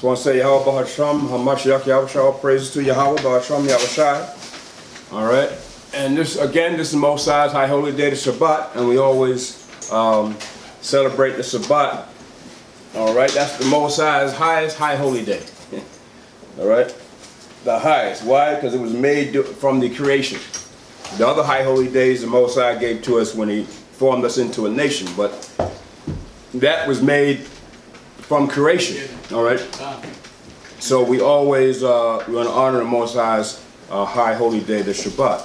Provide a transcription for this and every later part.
Just want to say Yahweh Barak Hashem, Hamashiach Yahweh, all praises to Yahweh Barak Hashem Yahweh Shai. All right, and this again, this is Most High's High Holy Day, the Shabbat, and we always celebrate the Shabbat. All right, that's the Most High's highest High Holy Day. All right, the highest. Why? Because it was made from the creation. The other High Holy Days the Most High gave to us when He formed us into a nation, but that was made from creation. All right, so we always we're going to honor the Most High's High Holy Day, the Shabbat.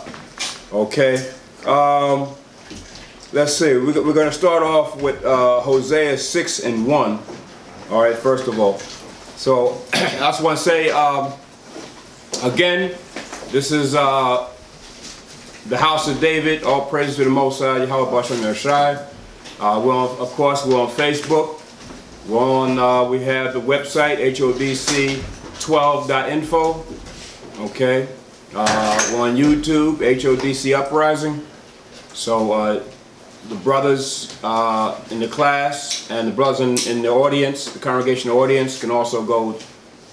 Okay, let's see. We're going to start off with Hosea 6:1. All right, first of all. So I just want to say again, this is the house of David. All praise to the Most High, Yahweh Bashem Yashai. Of course, we're on Facebook. We're on. We have the website H.O.D.C 12.info. Okay. We're on YouTube, H.O.D.C Uprising. So the brothers in the class and the brothers in the audience, the congregational audience, can also go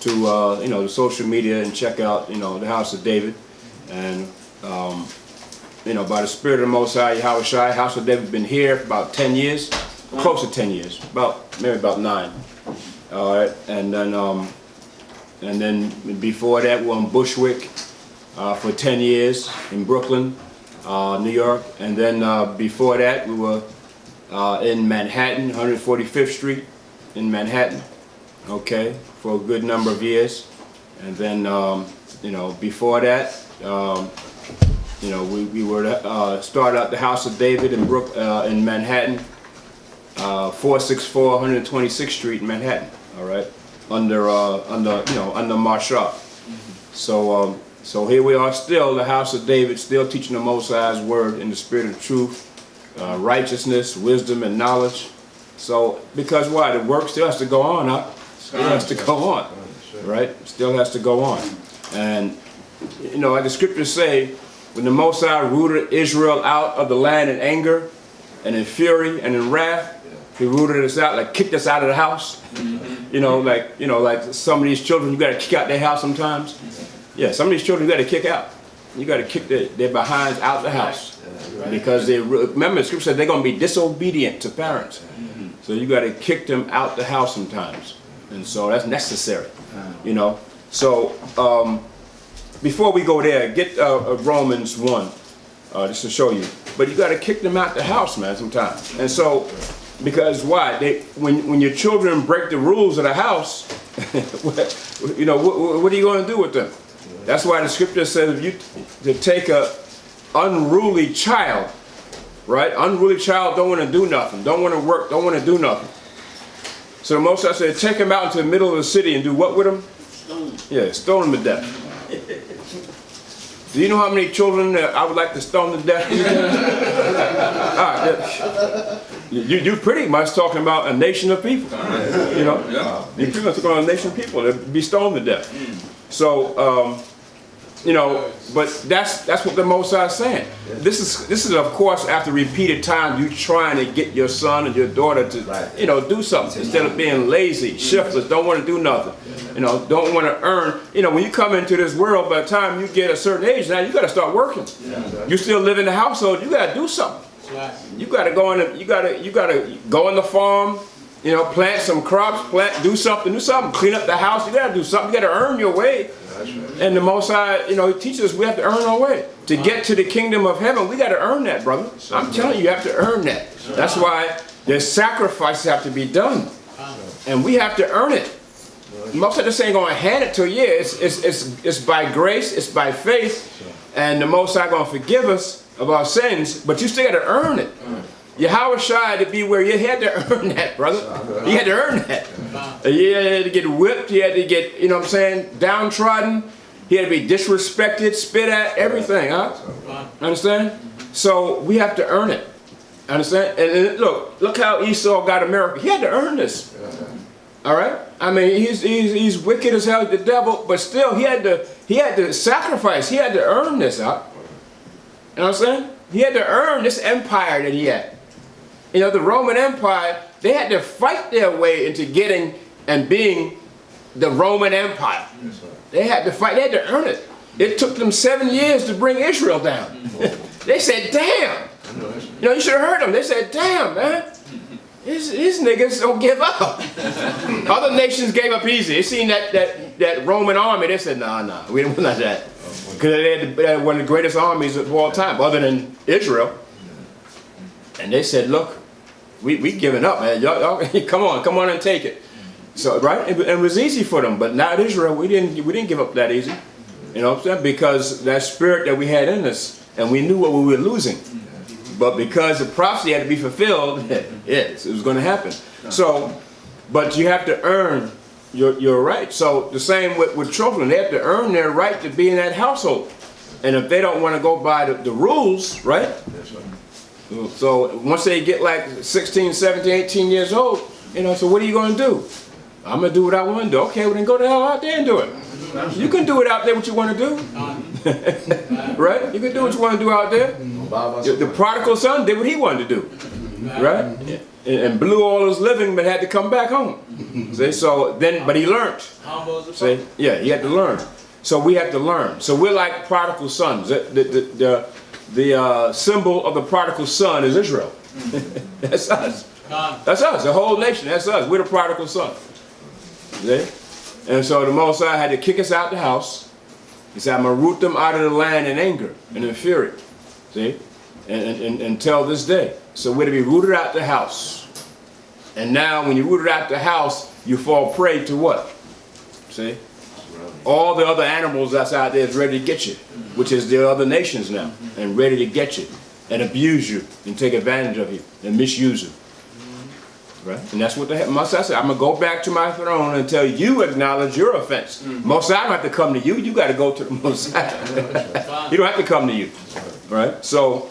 to the social media and check out the house of David. And by the Spirit of the Most High, Yahweh Shai, house of David been here for about 10 years, close to 10 years, maybe about 9. All right, and then before that, we're on Bushwick for 10 years in Brooklyn, New York, and then before that, we were in Manhattan, 145th Street in Manhattan. Okay, for a good number of years, and then before that. We were started out the House of David in Manhattan, 464 126th Street in Manhattan. All right, under Marshall. So here we are, still the House of David, still teaching the Most High's word in the spirit of truth, righteousness, wisdom, and knowledge. So because why? The work still has to go on, huh? Still has to go on, right? Still has to go on, and like the scriptures say. When the Most High rooted Israel out of the land in anger and in fury and in wrath, He rooted us out, like kicked us out of the house. Like some of these children, you got to kick out their house sometimes. Yeah, some of these children you got to kick out. You got to kick their behinds out the house because remember the scripture said they're going to be disobedient to parents. So you got to kick them out the house sometimes, and so that's necessary. So. Before we go there, get Romans 1, just to show you. But you got to kick them out the house, man, sometimes. And so, because why? When your children break the rules of the house, what are you going to do with them? That's why the scripture says to take a unruly child, right? Unruly child don't want to do nothing, don't want to work, don't want to do nothing. So the Most High said, take him out into the middle of the city and do what with him? Stone. Yeah, stone him to death. Do you know how many children I would like to stone to death? You're pretty much talking about a nation of people. You're pretty much talking about a nation of people that be stoned to death. So, but that's what the Most High is saying. This is of course after repeated times you trying to get your son and your daughter to do something instead of being lazy, shiftless, don't want to do nothing. Don't want to earn. When you come into this world, by the time you get a certain age, now you got to start working. You still live in the household. You got to do something. You got to go in. You got to go on the farm. Plant some crops. Do something. Clean up the house. You got to do something. You got to earn your way. And the Most High, He teaches us we have to earn our way to get to the kingdom of heaven. We got to earn that, brother. I'm telling you, you have to earn that. That's why there's sacrifices have to be done, and we have to earn it. Most of this ain't going to hand it to you. It's by grace, it's by faith, and the Most High going to forgive us of our sins, but you still got to earn it. Yahweh Shai to be where you had to earn that, brother. You had to earn that. You had to get whipped, you had to get, downtrodden. He had to be disrespected, spit at, everything, huh? Understand? So we have to earn it. Understand? And look how Esau got America. He had to earn this. All right? I mean, he's wicked as hell, the devil, but still he had to sacrifice. He had to earn this, huh? You know what I'm saying? He had to earn this empire that he had. The Roman Empire, they had to fight their way into getting and being the Roman Empire. They had to fight. They had to earn it. It took them 7 years to bring Israel down. They said, damn. You know, you should have heard them. They said, damn, man. These niggas don't give up. Other nations gave up easy. They seen that Roman army. They said, nah, we don't want that. Because they had one of the greatest armies of all time, other than Israel. And they said, look, we giving up, man. Y'all, come on and take it. So, right? It was easy for them. But not Israel. We didn't give up that easy. You know what I'm saying? Because that spirit that we had in us, and we knew what we were losing. But because the prophecy had to be fulfilled, yes, it was going to happen. So, but you have to earn your right. So the same with children. They have to earn their right to be in that household. And if they don't want to go by the rules, right? So once they get like 16, 17, 18 years old, you know, so what are you going to do? I'm going to do what I want to do. Okay, well then go the hell out there and do it. You can do it out there what you want to do. Right? You can do what you want to do out there. The prodigal son did what he wanted to do. Right? And blew all his living but had to come back home. See? So then, but he learned. See? Yeah, he had to learn. So we have to learn. So we're like prodigal sons. The symbol of the prodigal son is Israel. That's us. That's us. The whole nation. That's us. We're the prodigal son. See? And so the Most High had to kick us out the house. He said, I'm going to root them out of the land in anger and in fury. See? And until this day. So we're to be rooted out the house. And now when you're rooted out the house, you fall prey to what? See? All the other animals that's out there is ready to get you. Which is the other nations now. And ready to get you. And abuse you. And take advantage of you. And misuse you. Right? And that's what the Most High said. I'm going to go back to my throne until you acknowledge your offense. Most High don't have to come to you. You got to go to the Most High. He don't have to come to you. Right? So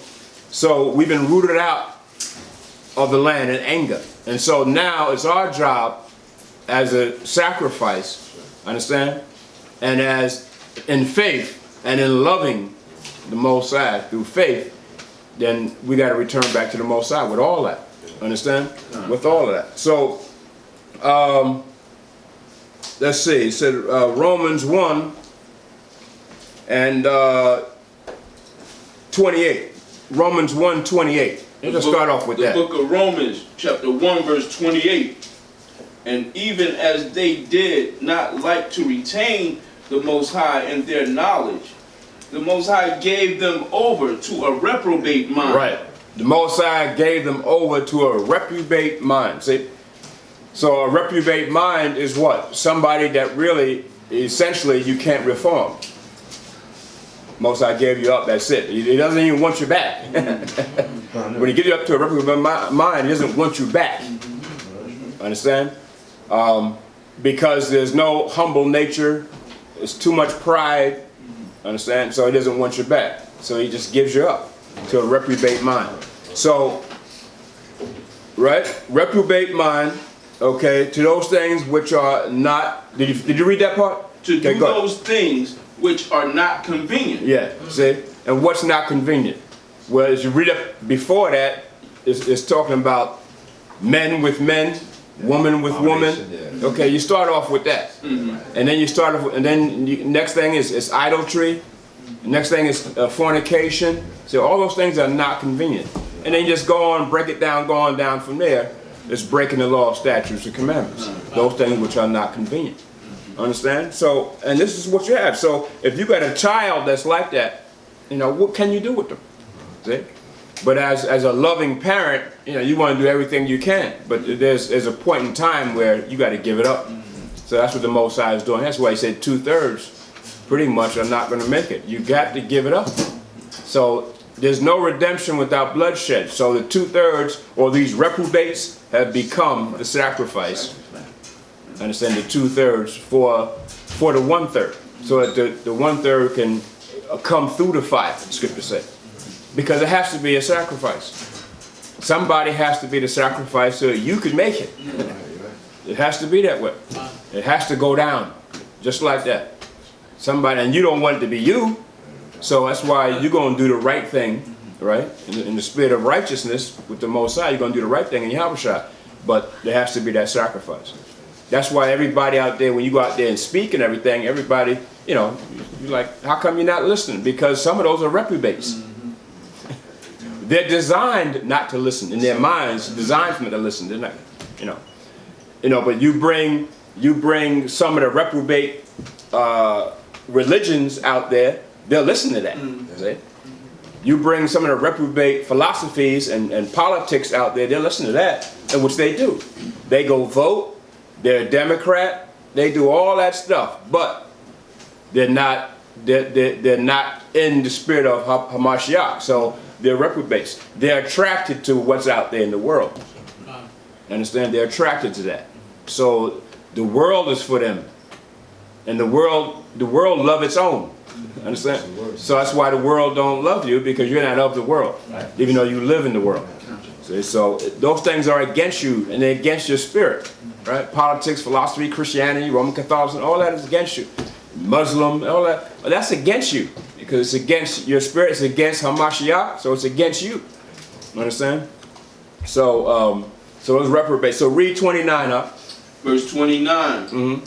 we've been rooted out of the land in anger. And so now it's our job as a sacrifice, understand? And as in faith and in loving the Most High through faith, then we got to return back to the Most High with all that. Understand? With all of that. So, let's see. It said Romans 1 and 28. Romans 1:28. Let's start off with that. The book of Romans, chapter 1, verse 28. And even as they did not like to retain the Most High in their knowledge, the Most High gave them over to a reprobate mind. Right. The Most High gave them over to a reprobate mind. See? So a reprobate mind is what? Somebody that really, essentially, you can't reform. Most High gave you up, that's it. He doesn't even want you back. When he gives you up to a reprobate mind, he doesn't want you back. Understand? Because there's no humble nature. There's too much pride. Understand? So he doesn't want you back. So he just gives you up to a reprobate mind. So, right? Reprobate mind, okay, to those things which are not, did you read that part? To do those things which are not convenient. Yeah, see? And what's not convenient? Well, as you read up before that, it's talking about men with men, woman with woman. Okay, you start off with that. And then you start off, and then next thing is idolatry. The next thing is fornication. So all those things are not convenient. And then you just go on, break it down, go on down from there. It's breaking the law, statutes, and commandments. Those things which are not convenient. Understand? So, and this is what you have. So if you got a child that's like that, you know, what can you do with them? See? But as a loving parent, you know, you want to do everything you can. But there's a point in time where you got to give it up. So that's what the Most High is doing. That's why he said 2/3 pretty much are not going to make it. You got to give it up. So there's no redemption without bloodshed. So the 2/3 or these reprobates have become the sacrifice. Understand? The 2/3 for the 1/3, so that the 1/3 can come through the fire. The Scripture says, because it has to be a sacrifice. Somebody has to be the sacrifice so that you can make it. It has to be that way. It has to go down just like that. Somebody, and you don't want it to be you, so that's why you're going to do the right thing, right? In the spirit of righteousness with the Most High, you're going to do the right thing in Yahushua, but there has to be that sacrifice. That's why everybody out there, when you go out there and speak and everything, everybody, you know, you're like, how come you're not listening? Because some of those are reprobates. They're designed not to listen. In their minds, designed for them to listen. They're not, but you bring some of the reprobate religions out there, they'll listen to that. See? You bring some of the reprobate philosophies and politics out there, they'll listen to that, and which they do. They go vote, they're a Democrat, they do all that stuff, but they're not in the spirit of Hamashiach. So they're reprobates. They're attracted to what's out there in the world. Understand? They're attracted to that. So the world is for them, and the world love its own. Understand? So that's why the world don't love you, because you're not of the world, even though you live in the world. See? So those things are against you, and they're against your spirit, right? Politics, philosophy, Christianity, Roman Catholicism, all that is against you. Muslim, all that, that's against you, because it's against your spirit. It's against Hamashiach, so it's against you. Understand? So those reprobates. So read 29 up. Verse 29.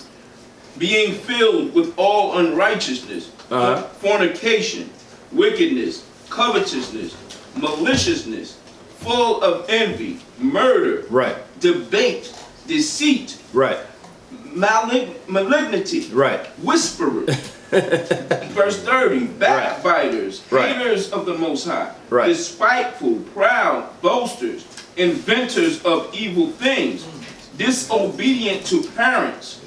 Being filled with all unrighteousness, fornication, wickedness, covetousness, maliciousness, full of envy, murder, right, debate, deceit, right, malignity, right, whisperers. Verse 30, backbiters, right, haters of the Most High, right, despiteful, proud, boasters, inventors of evil things, disobedient to parents,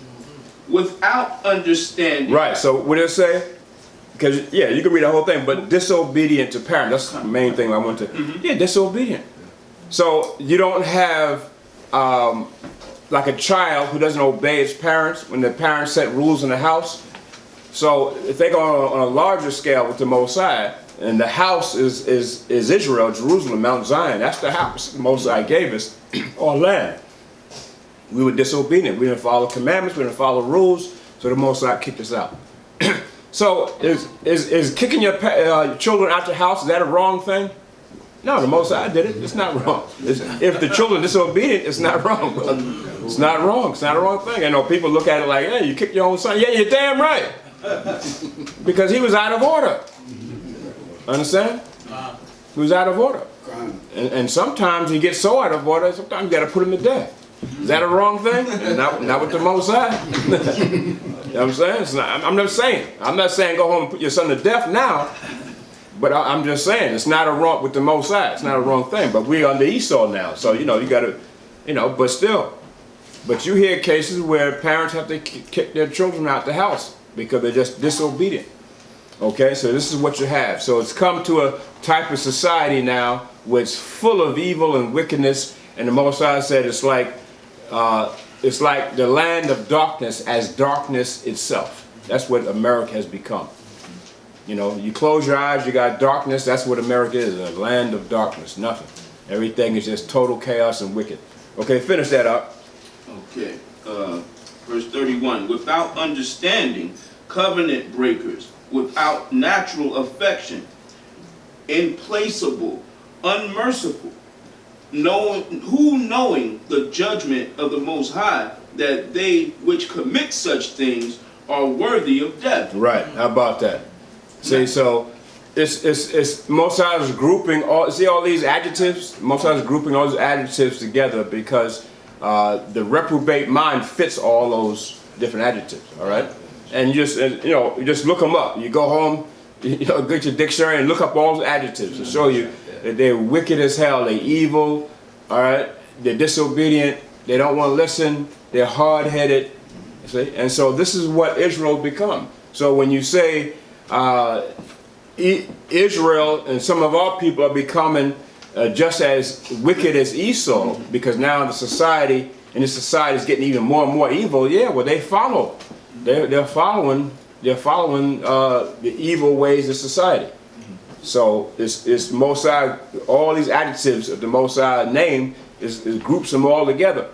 without understanding. Right, so what did it say? Because, yeah, you can read the whole thing, but disobedient to parents, that's the main thing I want to, yeah, disobedient. So you don't have, like a child who doesn't obey his parents when the parents set rules in the house. So if they go on a larger scale with the Most High, and the house is Israel, Jerusalem, Mount Zion, that's the house the Most High gave us, or land. We were disobedient. We didn't follow commandments. We didn't follow rules. So the Most High kicked us out. So is kicking your children out the house, is that a wrong thing? No, the Most High did it. It's not wrong. If the children are disobedient, it's not wrong. It's not wrong. It's not a wrong thing. I know people look at it like, hey, you kicked your own son. Yeah, you're damn right. Because he was out of order. Understand? He was out of order. And sometimes he gets so out of order, sometimes you got to put him to death. Is that a wrong thing? Not with the Most High. You know what I'm saying? It's not, I'm not saying go home and put your son to death now. But I'm just saying it's not a wrong with the Most High. It's not a wrong thing. But we're under Esau now, so you got to, but still. But you hear cases where parents have to kick their children out the house because they're just disobedient. Okay, so this is what you have. So it's come to a type of society now where it's full of evil and wickedness, and the Most High said it's like the land of darkness as darkness itself. That's what America has become. You close your eyes, you got darkness. That's what America is, a land of darkness. Nothing. Everything is just total chaos and wicked. Okay, finish that up. Okay, verse 31. Without understanding, covenant breakers, without natural affection, implacable, unmerciful, knowing the judgment of the Most High, that they which commit such things are worthy of death. Right. How about that? See, so it's Most High is grouping all these adjectives. Most High is grouping all these adjectives together because the reprobate mind fits all those different adjectives. All right, and you just look them up. You go home, get your dictionary and look up all those adjectives to show you that they're wicked as hell. They're evil. All right, they're disobedient. They don't want to listen. They're hard-headed. See, and so this is what Israel become. So when you say Israel and some of our people are becoming just as wicked as Esau, because now the society is getting even more and more evil. Yeah, well they follow. They're following the evil ways of society. So it's Most High, all these adjectives of the Most High name is groups them all together.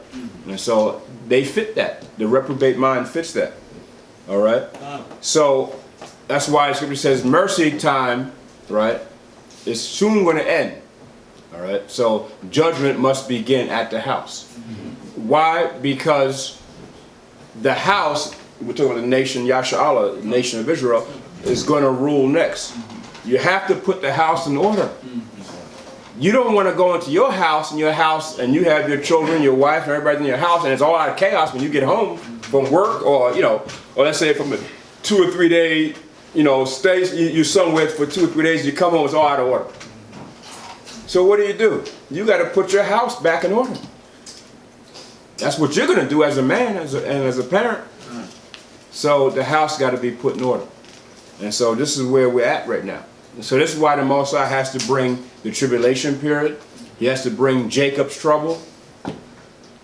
And so they fit that. The reprobate mind fits that. All right? So that's why the Scripture says mercy time, right, is soon going to end. All right? So judgment must begin at the house. Why? Because the house, we're talking about the nation, Yasha'Allah, the nation of Israel, is going to rule next. You have to put the house in order. You don't want to go into your house and you have your children, your wife, and everybody in your house, and it's all out of chaos when you get home from work, or, you know, or let's say from a 2 or 3 day, you know, stay, you're somewhere for 2 or 3 days, you come home, it's all out of order. So what do? You got to put your house back in order. That's what you're going to do as a man and as a parent. So the house got to be put in order. And so this is where we're at right now. And so this is why the Most High has to bring the tribulation period. He has to bring Jacob's trouble.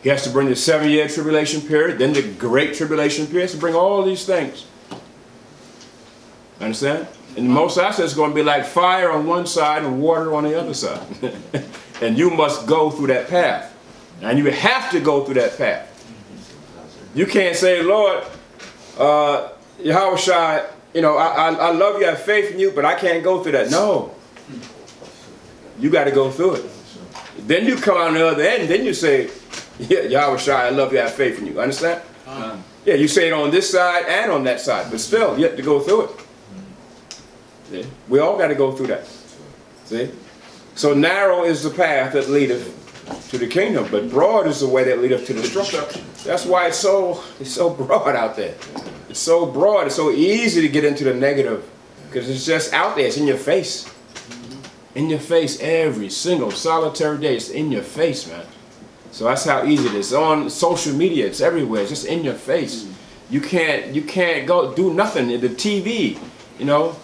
He has to bring the 7-year tribulation period, then the great tribulation period. He has to bring all these things. Understand? And the Most High says it's going to be like fire on one side and water on the other side. And you must go through that path. And you have to go through that path. You can't say, Lord, Yahushua, you know, I love you, I have faith in you, but I can't go through that. No. You got to go through it. Then you come on the other end, then you say, yeah, Yahushua, I love you, I have faith in you. Understand? Yeah, you say it on this side and on that side, but still, you have to go through it. See? We all got to go through that. See? So narrow is the path that leadeth to the kingdom, but broad is the way that leadeth to destruction. That's why it's so broad out there. It's so broad, it's so easy to get into the negative, because it's just out there, it's in your face. In your face every single solitary day, it's in your face, man. So that's how easy it is. It's on social media, it's everywhere, it's just in your face. You can't go do nothing. The TV, you know,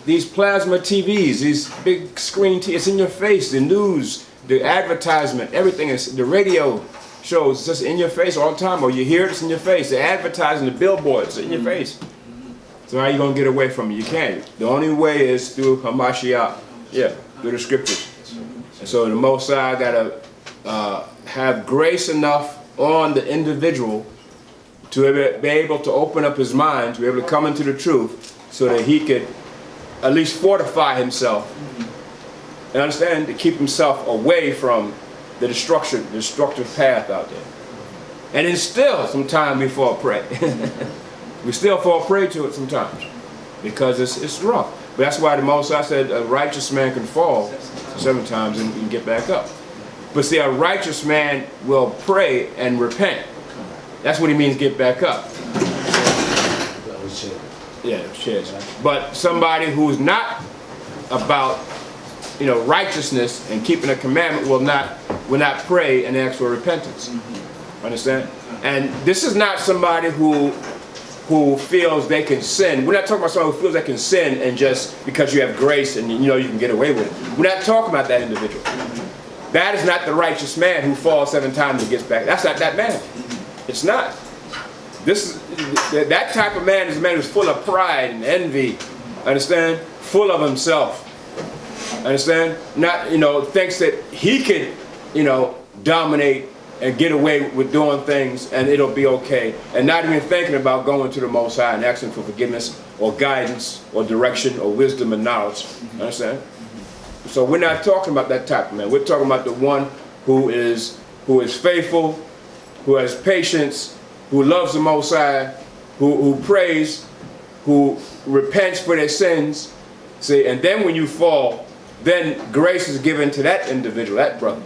these plasma TVs, these big screen TVs, it's in your face. The news, the advertisement, everything is, the radio shows, it's just in your face all the time. Or you hear it, it's in your face. The advertising, the billboards, it's in your face. So how are you going to get away from it? You can't. The only way is through Hamashiach. Yeah, through the Scriptures. And so the Most High got to have grace enough on the individual to be able to open up his mind, to be able to come into the truth, so that he could at least fortify himself, and understand, to keep himself away from the destructive path out there. And then still, sometimes we fall prey. We still fall prey to it sometimes, because it's rough. But that's why the Most High said a righteous man can fall 7 times and get back up. But see, a righteous man will pray and repent. That's what he means, get back up. Yeah, cheers. But somebody who's not about, you know, righteousness and keeping a commandment will not pray and ask for repentance. Understand? And this is not somebody who feels they can sin. We're not talking about someone who feels they can sin and just because you have grace and you know you can get away with it. We're not talking about that individual. That is not the righteous man who falls 7 times and gets back. That's not that man. It's not. That type of man is a man who's full of pride and envy. Understand? Full of himself. Understand? Not, you know, thinks that he could, you know, dominate and get away with doing things and it'll be okay. And not even thinking about going to the Most High and asking for forgiveness or guidance or direction or wisdom and knowledge. Understand? So we're not talking about that type of man. We're talking about the one who is faithful, who has patience, who loves the Most High, who prays, who repents for their sins. See, and then when you fall, then grace is given to that individual, that brother.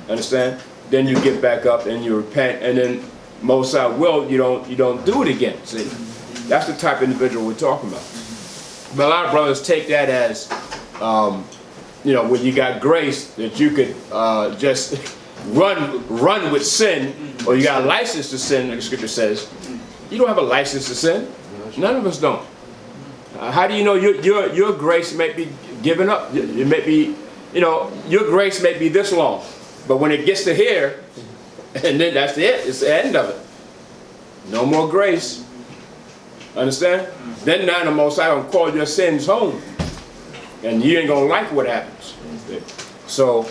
Understand? Then you get back up and you repent, and then Most High will, you don't do it again. See, that's the type of individual we're talking about. But a lot of brothers take that as, you know, when you got grace that you could just run with sin, or you got a license to sin, like the Scripture says. You don't have a license to sin. None of us don't. How do you know your grace may be given up? It may be, you know, your grace may be this long, but when it gets to here, and then that's it. It's the end of it. No more grace. Understand? Then now the Most High gonna call your sins home, and you ain't gonna like what happens. So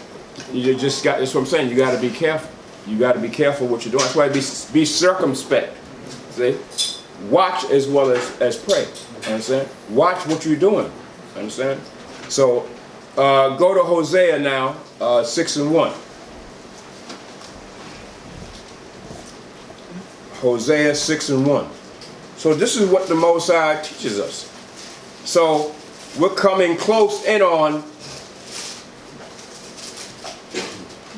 you just got. That's what I'm saying. You got to be careful. You got to be careful what you're doing. That's why be circumspect. See, watch as well as pray. Understand? Watch what you're doing. Understand? So go to Hosea now, 6:1. Hosea 6:1. So this is what the Most High teaches us. So we're coming close in on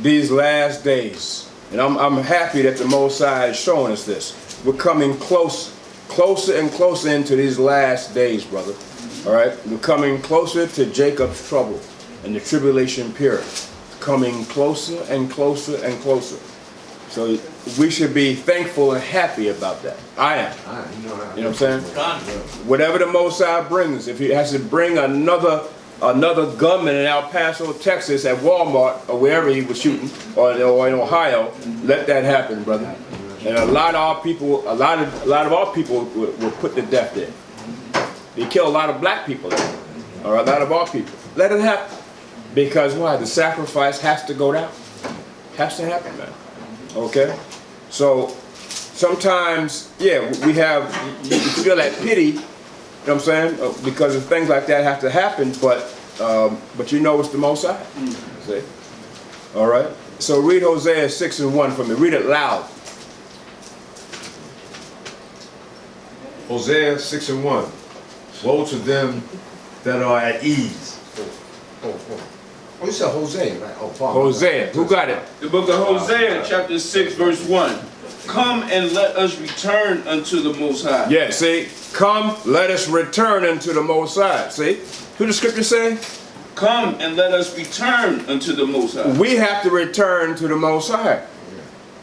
these last days. And I'm happy that the Most High is showing us this. We're coming closer and closer into these last days, brother. All right? We're coming closer to Jacob's trouble and the tribulation period. Coming closer and closer and closer. So we should be thankful and happy about that. I am. You know what I'm saying? Whatever the Most High brings, if he has to bring another gunman in El Paso, Texas at Walmart or wherever he was shooting, or in Ohio, let that happen, brother. And a lot of our people were put to death there. They kill a lot of black people there, or a lot of our people. Let it happen. Because why? The sacrifice has to go down. Has to happen, man. Okay? So sometimes, yeah, you feel that pity, you know what I'm saying? Because of things like that have to happen, but you know it's the Most High. See? All right? So read Hosea 6:1 for me. Read it loud. Hosea 6:1. Woe to them that are at ease. Oh, you said Hosea, right? Oh, Father. Hosea. Who got it? The book of Hosea, chapter 6, verse 1. Come and let us return unto the Most High. Yeah, see? Come, let us return unto the Most High. See? Who the scripture say? Come and let us return unto the Most High. We have to return to the Most High.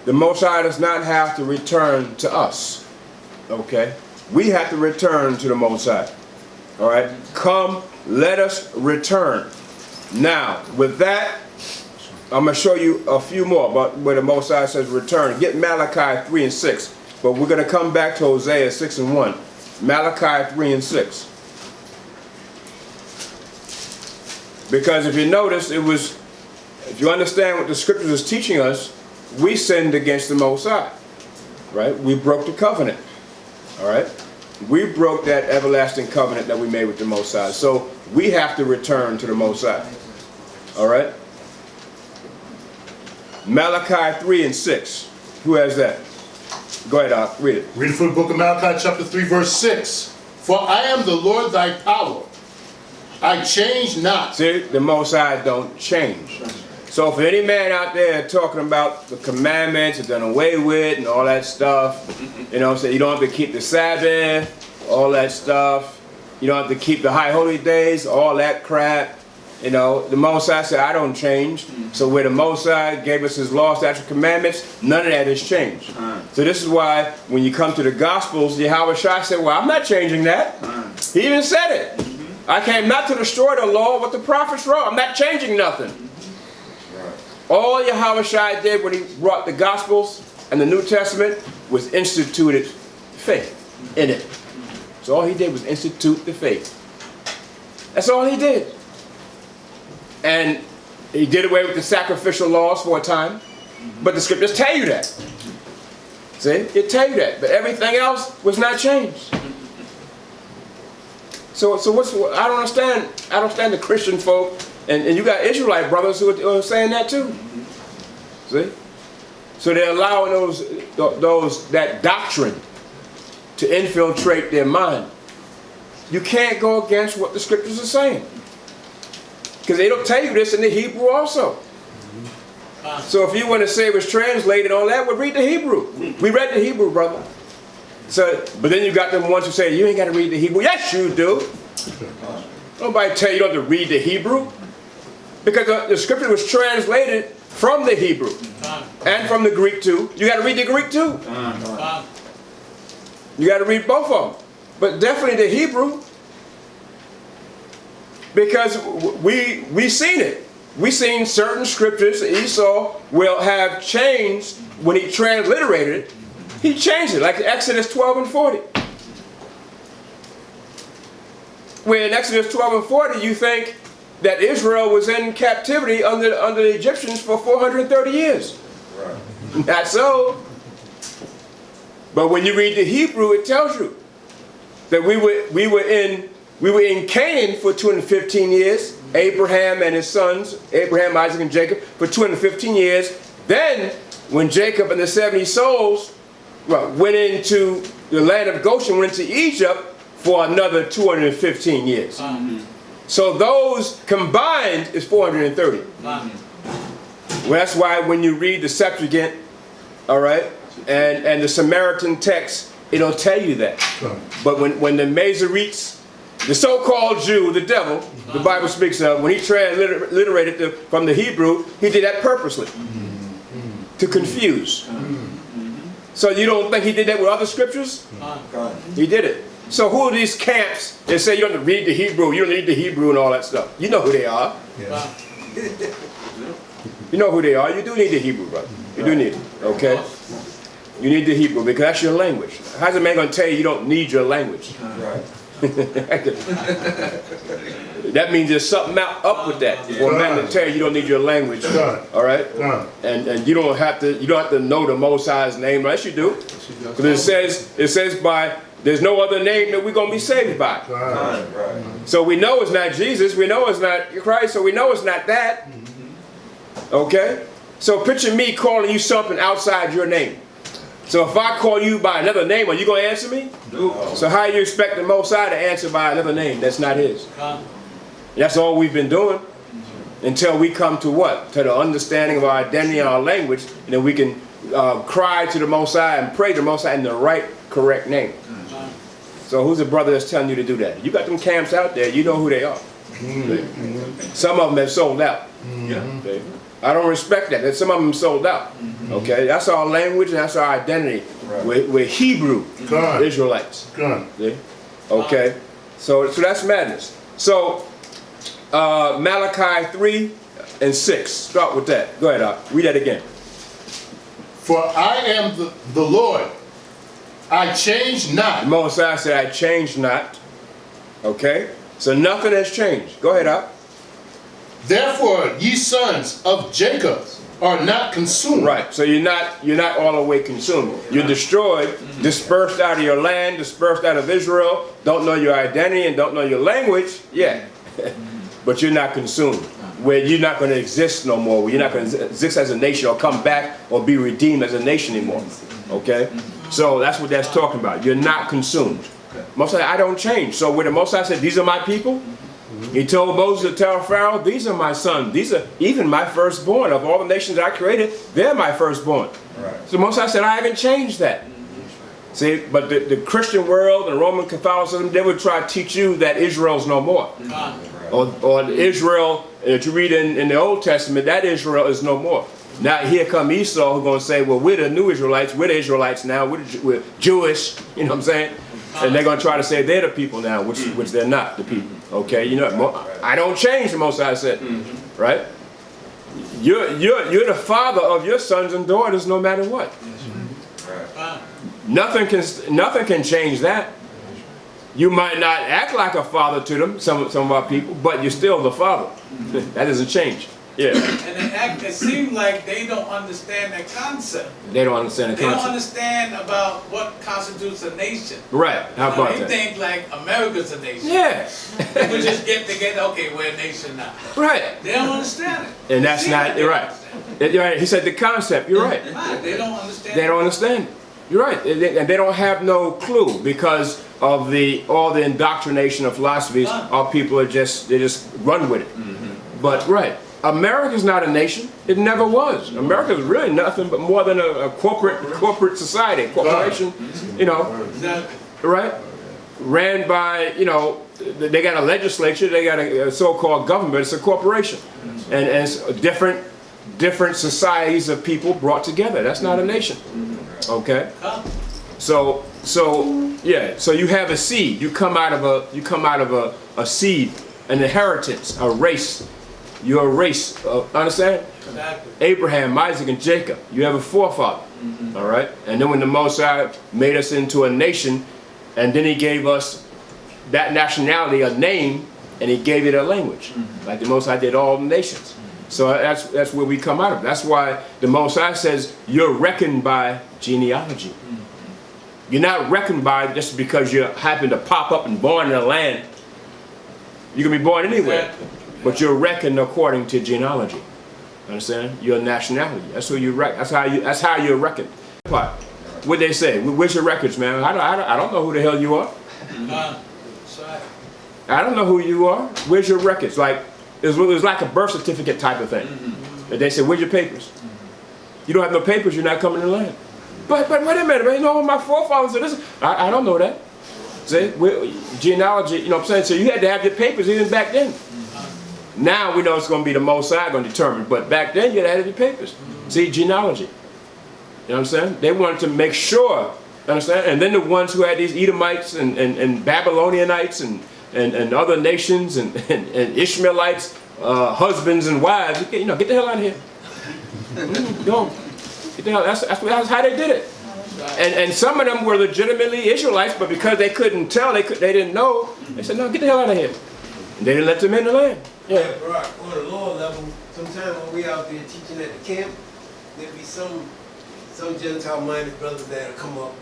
The Most High does not have to return to us. Okay? We have to return to the Most High. All right? Come, let us return. Now, with that, I'm going to show you a few more about where the Most High says return. Get Malachi 3:6. But we're going to come back to Hosea 6:1. Malachi 3:6. Because if you notice, if you understand what the scriptures is teaching us, we sinned against the Most High. Right? We broke the covenant. All right? We broke that everlasting covenant that we made with the Most High. So we have to return to the Most High. All right? Malachi 3:6. Who has that? Go ahead, Doc. Read it. Read it from the book of Malachi, chapter 3, verse 6. For I am the Lord thy power. I change not. See, the Most High don't change. So for any man out there talking about the commandments are done away with and all that stuff, you know what I'm saying? You don't have to keep the Sabbath, all that stuff. You don't have to keep the high holy days, all that crap. You know, the Most High said, I don't change. So where the Most High gave us his law, statutes, commandments, none of that has changed. So this is why when you come to the Gospels, Yahweh Shai said, well, I'm not changing that. He even said it. I came not to destroy the law, but the prophets wrote. I'm not changing nothing. All Yahweh Shai did when he brought the Gospels and the New Testament was instituted faith in it. So all he did was institute the faith. That's all he did. And he did away with the sacrificial laws for a time. But the scriptures tell you that. See? It tell you that. But everything else was not changed. So I don't understand the Christian folk. And you got Israelite brothers who are saying that too. See? So they're allowing that doctrine to infiltrate their mind. You can't go against what the scriptures are saying. Because they don't tell you this in the Hebrew also. So if you want to say it was translated on that, well, read the Hebrew. We read the Hebrew, brother. So, but then you got them ones who say, you ain't got to read the Hebrew. Yes, you do. Nobody tell you don't have to read the Hebrew. Because the scripture was translated from the Hebrew and from the Greek too. You got to read the Greek too. You got to read both of them. But definitely the Hebrew. Because we seen it. We seen certain scriptures that Esau will have changed when he transliterated it. He changed it, like Exodus 12 and 40. Where in Exodus 12 and 40 you think that Israel was in captivity under the Egyptians for 430 years. Right. Not so. But when you read the Hebrew, it tells you that we were in Canaan for 215 years. Abraham and his sons, Abraham, Isaac, and Jacob, for 215 years. Then, when Jacob and the 70 souls went into the land of Goshen, went into Egypt for another 215 years. So those combined is 430. Well, that's why when you read the Septuagint, all right, and the Samaritan text, it'll tell you that. But when the Masoretes, the so-called Jew, the devil, the Bible speaks of, when he transliterated from the Hebrew, he did that purposely to confuse. So you don't think he did that with other scriptures? He did it. So who are these camps that say you don't have to read the Hebrew, you don't need the Hebrew and all that stuff? You know who they are. Yeah. You know who they are. You do need the Hebrew, brother. You do need it, okay? You need the Hebrew because that's your language. How's a man going to tell you you don't need your language? Right. That means there's something up with that. For a man to tell you you don't need your language, all right? And you don't have to know the Most High's name. Yes, you do. Because it says by there's no other name that we're going to be saved by. So we know it's not Jesus. We know it's not Christ. So we know it's not that. Okay? So picture me calling you something outside your name. So if I call you by another name, are you going to answer me? No. So how you expect the Most High to answer by another name that's not His? That's all we've been doing until we come to what? To the understanding of our identity and our language, and then we can cry to the Most High and pray to the Most High in the right, correct name. So who's the brother that's telling you to do that? You got them camps out there, you know who they are. Some of them have sold out. I don't respect that. Some of them sold out. Okay, that's our language and that's our identity. We're Hebrew Israelites. Okay, so that's madness. So Malachi 3 and 6. Start with that. Go ahead, read that again. For I am the Lord, I change not. Moses said, I change not. Okay, so nothing has changed. Go ahead, Therefore, ye sons of Jacob are not consumed. Right. So you're not all the way consumed. You're destroyed, dispersed out of your land, dispersed out of Israel. Don't know your identity and don't know your language. Yeah. But you're not consumed. Where you're not going to exist no more. Where you're not going to exist as a nation or come back or be redeemed as a nation anymore. Okay. So that's what that's talking about. You're not consumed. Most High, I don't change. So when the Most High said, "These are my people," He told Moses to tell Pharaoh, "These are my sons. These are even my firstborn. Of all the nations I created, they're my firstborn." Right. So Most High said, "I haven't changed that." See, but the Christian world and Roman Catholicism, they would try to teach you that Israel's no more. Or Israel that you read in the Old Testament, that Israel is no more. Now here come Esau, who's going to say, well, we're the new Israelites. We're the Israelites now. We're Jewish. You know what I'm saying? And they're going to try to say they're the people now, which they're not the people. Okay, you know, I don't change, the Most High said, right? You're the father of your sons and daughters, no matter what. Nothing can change that. You might not act like a father to them, some of our people, but you're still the father. That doesn't change. Yeah. And it seems like they don't understand that concept. They don't understand the concept. They don't understand about what constitutes a nation. Right. How about that? They think like America's a nation. Yeah. They would just get together, okay, we're a nation now. Right. They don't understand it. And that's not, you're right. You're right. He said the concept, you're right. Right. They don't understand. They don't understand it. You're right. And they don't have no clue because of all the indoctrination of philosophies. Our people they just run with it. But right. America's not a nation. It never was. America is really nothing but more than a corporate society, corporation, you know, right? Ran by, you know, they got a legislature, they got a so-called government, it's a corporation. And it's different societies of people brought together. That's not a nation. Okay? So yeah, so you have a seed. You come out of a seed, an inheritance, a race. You're a race, understand? Exactly. Abraham, Isaac, and Jacob. You have a forefather, all right? And then when the Most High made us into a nation, and then He gave us that nationality a name, and He gave it a language, like the Most High did all the nations. So that's where we come out of. That's why the Most High says you're reckoned by genealogy. You're not reckoned by just because you happen to pop up and born in a land. You can be born anywhere. But you're reckoned according to genealogy. Understand? Your nationality. That's who you reckon. That's how you're reckoned. What they say? Where's your records, man? I don't know who the hell you are. That's right. I don't know who you are. Where's your records? Like it was like a birth certificate type of thing. And they said, where's your papers? You don't have no papers, you're not coming in the land. But wait a minute, man. You know my forefathers did this. I don't know that. See, genealogy. You know what I'm saying? So you had to have your papers even back then. Now we know it's going to be the Most High going to determine, but back then you had to have your papers. See, genealogy. You know what I'm saying? They wanted to make sure, understand? And then the ones who had these Edomites and Babylonianites and other nations and Ishmaelites, husbands and wives, get the hell out of here. Go. Get the hell. That's how they did it. And some of them were legitimately Israelites, but because they couldn't tell, they didn't know, they said, no, get the hell out of here. And they didn't let them in the land. Yeah, Barak, on the lower level, sometimes when we out there teaching at the camp, there'll be some Gentile-minded brothers that'll come up,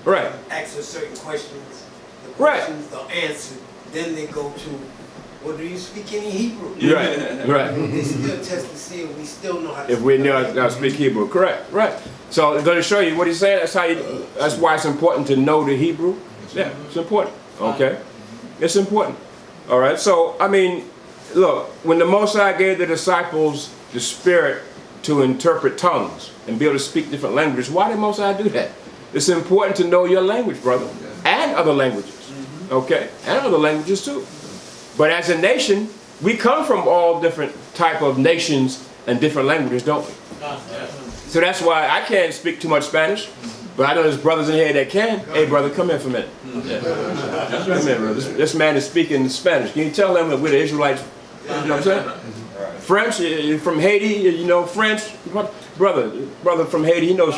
Right. ask us certain questions. The Right. questions they'll answer. Then they go to, well, do you speak any Hebrew? Right. Right. They still test to see if we still know how to If we know how to speak Hebrew, correct, right. So I'm going to show you what he's saying. That's why it's important to know the Hebrew. Yeah, it's important. Okay, it's important. All right. So I mean, look, when the Most High gave the disciples the Spirit to interpret tongues and be able to speak different languages, why did Most High do that? It's important to know your language, brother, and other languages. Okay, and other languages too. But as a nation, we come from all different type of nations and different languages, don't we? So that's why I can't speak too much Spanish, but I know there's brothers in here that can. Hey, brother, come here for a minute. Yeah. Come here, brother. This man is speaking Spanish. Can you tell them that we're the Israelites? You know what I'm saying? French, you're from Haiti, you know French. Brother from Haiti, he knows,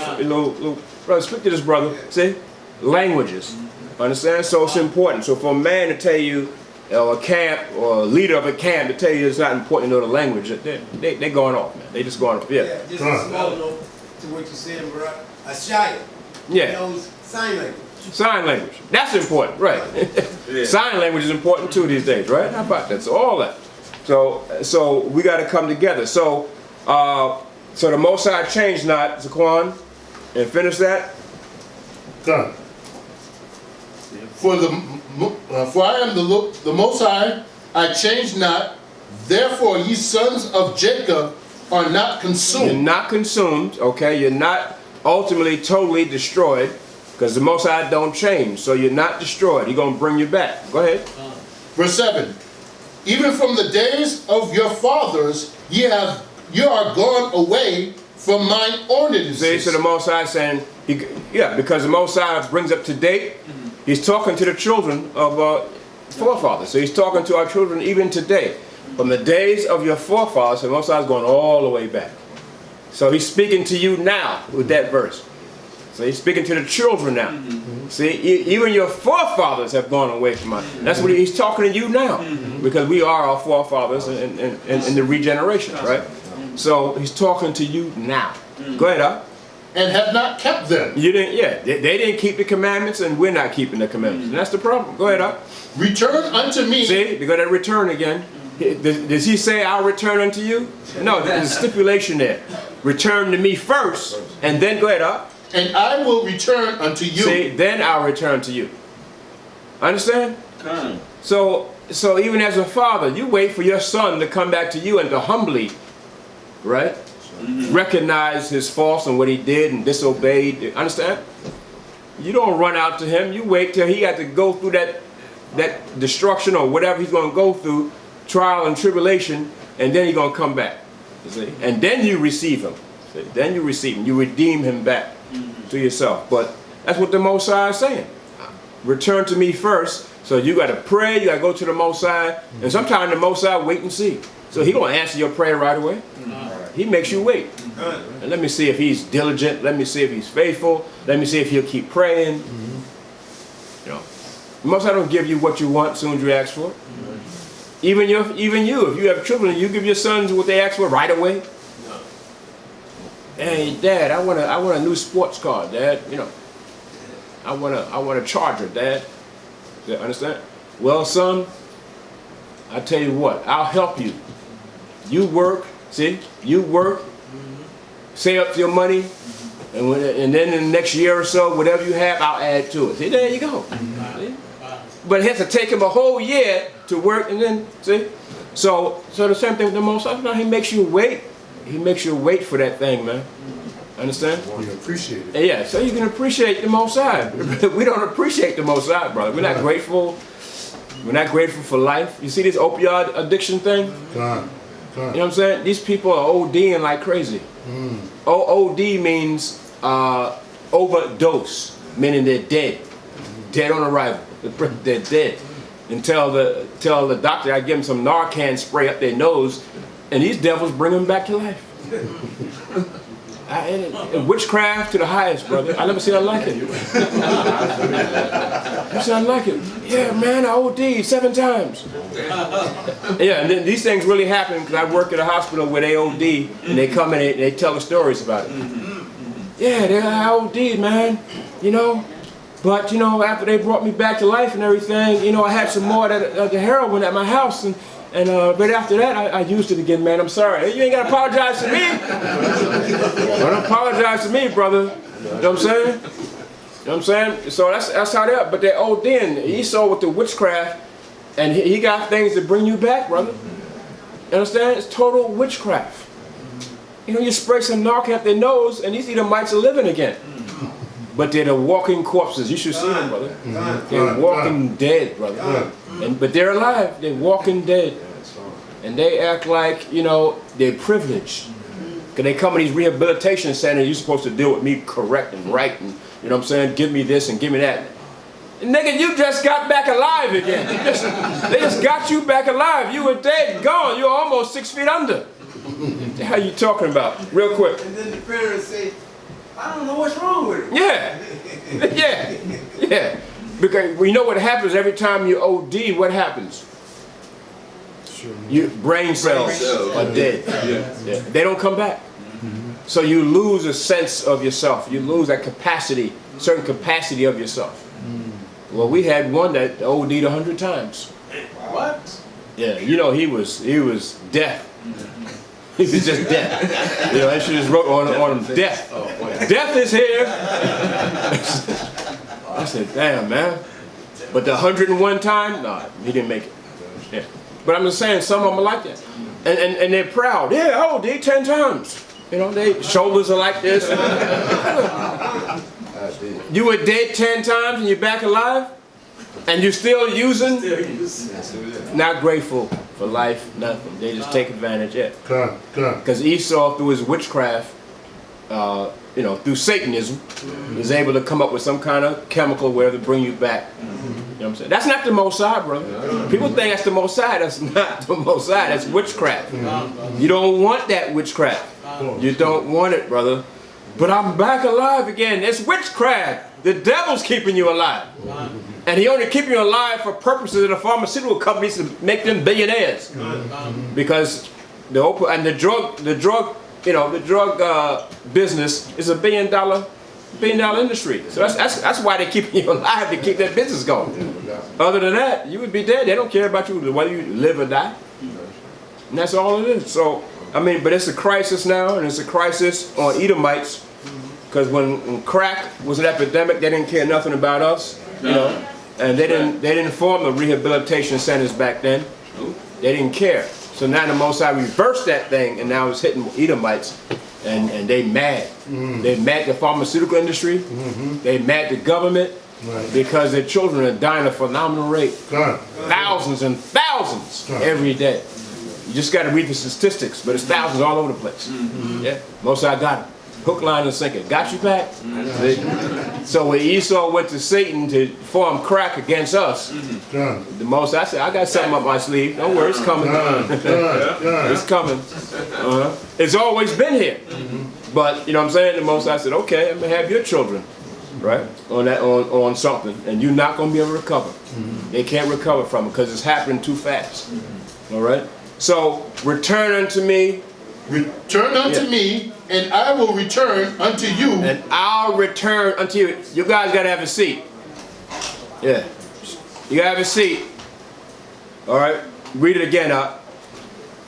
brother, speak to this brother. See? Languages. Understand? So it's important. So for a man to tell you, or a camp, or a leader of a camp to tell you it's not important to know the language, they're going off, man. They just going off. Yeah. just a small note to what you're saying, Barak. Ashaya. Yeah. He knows sign language. Sign language. That's important, right? Sign language is important too these days, right? How about that? So all that. So we got to come together. So the Most High changed not, Zaquan, and finish that. Done. For I am the Most High, I change not. Therefore, ye sons of Jacob are not consumed. You're not consumed, okay? You're not ultimately totally destroyed, because the Most High don't change. So you're not destroyed. He's going to bring you back. Go ahead. Verse 7. Even from the days of your fathers, you are gone away from mine ordinances. See, so the Most High saying, because the Most High brings up to date. He's talking to the children of our forefathers. So he's talking to our children even today. From the days of your forefathers, the Most High is going all the way back. So he's speaking to you now with that verse. So he's speaking to the children now. See, even your forefathers have gone away from us. That's what he's talking to you now. Because we are our forefathers in the regeneration, right? So he's talking to you now. Go ahead, Al. And have not kept them. You didn't, they didn't keep the commandments, and we're not keeping the commandments. And that's the problem. Go ahead, Al. Return unto me. See, because that return again. Does he say, I'll return unto you? No, there's a stipulation there. Return to me first, and then go ahead, Al. And I will return unto you. See, then I'll return to you. Understand? So even as a father, you wait for your son to come back to you and to humbly, right? Recognize his faults and what he did and disobeyed. Understand? You don't run out to him. You wait till he had to go through that destruction or whatever he's going to go through, trial and tribulation, and then he's going to come back. You see? And then you receive him. See? Then you receive him. You redeem him back to yourself. But that's what the Most High is saying. Return to me first. So you got to pray. You got to go to the Most High. And sometimes the Most High wait and see. So he's going to answer your prayer right away. He makes you wait. And let me see if he's diligent. Let me see if he's faithful. Let me see if he'll keep praying. You know, the Most High don't give you what you want as soon as you ask for it. Even you, if you have children, you give your sons what they ask for right away. Hey, Dad, I want a new sports car, Dad. You know, I want a Charger, Dad. You understand? Well, son, I tell you what, I'll help you. You work, see? You work, save up your money, And then in the next year or so, whatever you have, I'll add to it. See, there you go. See? But it has to take him a whole year to work, and then, see? So the same thing with the Most High. He makes you wait. He makes you wait for that thing, man. Understand? You appreciate it. Yeah, so you can appreciate the Most High. We don't appreciate the Most High, brother. We're not grateful. We're not grateful for life. You see this opioid addiction thing? You know what I'm saying? These people are ODing like crazy. OD means overdose, meaning they're dead. Dead on arrival. They're dead. And tell the doctor I give them some Narcan spray up their nose, and these devils bring them back to life. Witchcraft to the highest, brother. I never seen nothing like it. Never seen nothing like it. Yeah, man, I OD'd 7 times. Yeah, and then these things really happen because I work at a hospital where they OD, and they come in and they tell the stories about it. Yeah, I OD'd, man. You know. But, you know, after they brought me back to life and everything, you know, I had some more of the heroin at my house. And right after that, I used it again, man. I'm sorry. You ain't got to apologize to me. Don't apologize to me, brother. You know what I'm saying? You know what I'm saying? So that's how they are. But they're ODing. Esau with the witchcraft, and he got things that bring you back, brother. You understand? It's total witchcraft. You know, you spray some Narcan up their nose, and these Edomites are living again. But they're the walking corpses. You should see them, brother. They're walking dead, brother. But they're alive. They're walking dead. And they act like, you know, they're privileged. Because they come in these rehabilitation centers, you're supposed to deal with me correct and right. And, you know what I'm saying? Give me this and give me that. And nigga, you just got back alive again. They just got you back alive. You were dead, gone. You were almost 6 feet under. What the hell are you talking about? Real quick. And then the parents say, I don't know what's wrong with him. Yeah. Yeah. Because we know what happens every time you OD, what happens? Your brain cells are dead. Yeah. They don't come back. So you lose a sense of yourself. You lose that capacity, certain capacity of yourself. Well, we had one that OD'd 100 times. What? Yeah, you know, he was deaf. He was just deaf. You know, I should just wrote on him, death. Death is here. I said, damn, man. But the 101 time, nah, he didn't make it. Yeah. But I'm just saying, some of them are like that. And they're proud. Yeah, I OD'd 10 times. You know, their shoulders are like this. You were dead 10 times and you're back alive? And you're still using? Not grateful for life, nothing. They just take advantage of it. Because Esau, through his witchcraft, you know, through Satanism, is able to come up with some kind of chemical where to bring you back. You know what I'm saying? That's not the Most High, brother. People think that's the Most High. That's not the Most High. That's witchcraft. You don't want that witchcraft. You don't want it, brother. But I'm back alive again. It's witchcraft. The devil's keeping you alive. And he only keeping you alive for purposes of the pharmaceutical companies to make them billionaires. Because the drug business is a billion dollar industry. So that's why they're keeping you alive, to keep that business going. Other than that, you would be dead. They don't care about you whether you live or die. And that's all it is. So, I mean, but it's a crisis now, and it's a crisis on Edomites, because when crack was an epidemic, they didn't care nothing about us, you know, and they didn't form the rehabilitation centers back then. They didn't care. So now the Most High reversed that thing, and now it's hitting Edomites, and they mad. They mad the pharmaceutical industry. They mad the government, because their children are dying at a phenomenal rate. Thousands and thousands every day. You just got to read the statistics, but it's thousands all over the place. Yeah, Most High got it. Hook, line, and sinker. Got you back. So when Esau went to Satan to form crack against us, the Most High said, I got something up my sleeve. Don't worry, it's coming. It's coming. It's always been here. But, you know what I'm saying? The Most High said, okay, I'm going to have your children, right, on something, and you're not going to be able to recover. They can't recover from it because it's happening too fast. All right? So, return unto me. Return unto me, and I will return unto you. And I'll return unto you. You guys got to have a seat. Yeah. You got to have a seat. All right? Read it again, up.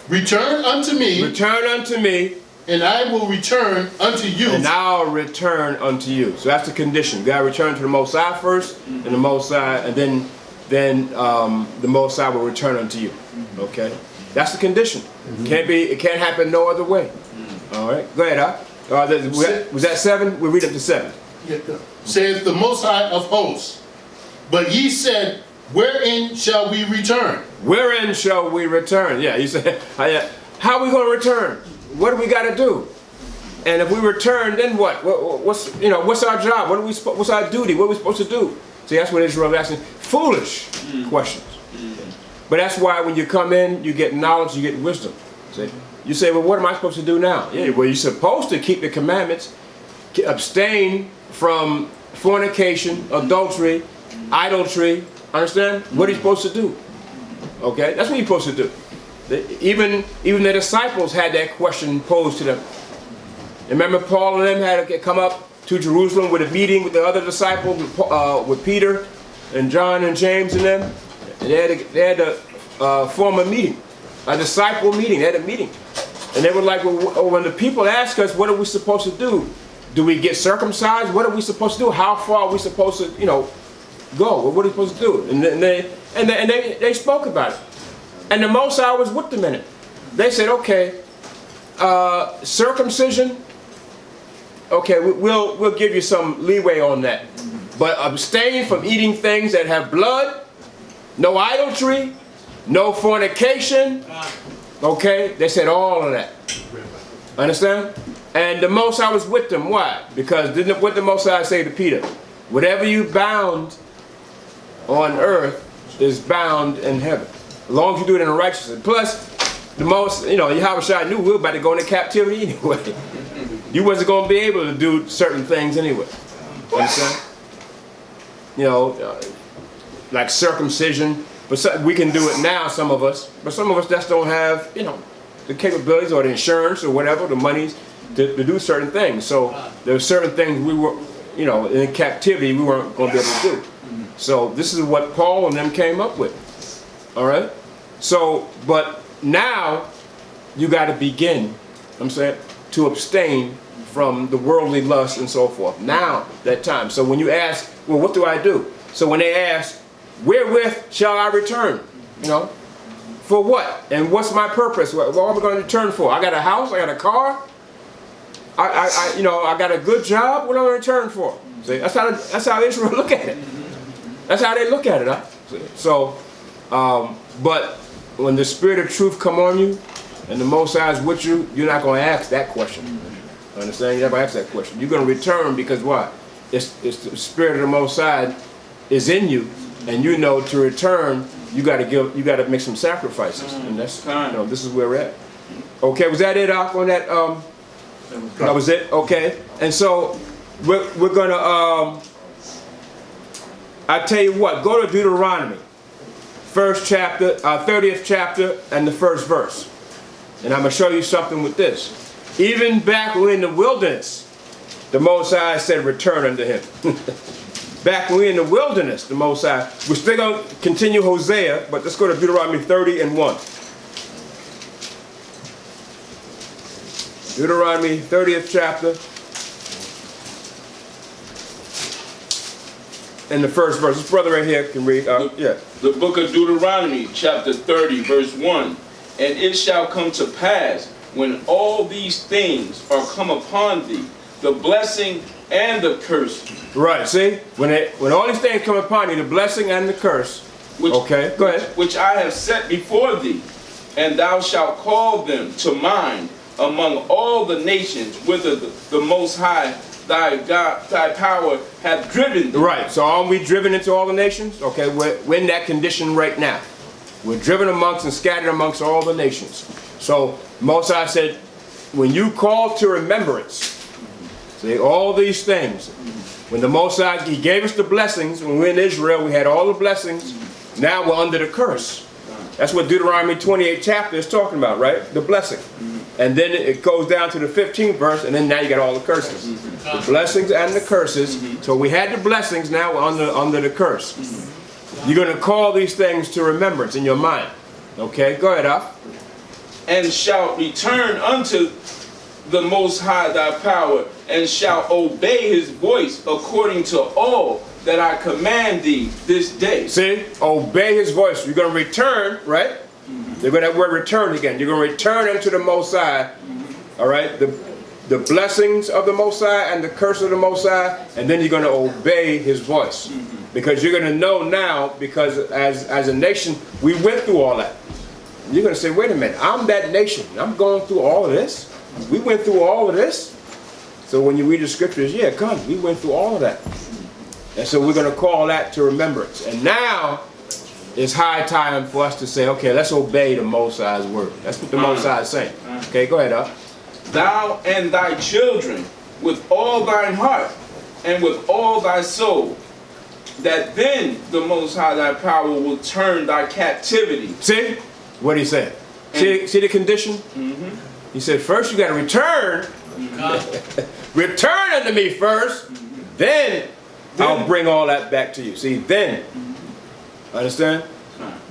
Return unto me. Return unto me. and I will return unto you. And I'll return unto you. So that's the condition. You got to return to the Most High first, and the Most High, and then the Most High will return unto you. Okay, that's the condition. It can't happen no other way. All right, go ahead. Was that 7? We'll read up to 7. Saith the Most High of hosts. But ye said, wherein shall we return? Wherein shall we return? Yeah, you said, how are we going to return? What do we got to do? And if we return, then what? What's our job? What's our duty? What are we supposed to do? See, that's what Israel is asking. Foolish questions. But that's why when you come in, you get knowledge, you get wisdom. See? You say, well, what am I supposed to do now? Yeah, well, you're supposed to keep the commandments, abstain from fornication, adultery, idolatry. Understand? What are you supposed to do? Okay, that's what you're supposed to do. Even the disciples had that question posed to them. Remember, Paul and them had to come up to Jerusalem with a meeting with the other disciples, with Peter and John and James and them. And they had to form a meeting, a disciple meeting. They had a meeting. And they were like, well, when the people ask us, what are we supposed to do? Do we get circumcised? What are we supposed to do? How far are we supposed to, go? Well, what are we supposed to do? And they spoke about it. And the Most High was with them in it. They said, okay, circumcision, okay, we'll give you some leeway on that. But abstain from eating things that have blood, no idolatry, no fornication. Okay, they said all of that. Understand? And the Most High was with them. Why? Because what did the Most High say to Peter? Whatever you bound on earth is bound in heaven. As long as you do it in righteousness. Plus, Yahushua knew we were about to go into captivity anyway. You wasn't going to be able to do certain things anyway. Understand? Like circumcision. But we can do it now, some of us. But some of us just don't have, the capabilities or the insurance or whatever, the monies to do certain things. So there are certain things we were, in captivity we weren't going to be able to do. So this is what Paul and them came up with. All right? So, but now you got to begin, to abstain from the worldly lust and so forth. Now, that time. So when you ask, well, what do I do? So when they ask, wherewith shall I return? For what? And what's my purpose? What am I going to return for? I got a house, I got a car, I got a good job. What am I going to return for? See, that's how Israel look at it. That's how they look at it. So, but when the Spirit of truth come on you, and the Most High is with you, you're not going to ask that question. Understand? You're not going to ask that question. You're going to return because why? It's the Spirit of the Most High is in you, and to return, you got to make some sacrifices, and that's this is where we're at. Okay, was that it? On that? That was it. Okay, and so we're gonna. I tell you what, go to Deuteronomy, 1st chapter, 30th chapter, and the 1st verse, and I'm gonna show you something with this. Even back when in the wilderness, the Most High said, "Return unto Him." Back when we're in the wilderness, the Most High. We're still going to continue Hosea, but let's go to Deuteronomy 30 and 1. Deuteronomy 30th chapter. And the 1st verse. This brother right here can read. The book of Deuteronomy, chapter 30, verse 1. And it shall come to pass, when all these things are come upon thee, the blessing and the curse. Right, see? When all these things come upon you, the blessing and the curse. Okay, go ahead. Which I have set before thee, and thou shalt call them to mind among all the nations, whither the Most High thy God, thy power hath driven thee. Right, so are we driven into all the nations? Okay, we're in that condition right now. We're driven amongst and scattered amongst all the nations. So Most High said, when you call to remembrance, see, all these things, when the Most High, He gave us the blessings. When we were in Israel, we had all the blessings. Now we're under the curse. That's what Deuteronomy 28 chapter is talking about, right? The blessing. And then it goes down to the 15th verse, and then now you got all the curses. The blessings and the curses. So we had the blessings, now we're under the curse. You're going to call these things to remembrance in your mind. Okay, go ahead, Al. And shalt return unto the Most High thy power, and shalt obey his voice according to all that I command thee this day. See, obey his voice. You're going to return, right? They're going to that word return again. You're going to return unto the Most High, all right? The blessings of the Most High and the curse of the Most High, and then you're going to obey his voice. Because you're going to know now, because as a nation, we went through all that. You're going to say, wait a minute, I'm that nation. I'm going through all of this. We went through all of this. So when you read the scriptures, yeah, come, we went through all of that. And so we're going to call that to remembrance. And now it's high time for us to say, okay, let's obey the Most High's word. That's what the Most High is saying. Okay, go ahead, up. Thou and thy children with all thine heart and with all thy soul, that then the Most High thy power will turn thy captivity. See what he said? See the condition? He said, first you got to return. Return unto me first. Then I'll bring all that back to you. See, then. Understand?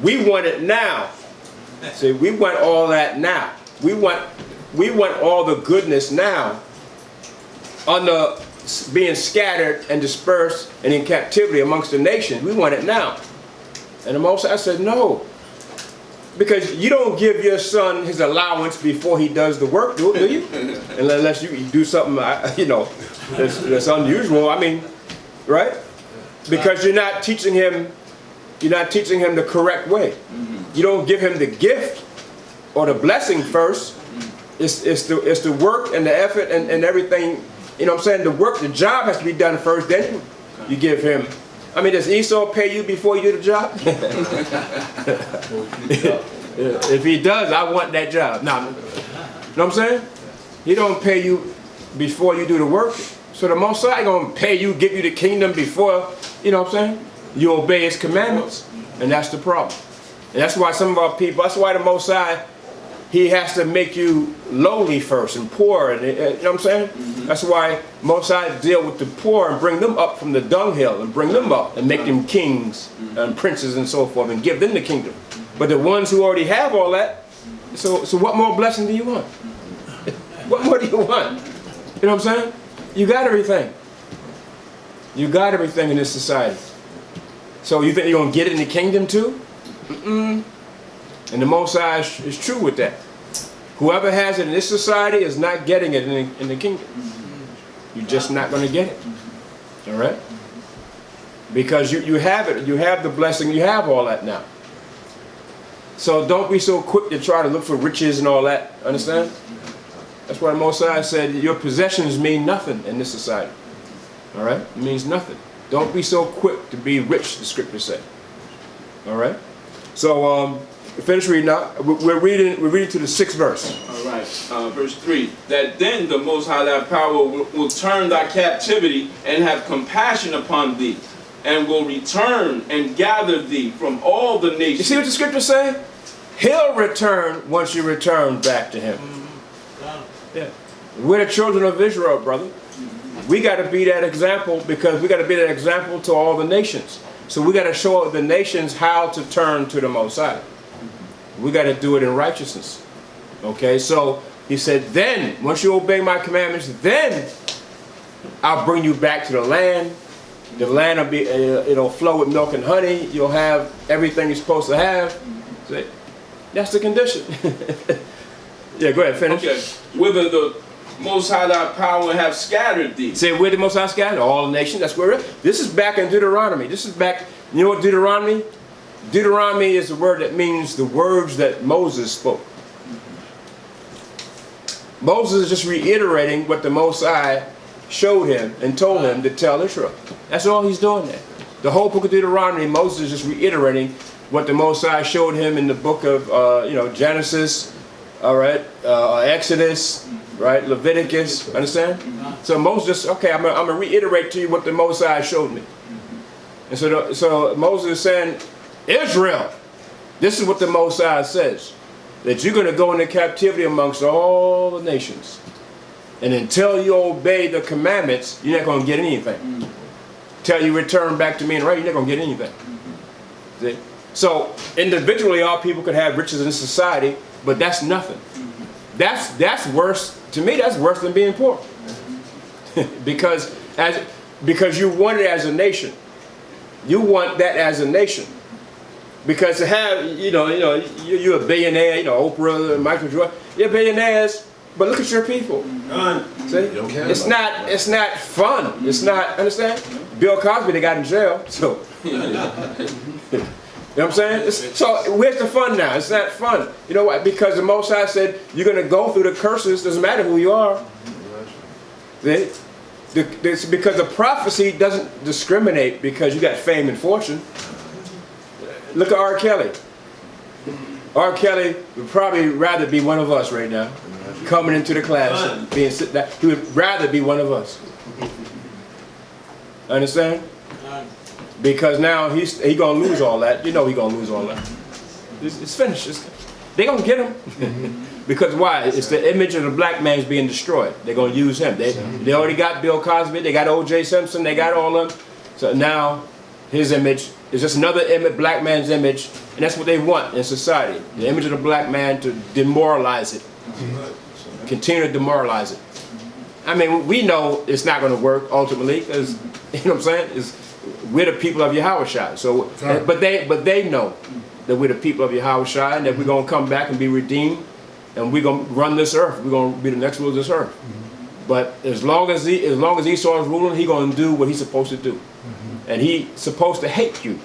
We want it now. See, we want all that now. We want all the goodness now. Under being scattered and dispersed and in captivity amongst the nations. We want it now. And the Most High said, no. Because you don't give your son his allowance before he does the work, do you? Unless you do something, you know, that's unusual. I mean, right? Because you're not teaching him the correct way. You don't give him the gift or the blessing first. It's the work and the effort and everything. You know what I'm saying? The work, the job has to be done first, then you give him. I mean, does Esau pay you before you do the job? If he does, I want that job. No, you know what I'm saying? He don't pay you before you do the work. So the Most High going to pay you, give you the kingdom before, you know what I'm saying? You obey his commandments. And that's the problem. And that's why some of our people, that's why the Most High, he has to make you lowly first and poor. And, you know what I'm saying? That's why Most High deal with the poor and bring them up from the dunghill and bring them up and make them kings and princes and so forth and give them the kingdom. But the ones who already have all that, so what more blessing do you want? What more do you want? You know what I'm saying? You got everything. You got everything in this society. So you think you're going to get it in the kingdom too? And the Most High is true with that. Whoever has it in this society is not getting it in the kingdom. You're just not going to get it. All right? Because you have it. You have the blessing. You have all that now. So don't be so quick to try to look for riches and all that. Understand? That's why the Most High said your possessions mean nothing in this society. All right? It means nothing. Don't be so quick to be rich, the scriptures say. All right? So, finish reading now. We're reading to the 6th verse. All right, verse 3. That then the Most High thy power will turn thy captivity and have compassion upon thee, and will return and gather thee from all the nations. You see what the scriptures say? He'll return once you return back to him. Yeah. We're the children of Israel, brother. We got to be that example, because we got to be that example to all the nations. So we got to show the nations how to turn to the Most High. We got to do it in righteousness. Okay, so he said, then, once you obey my commandments, then I'll bring you back to the land. The land will be, it'll flow with milk and honey. You'll have everything you're supposed to have. See? That's the condition. Yeah, go ahead, finish. Okay, whither the Most High thy power have scattered thee. Say, where the Most High scattered? All the nations. That's where this is back in Deuteronomy. This is back, you know what Deuteronomy? Deuteronomy is the word that means the words that Moses spoke. Moses is just reiterating what the Most High showed him and told him to tell Israel. That's all he's doing there. The whole book of Deuteronomy, Moses is just reiterating what the Most High showed him in the book of Genesis, all right, Exodus, right, Leviticus, understand? So Moses just, okay, I'm going to reiterate to you what the Most High showed me. And so Moses is saying, Israel, this is what the Most High says, that you're going to go into captivity amongst all the nations. And until you obey the commandments, you're not going to get anything. Till you return back to me and right, you're not going to get anything. See? So individually, all people could have riches in society, but that's nothing. That's worse To me, that's worse than being poor. because you want it as a nation. You want that as a nation. Because to have, you're a billionaire, Oprah, Michael Jordan, you're billionaires, but look at your people. See? It's not fun. It's not, understand? Bill Cosby, they got in jail, so. You know what I'm saying? So where's the fun now? It's not fun. You know what? Because the Most High said you're going to go through the curses. Doesn't matter who you are. See? Because the prophecy doesn't discriminate because you got fame and fortune. Look at R. Kelly. R. Kelly would probably rather be one of us right now, coming into the class, being sit down. He would rather be one of us. Understand? Because now he's gonna lose all that. You know he's gonna lose all that. It's finished. They're gonna get him. Because why? It's the image of the black man's being destroyed. They're gonna use him. They already got Bill Cosby. They got O.J. Simpson. They got all of them. So now his image is just another image, black man's image, and that's what they want in society. The image of the black man to demoralize it, continue to demoralize it. I mean, we know it's not going to work ultimately, because you know what I'm saying. We're the people of Yahushua. So, but they know that we're the people of Yahushua, and that we're going to come back and be redeemed, and we're going to run this earth. We're going to be the next rule of this earth. But as long as Esau is ruling, he's going to do what he's supposed to do. And he's supposed to hate you.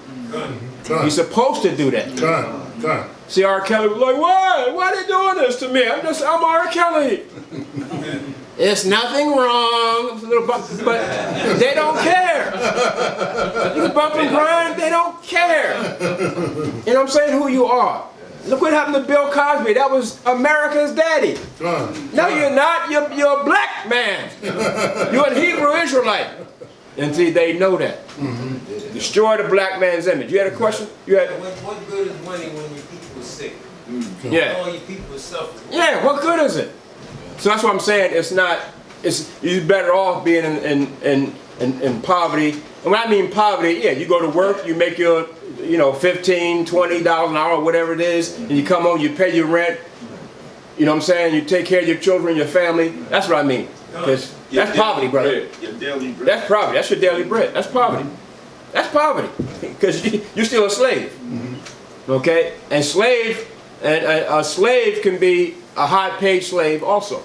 He's supposed to do that. See, R. Kelly was like, why? Why are they doing this to me? I'm R. Kelly. It's nothing wrong. But they don't care. You can bump and grind, they don't care. You know what I'm saying? Who you are. Look what happened to Bill Cosby. That was America's daddy. No, you're not. You're a black man. You're a Hebrew Israelite. And see, they know that. Destroy the black man's image. You had a question? You had. What good is money when your people are sick? Yeah. All your people are suffering. Yeah. What good is it? So that's what I'm saying. It's not. You're better off being in poverty. And when I mean poverty, yeah, you go to work, you make your, $15, $20 an hour, whatever it is, and you come home, you pay your rent. You know what I'm saying? You take care of your children, your family. That's what I mean. Because that's poverty, brother. Your daily bread. That's poverty. That's your daily bread. That's poverty. That's poverty. Because you're still a slave. Okay? And a slave can be a high-paid slave also.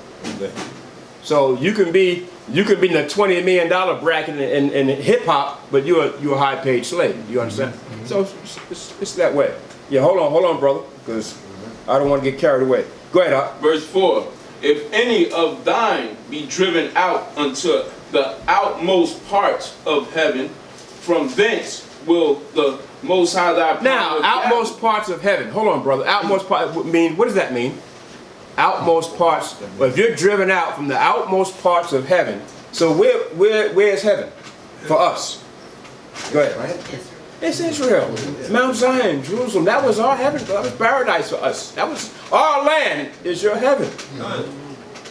So you can be in the $20 million bracket in hip hop, but you're a high-paid slave. You understand? So it's that way. Yeah, hold on, brother, because I don't want to get carried away. Go ahead, Doc. Verse 4. If any of thine be driven out unto the outmost parts of heaven, from thence will the Most High thy power Now, outmost parts of heaven. Hold on, brother. Outmost part mean, what does that mean? Outmost parts. Well, if you're driven out from the outmost parts of heaven, so where's heaven for us? Go ahead. Right? It's Israel. Mount Zion, Jerusalem. That was our heaven. That was paradise for us. That was our land. Is your heaven.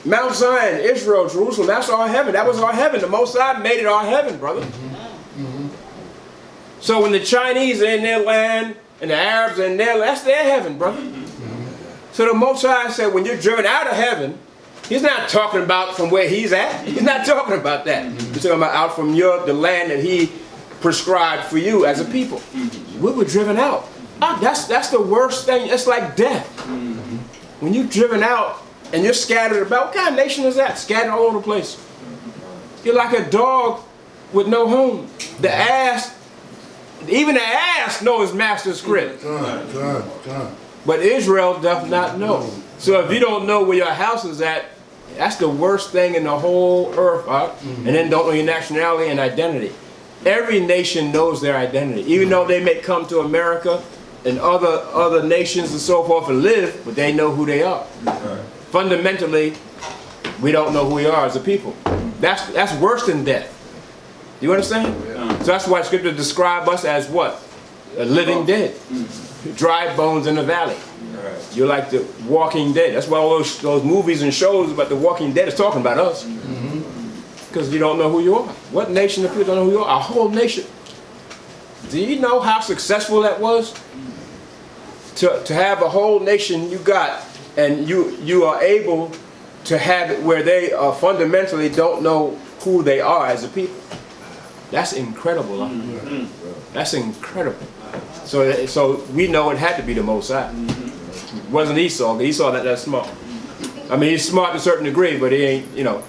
Mount Zion, Israel, Jerusalem. That's our heaven. That was our heaven. The Most High made it our heaven, brother. So when the Chinese are in their land and the Arabs are in their land, that's their heaven, brother. So the Most High said, when you're driven out of heaven, he's not talking about from where he's at. He's not talking about that. He's talking about out from the land that he prescribed for you as a people. We were driven out. That's the worst thing. It's like death. When you're driven out and you're scattered about, what kind of nation is that? Scattered all over the place. You're like a dog with no home. Even the ass knows his master's crib. But Israel does not know. So if you don't know where your house is at, that's the worst thing in the whole earth. And then don't know your nationality and identity. Every nation knows their identity. Even though they may come to America and other nations and so forth and live, but they know who they are. Fundamentally, we don't know who we are as a people. That's worse than death. You understand? So that's why Scripture describes us as what? A living dead. Dry bones in the valley. You're like the walking dead. That's why all those movies and shows about the walking dead is talking about us. Because you don't know who you are. What nation of people don't know who you are? Our whole nation. Do you know how successful that was? To have a whole nation you got, and you are able to have it where they fundamentally don't know who they are as a people. That's incredible. Huh? That's incredible. So we know it had to be the Most High. It wasn't Esau. Esau not that smart. I mean, he's smart to a certain degree, but he ain't, you know,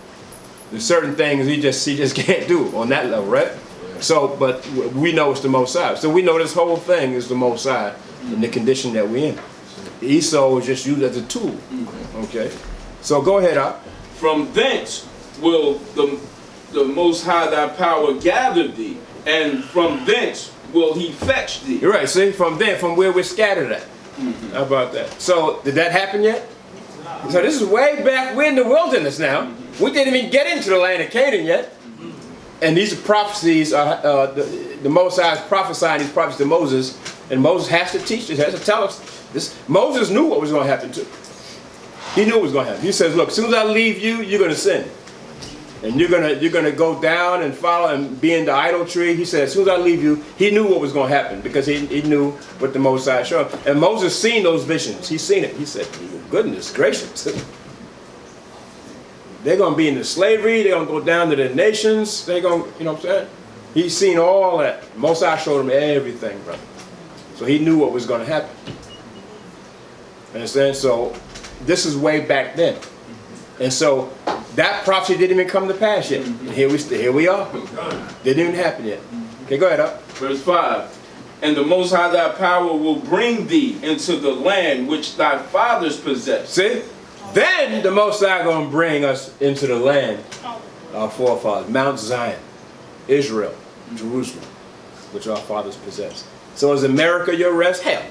there's certain things he just can't do on that level, right? So, but we know it's the Most High. So we know this whole thing is the Most High in the condition that we're in. Esau was just used as a tool. Okay. So go ahead, Al. From thence will the Most High thy power gather thee, and from thence will he fetch thee. You're right. See, from where we're scattered at. How about that? So did that happen yet? So this is way back. We're in the wilderness now. We didn't even get into the land of Canaan yet. And these are prophecies. The Most High is prophesying these prophecies to Moses, and Moses has to teach us, has to tell us this. Moses knew what was going to happen too. He knew what was going to happen. He says, "Look, as soon as I leave you, you're going to sin, and you're gonna go down and follow and be in the idolatry." He said, "As soon as I leave you," he knew what was going to happen because he knew what the Most High showed him. And Moses seen those visions. He seen it. He said, "Goodness gracious." They're going to be in the slavery. They're going to go down to the nations. They're going to, you know what I'm saying? He's seen all that. Most High showed him everything, brother. So he knew what was going to happen. Understand? So this is way back then. And so that prophecy didn't even come to pass yet. And here we are. Didn't even happen yet. Okay, go ahead, up. Verse 5. And the Most High thy power will bring thee into the land which thy fathers possessed. See? Then the Most High going to bring us into the land, our forefathers, Mount Zion, Israel, Jerusalem, which our fathers possessed. So is America your rest? Hell,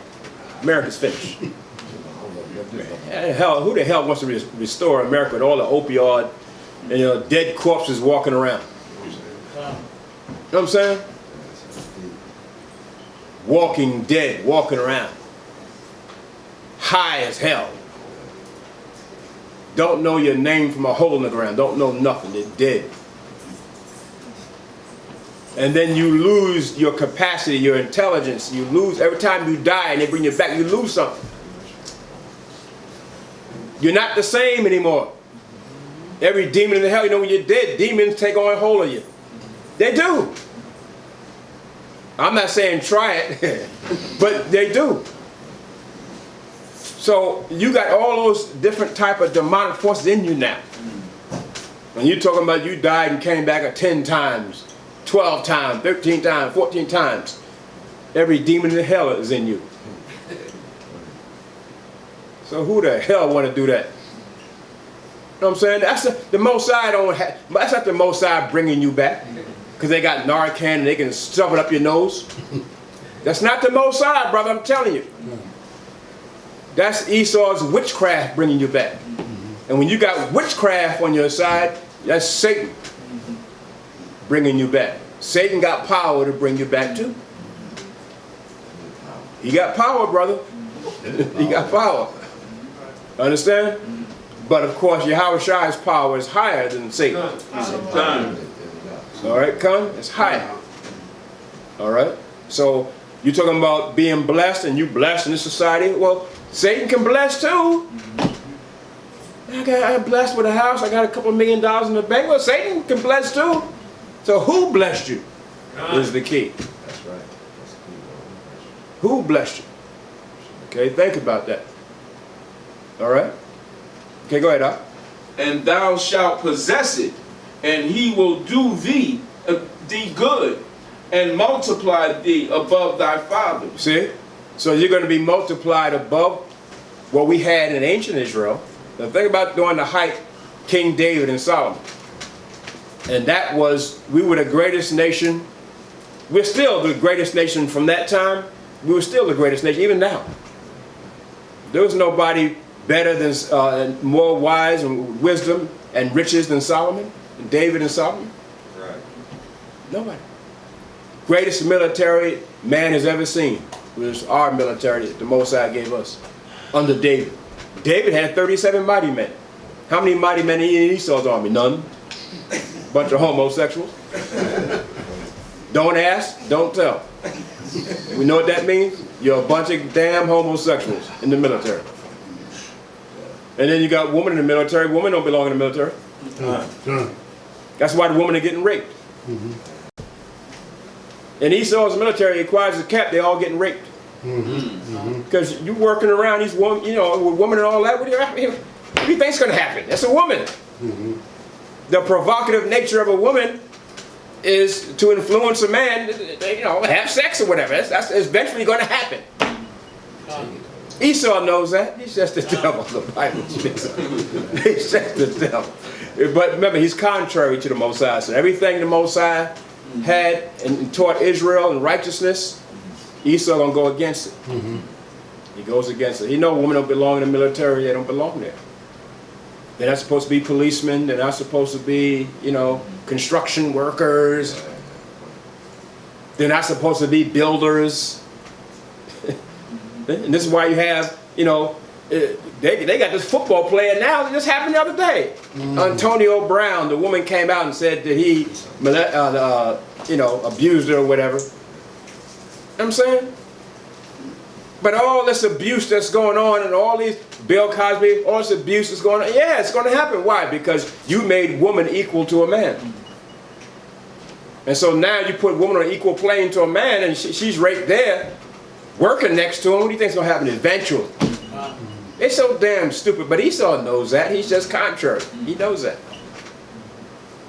America's finished. Hell, who the hell wants to restore America with all the opioid and dead corpses walking around? You know what I'm saying? Walking dead, walking around, high as hell. Don't know your name from a hole in the ground. Don't know nothing. They're dead. And then you lose your capacity, your intelligence. You lose every time you die and they bring you back. You lose something. You're not the same anymore. Every demon in the hell, you know, when you're dead, demons take on hold of you. They do. I'm not saying try it, but they do. So you got all those different type of demonic forces in you now. When you're talking about you died and came back 10 times, 12 times, 13 times, 14 times. Every demon in hell is in you. So who the hell want to do that? You know what I'm saying? That's the Most High don't have, that's not the Most High bringing you back. Because they got Narcan and they can stuff it up your nose. That's not the Most High, brother, I'm telling you. That's Esau's witchcraft bringing you back. And when you got witchcraft on your side, that's Satan bringing you back. Satan got power to bring you back too. He got power, brother. He got power. Understand? But of course, Yahweh Shai's power is higher than Satan. All right, come? It's higher. All right? So you're talking about being blessed and you blessed in this society. Well, Satan can bless too. I'm blessed with a house. I got a couple $1 million in the bank. Well, Satan can bless too. So who blessed you is the key. That's right. That's the key. Who blessed you? Okay, think about that. All right? Okay, go ahead, Doc. And thou shalt possess it, and he will do thee good, and multiply thee above thy fathers. See? So you're going to be multiplied above what we had in ancient Israel. Now think about during the height, King David and Solomon. And that was, we were the greatest nation. We're still the greatest nation from that time. We were still the greatest nation, even now. There was nobody better than, more wise and wisdom and riches than Solomon, and David and Solomon. Right. Nobody. Greatest military man has ever seen was our military that the Most High gave us under David. David had 37 mighty men. How many mighty men in Esau's army? None. Bunch of homosexuals. Don't ask, don't tell. We know what that means? You're a bunch of damn homosexuals in the military. And then you got women in the military. Women don't belong in the military. That's why the women are getting raped. And Esau's military acquires a cap, they all getting raped. Because you working around these women, you know, with women and all that, what do you think's going to happen? That's a woman. The provocative nature of a woman is to influence a man, you know, have sex or whatever. That's eventually going to happen. Esau knows that. He's just the devil, the Bible says. He's just the devil. But remember, he's contrary to the Most High. So everything the Most High had and taught Israel in righteousness, Esau gonna go against it. He goes against it. He knows women don't belong in the military. They don't belong there. They're not supposed to be policemen. They're not supposed to be, you know, construction workers. They're not supposed to be builders. And this is why you have, you know, they got this football player now. This happened the other day. Antonio Brown, the woman came out and said that he, you know, abused her or whatever. You know what I'm saying? But all this abuse that's going on and all these, Bill Cosby, all this abuse that's going on, yeah, it's going to happen. Why? Because you made woman equal to a man. And so now you put woman on an equal plane to a man and she's right there working next to him. What do you think's going to happen eventually? It's so damn stupid, but Esau knows that. He's just contrary. He knows that.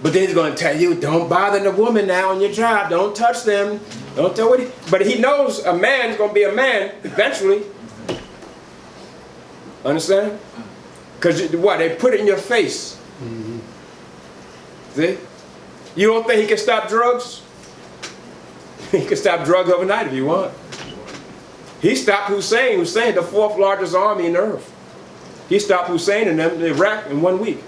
But then he's going to tell you, don't bother the woman now on your job. Don't touch them. Don't tell what he... But he knows a man's going to be a man eventually. Understand? Because what? They put it in your face. See? You don't think he can stop drugs? He can stop drugs overnight if you want. He stopped Hussein, the fourth largest army in the earth. He stopped Hussein and them in Iraq in 1 week.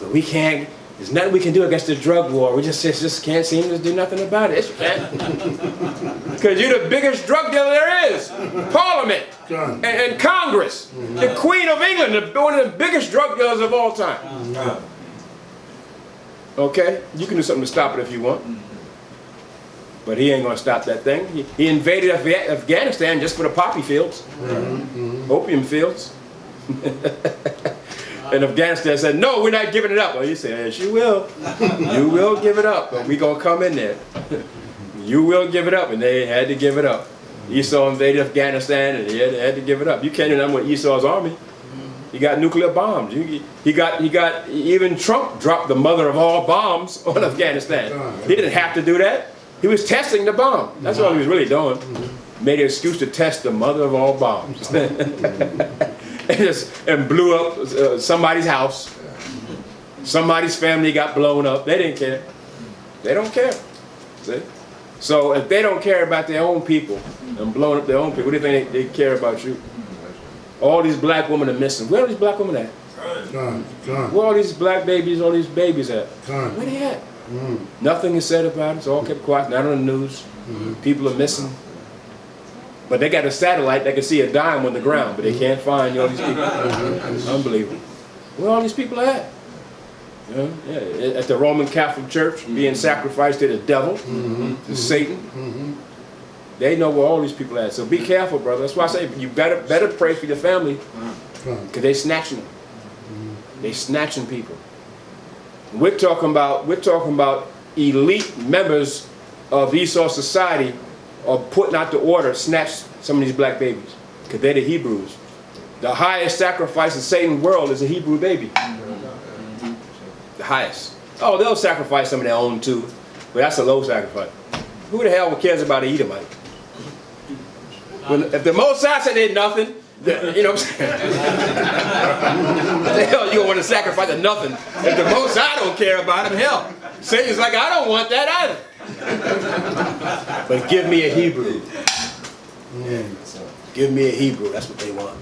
But we can't, there's nothing we can do against the drug war. We just can't seem to do nothing about it. Because you're the biggest drug dealer there is. Parliament and Congress. The Queen of England, one of the biggest drug dealers of all time. Okay? You can do something to stop it if you want. But he ain't going to stop that thing. He invaded Afghanistan just for the poppy fields, opium fields. And Afghanistan said, no, we're not giving it up. Well, he said, yes, you will. You will give it up, but we're going to come in there. You will give it up, and they had to give it up. Esau invaded Afghanistan, and they had to give it up. You can't remember what Esau's army. He got nuclear bombs. He got even Trump dropped the mother of all bombs on Afghanistan. He didn't have to do that. He was testing the bomb. That's all he was really doing. Made an excuse to test the mother of all bombs. and blew up somebody's house. Somebody's family got blown up. They didn't care. They don't care. See? So if they don't care about their own people and blowing up their own people, what do you think they care about you? All these black women are missing. Where are these black women at? Where are all these black babies, all these babies at? Where are they at? Nothing is said about it. It's all kept quiet. Not on the news. People are missing. But they got a satellite that can see a dime on the ground, but they can't find all these people. Unbelievable. Where all these people at? Yeah, at the Roman Catholic Church, being sacrificed to the devil, to Satan. They know where all these people are at. So be careful, brother. That's why I say you better pray for your family, because they snatching them. They snatching people. We're talking about elite members of Esau society are putting out the order, snatch some of these black babies, because they're the Hebrews. The highest sacrifice in Satan's world is a Hebrew baby. The highest. Oh, they'll sacrifice some of their own too, but that's a low sacrifice. Who the hell cares about an Edomite? If the Most High said there's nothing, you know what I'm saying? What the hell you don't want to sacrifice to nothing? If the Most High don't care about him, hell. Satan's like, I don't want that either. But give me a Hebrew. Give me a Hebrew. That's what they want.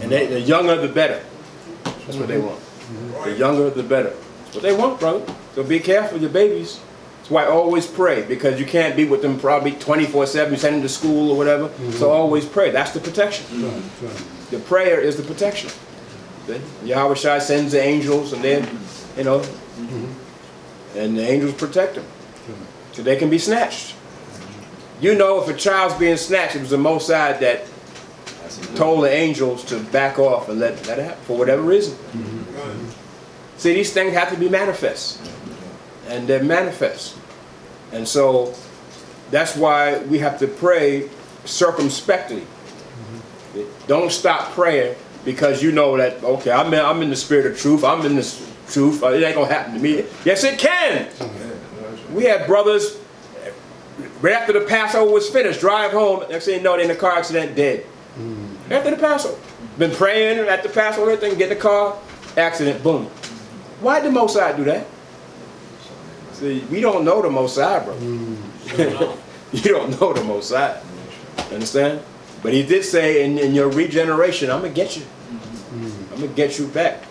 And the younger the better. That's what they want. The younger the better. That's what they want, brother. So be careful with your babies. That's why I always pray, because you can't be with them probably 24/7, you send them to school or whatever. So always pray. That's the protection. The prayer is the protection. Yahweh Shai sends the angels, and then, you know, and the angels protect them. So they can be snatched. You know, if a child's being snatched, it was the Most High that told the angels to back off and let it happen for whatever reason. See, these things have to be manifest. And they're manifest. And so that's why we have to pray circumspectly. Don't stop praying because you know that, okay, I'm in the spirit of truth. I'm in this truth. It ain't going to happen to me. Yes, it can. We had brothers, right after the Passover was finished, drive home. Next thing you know, they're in a car accident, dead. After the Passover. Been praying at the Passover, everything, get in the car, accident, boom. Why did the Most High do that? See, we don't know the Most High, bro. You don't know the Most High. Understand? But he did say in your regeneration, I'm going to get you. I'm going to get you back.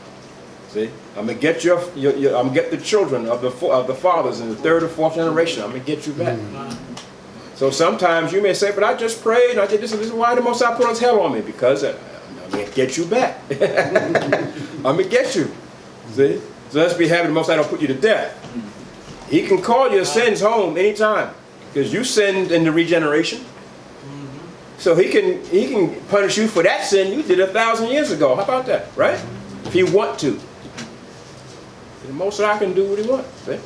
See? I'm going to get I'm going to get the children of the fathers in the third or fourth generation. I'm going to get you back. So sometimes you may say, but I just prayed, I did this and this. Why did the Most High put his hell on me? Because I'm going to get you back. I'm going to get you. See? So let's be happy the Most High don't put you to death. He can call your sins home anytime. Because you sinned in the regeneration. So he can punish you for that sin you did 1,000 years ago. How about that, right? If he want to. The Most High can do what he wants. See?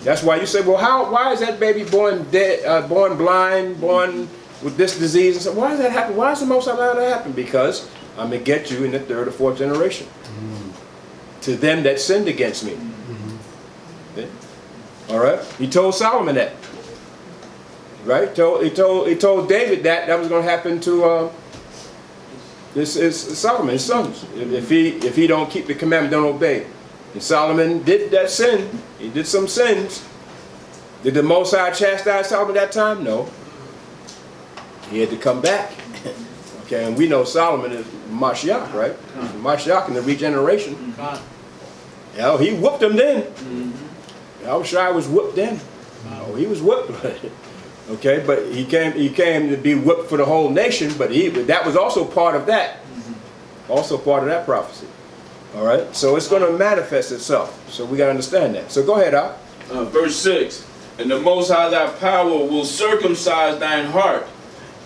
That's why you say, well, why is that baby born dead, born blind, born with this disease? And so why does that happen? Why is the Most High allowed that happen? Because I'm going to get you in the third or fourth generation. To them that sinned against me. See? All right? He told Solomon that. Right? He told David that was going to happen to this is Solomon, his sons. If he don't keep the commandment, don't obey. And Solomon did that sin. He did some sins. Did the Most High chastise Solomon at that time? No. He had to come back. Okay, and we know Solomon is Mashiach, right? Mashiach in the regeneration. You know, he whooped him then. Al-Shai was whooped then. Oh, he was whooped. Okay, but he came to be whipped for the whole nation, but that was also part of that. Also part of that prophecy. All right, so it's going to manifest itself. So we got to understand that. So go ahead, Al. Verse 6. And the Most High thy power will circumcise thine heart,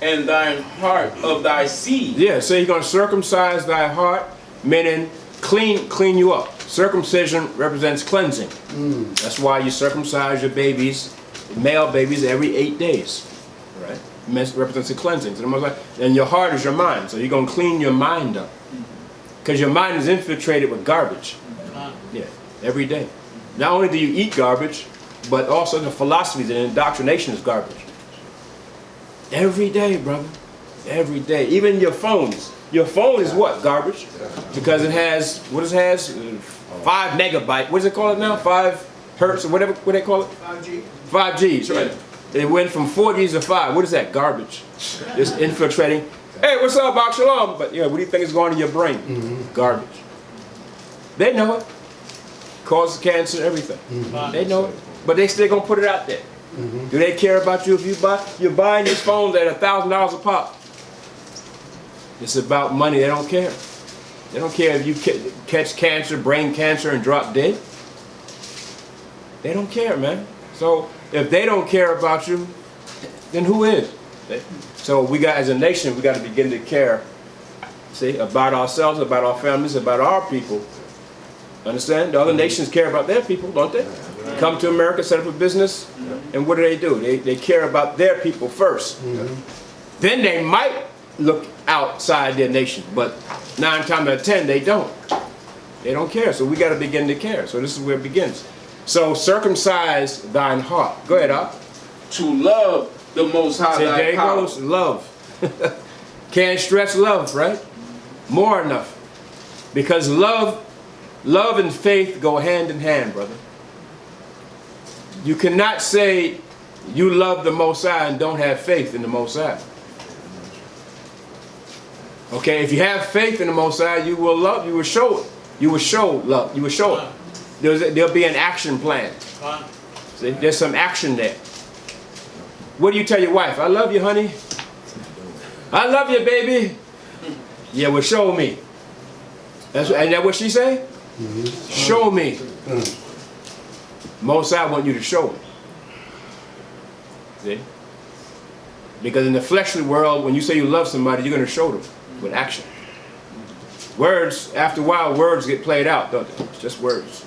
and thine heart of thy seed. Yeah, so he's going to circumcise thy heart, meaning clean you up. Circumcision represents cleansing. That's why you circumcise your babies, male babies, every 8 days. Right? It represents a cleansing. And your heart is your mind, so you're going to clean your mind up. Because your mind is infiltrated with garbage. Yeah, every day. Not only do you eat garbage, but also the philosophies and indoctrination is garbage. Every day, brother. Every day. Even your phones. Your phone is what? Garbage. Because it has, what it has? 5 megabytes. What is it called now? 5 hertz or whatever, what they call it? 5G. 5Gs, right. It went from 4Gs to 5. What is that? Garbage. It's infiltrating. Hey, what's up, Barak Shalom? But yeah, what do you think is going in your brain? Garbage. They know it. Causes cancer, everything. They know it. But they still gonna put it out there. Do they care about you if you're buying these phones at $1,000 a pop? It's about money. They don't care. They don't care if you catch cancer, brain cancer, and drop dead. They don't care, man. So if they don't care about you, then who is? So we got, as a nation, we got to begin to care, see, about ourselves, about our families, about our people. Understand? The other nations care about their people, don't they? Come to America, set up a business, and what do? They care about their people first. Then they might look outside their nation, but 9 times out of 10 they don't. They don't care, so we got to begin to care. So this is where it begins. So circumcise thine heart. Go ahead, Al. To love the Most High thy There power. goes love. Can't stress love, right? More enough. Because love and faith go hand in hand, brother. You cannot say you love the Most High and don't have faith in the Most High. Okay, if you have faith in the Most High, you will love, you will show it. You will show love. You will show it. There'll be an action plan. See, there's some action there. What do you tell your wife? I love you, honey. I love you, baby. Yeah, well, show me. Ain't that what she say? Show me. Most I want you to show me. See? Because in the fleshly world, when you say you love somebody, you're going to show them with action. Words, after a while, words get played out, don't they? It's just words.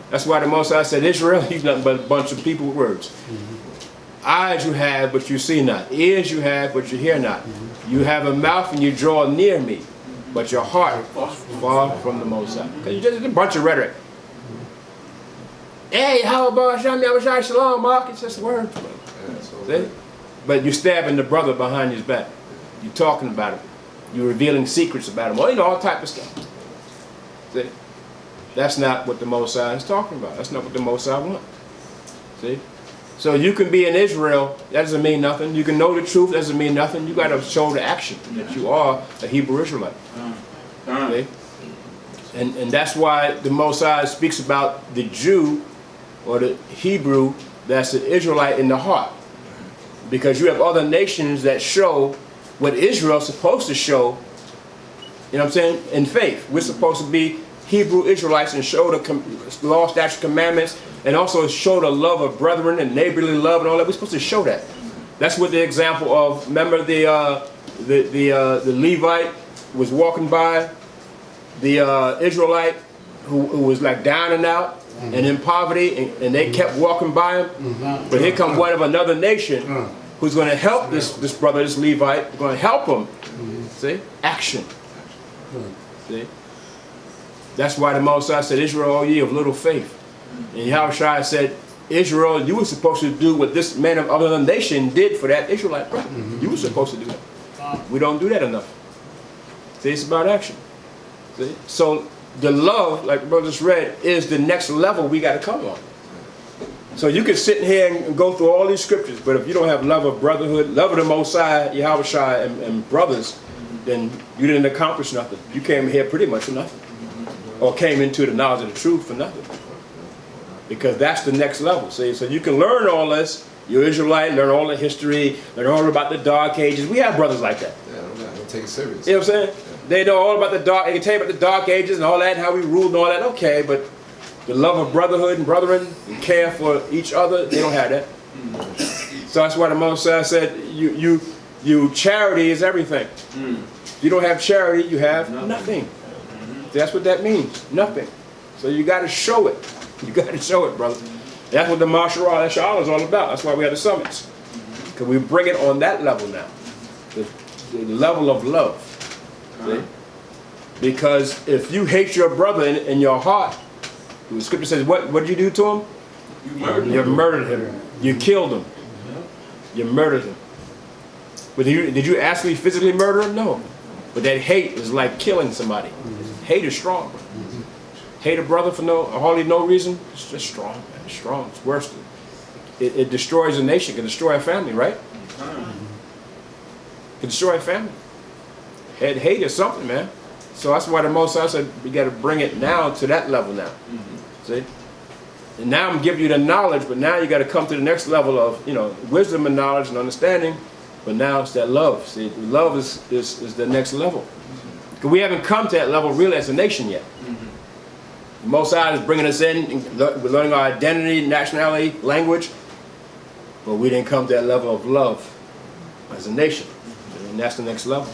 That's why the Most High said, Israel, he's nothing but a bunch of people with words. Eyes you have, but you see not. Ears you have, but you hear not. You have a mouth and you draw near me, but your heart is far from the Most High. Because you're just a bunch of rhetoric. Hey, how about Shalom, Mark? It's just words, bro. See? But you're stabbing the brother behind his back. You're talking about him. You're revealing secrets about him. Well, you know, all type of stuff. See? That's not what the Most High is talking about. That's not what the Most High wants. See? So you can be in Israel, that doesn't mean nothing. You can know the truth, that doesn't mean nothing. You got to show the action that you are a Hebrew Israelite. See? And that's why the Most High speaks about the Jew or the Hebrew that's an Israelite in the heart. Because you have other nations that show what Israel's supposed to show, you know what I'm saying, in faith. We're supposed to be Hebrew Israelites and show the law, statutes, commandments, and also show the love of brethren and neighborly love and all that. We're supposed to show that. That's what the example of, remember the Levite was walking by, the Israelite who was like down and out and in poverty, and they kept walking by him. But here comes one of another nation who's going to help this brother, this Levite, going to help him. See? Action. See? That's why the Most High said, Israel, all ye of little faith. And Yahushua said, Israel, you were supposed to do what this man of other nation did for that Israelite brother. You were supposed to do that. We don't do that enough. See, it's about action. See? So the love, like the brother just read, is the next level we got to come on. So you can sit here and go through all these scriptures, but if you don't have love of brotherhood, love of the Most High, Yahushua, and brothers, then you didn't accomplish nothing. You came here pretty much for nothing. Or came into the knowledge of the truth for nothing. Because that's the next level. See, so you can learn all this. You're Israelite, learn all the history, learn all about the Dark Ages. We have brothers like that. Yeah, don't take it serious. You know what I'm saying? Yeah. They know all about the Dark, they can tell you about the Dark Ages and all that, and how we ruled and all that. Okay, but the love of brotherhood and brethren and care for each other, they don't have that. So that's why the Most High said, you charity is everything. If you don't have charity, you have nothing. That's what that means. Nothing. So you got to show it. You got to show it, brother. That's what the martial law is all about. That's why we have the summits. Because we bring it on that level now. The level of love. See? Because if you hate your brother in your heart, the scripture says, what did you do to him? You murdered him. You killed him. You murdered him. But did you actually physically murder him? No. But that hate is like killing somebody. Hate is strong. Hate a brother for hardly no reason, it's just strong, man. It's strong. It's worse. It destroys a nation. It can destroy a family, right? It can destroy a family. Hate is something, man. So that's why the Most High said we got to bring it now to that level now. See? And now I'm giving you the knowledge, but now you got to come to the next level of, you know, wisdom and knowledge and understanding. But now it's that love. See, love is the next level. Because we haven't come to that level really as a nation yet. The Most High is bringing us in, we're learning our identity, nationality, language, but we didn't come to that level of love as a nation. And that's the next level.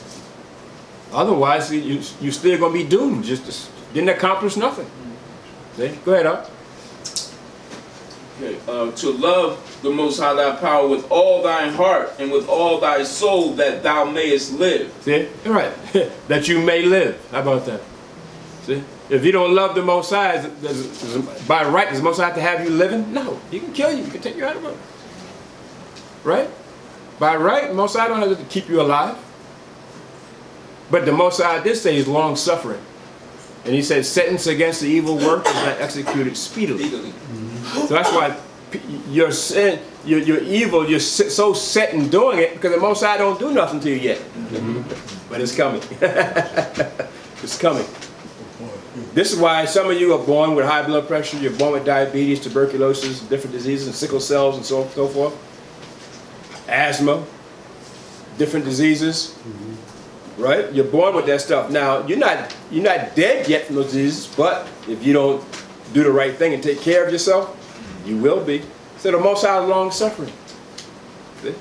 Otherwise, you're still going to be doomed. Just didn't accomplish nothing. See? Go ahead, Up. Okay. To love the Most High thy power with all thine heart and with all thy soul, that thou mayest live. See? All right. That you may live. How about that? See? If you don't love the Most High, by right, does the Most High have to have you living? No. He can kill you. He can take you out of it. Right? By right, the Most High don't have to keep you alive. But the Most High did say he's long-suffering. And he said, sentence against the evil work is not executed speedily. So that's why your sin, your evil, you're so set in doing it because the Most High don't do nothing to you yet. But it's coming. It's coming. This is why some of you are born with high blood pressure, you're born with diabetes, tuberculosis, different diseases, and sickle cells and so forth. Asthma, different diseases. Right? You're born with that stuff. Now, you're not dead yet from those diseases, but if you don't do the right thing and take care of yourself, you will be. So the Most High is long suffering. See?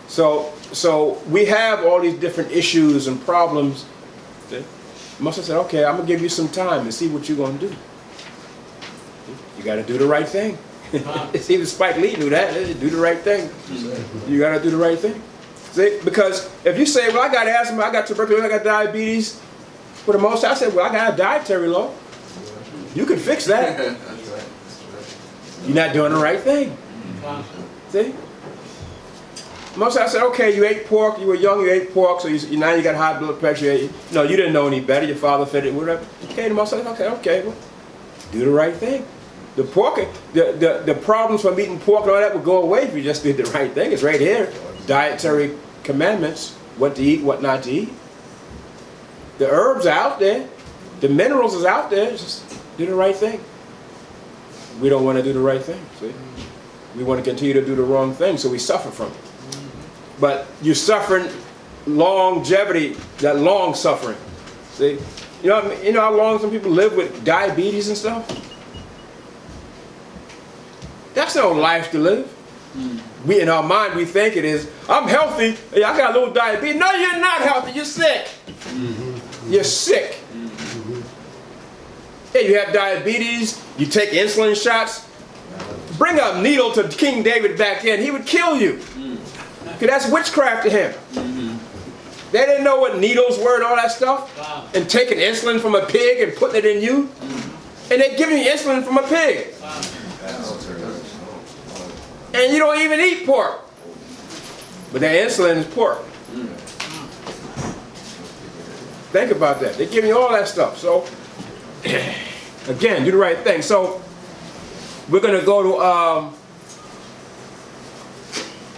So so we have all these different issues and problems. See? Moses said, okay, I'm going to give you some time and see what you're going to do. You got to do the right thing. Even Spike Lee knew that. Do the right thing. You got to do the right thing. See? Because if you say, well, I got asthma, I got tuberculosis, I got diabetes, for the most, I said, well, I got a dietary law. You can fix that. You're not doing the right thing. See? Most I said, okay, you ate pork, you were young, you ate pork, so now you got high blood pressure. No, you didn't know any better, your father fed it, whatever. Okay, the most I said, okay, well, do the right thing. The pork, the problems from eating pork and all that would go away if you just did the right thing. It's right here. Dietary commandments, what to eat, what not to eat. The herbs are out there. The minerals is out there. Just do the right thing. We don't want to do the right thing, see? We want to continue to do the wrong thing, so we suffer from it. But you're suffering longevity, that long suffering. See? You know how long some people live with diabetes and stuff? That's no life to live. We, in our mind, we think it is, I'm healthy, I got a little diabetes. No, you're not healthy, you're sick. You're sick. Yeah, you have diabetes, you take insulin shots. Bring a needle to King David back then, he would kill you. Because that's witchcraft to him. They didn't know what needles were and all that stuff. Wow. And taking insulin from a pig and putting it in you. And they're giving you insulin from a pig. Wow. And you don't even eat pork. But their insulin is pork. Think about that. They're giving you all that stuff. So, again, do the right thing. So, we're going to go to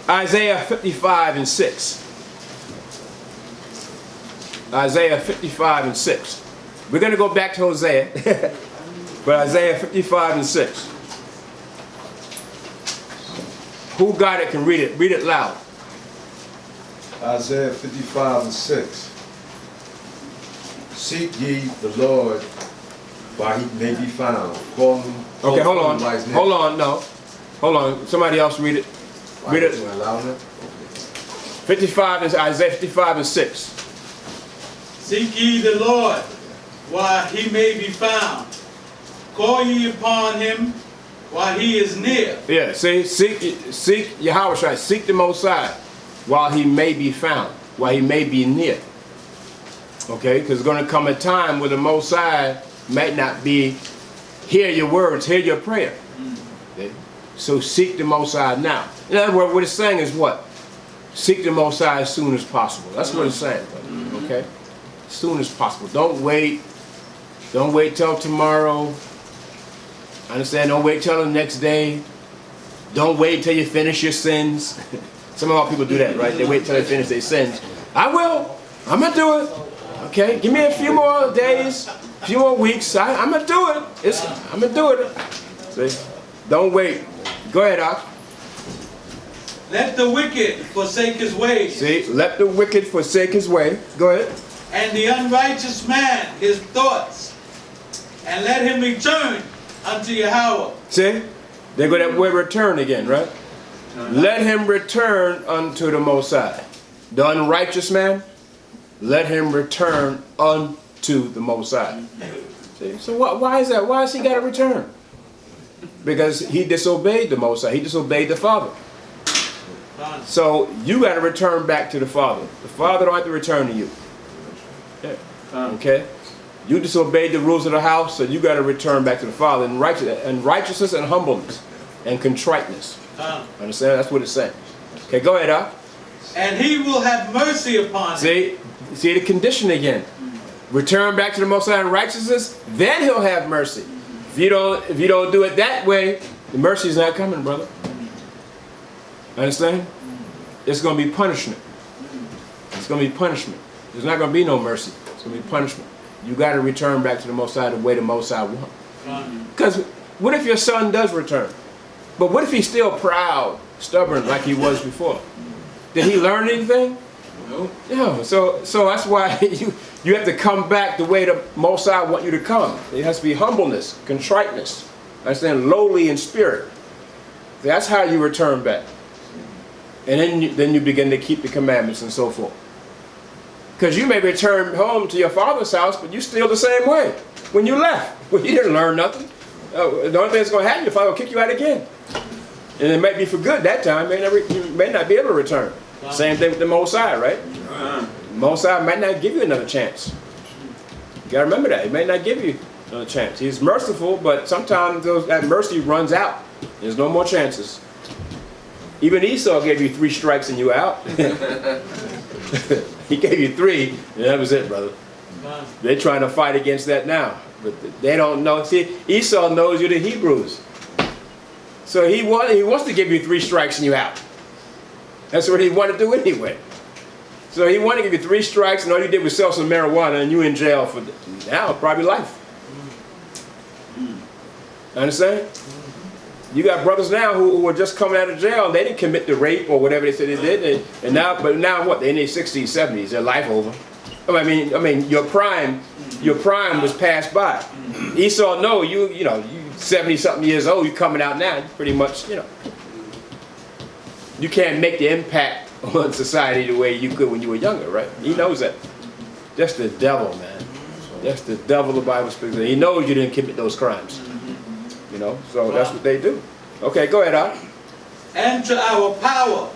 Isaiah 55 and 6. Isaiah 55 and 6. We're going to go back to Hosea. But Isaiah 55 and 6. Who got it can read it. Read it loud. Isaiah 55 and 6. Seek ye the Lord while he may be found. Call him. Okay, hold on. Hold on, no. Hold on. Somebody else read it. Read it. 55 is Isaiah 55 and 6. Seek ye the Lord while he may be found. Call ye upon him while he is near. Yeah, see, seek Yahweh, seek the Most High while he may be found, while he may be near. Okay, because there's going to come a time where the Most High might not be, hear your words, hear your prayer. Okay? So seek the Most High now. In other words, what it's saying is what? Seek the Most High as soon as possible. That's what it's saying. Okay? As soon as possible. Don't wait. Don't wait till tomorrow. Understand? Don't wait till the next day. Don't wait till you finish your sins. Some of our people do that, right? They wait till they finish their sins. I will. I'm going to do it. Okay? Give me a few more days, a few more weeks. I'm going to do it. I'm going to do it. See? Don't wait. Go ahead, Ak. Let the wicked forsake his ways. See? Let the wicked forsake his way. Go ahead. And the unrighteous man his thoughts. And let him return unto Yahweh. See? They go that word return again, right? Let him return unto the Most High. The unrighteous man, let him return unto the Most High. See? So why is that? Why has he got to return? Because he disobeyed the Most High. He disobeyed the Father. So you got to return back to the Father. The Father don't have to return to you. Yeah. Okay? You disobeyed the rules of the house, so you got to return back to the Father in righteousness and humbleness and contriteness. Understand? That's what it's saying. Okay, go ahead, Ak. And he will have mercy upon him. See the condition again. Return back to the Most High in righteousness, then he'll have mercy. If you don't do it that way, the mercy is not coming, brother. Understand? It's going to be punishment. It's going to be punishment. There's not going to be no mercy. It's going to be punishment. You got to return back to the Most High the way the Most High wants. Because what if your son does return? But what if he's still proud, stubborn like he was before? Did he learn anything? No. So that's why you have to come back the way the Most High want you to come. It has to be humbleness, contriteness. Understand? Lowly in spirit. That's how you return back. And then you begin to keep the commandments and so forth. Because you may return home to your father's house, but you still the same way when you left. Well, you didn't learn nothing. The only thing that's going to happen, your father will kick you out again. And it might be for good that time. You may not be able to return. Same thing with the Most High, right? Most High might not give you another chance. You got to remember that. He may not give you another chance. He's merciful, but sometimes that mercy runs out. There's no more chances. Even Esau gave you 3 strikes and you were out. He gave you 3, and that was it, brother. They're trying to fight against that now. But they don't know. See, Esau knows you're the Hebrews. So he wants to give you 3 strikes and you out. That's what he wanted to do anyway. So he wanted to give you 3 strikes, and all you did was sell some marijuana, and you in jail for now probably life. Understand? You got brothers now who were just coming out of jail, and they didn't commit the rape or whatever they said they did, but now what? They're in their 60s, 70s, their life over. I mean, your prime was passed by. Esau, no, you 70-something years old, you coming out now, you pretty much, you can't make the impact on society the way you could when you were younger, right? He knows that. That's the devil, man. That's the devil the Bible speaks of. He knows you didn't commit those crimes. So that's what they do. Okay, go ahead, Al. And to our power,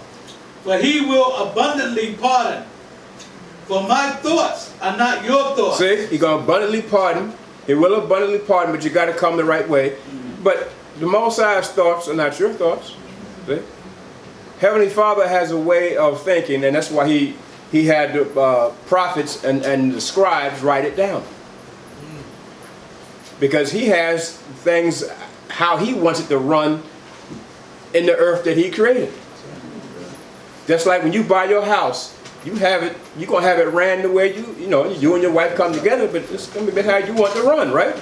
for he will abundantly pardon. For my thoughts are not your thoughts. See, he's going to abundantly pardon. He will abundantly pardon, but you got to come the right way. But the Most High's thoughts are not your thoughts. See? Heavenly Father has a way of thinking, and that's why he had the prophets and the scribes write it down. Because he has things how he wants it to run in the earth that he created. Just like when you buy your house, you're going to have it ran the way you and your wife come together, but it's going to be how you want to run, right?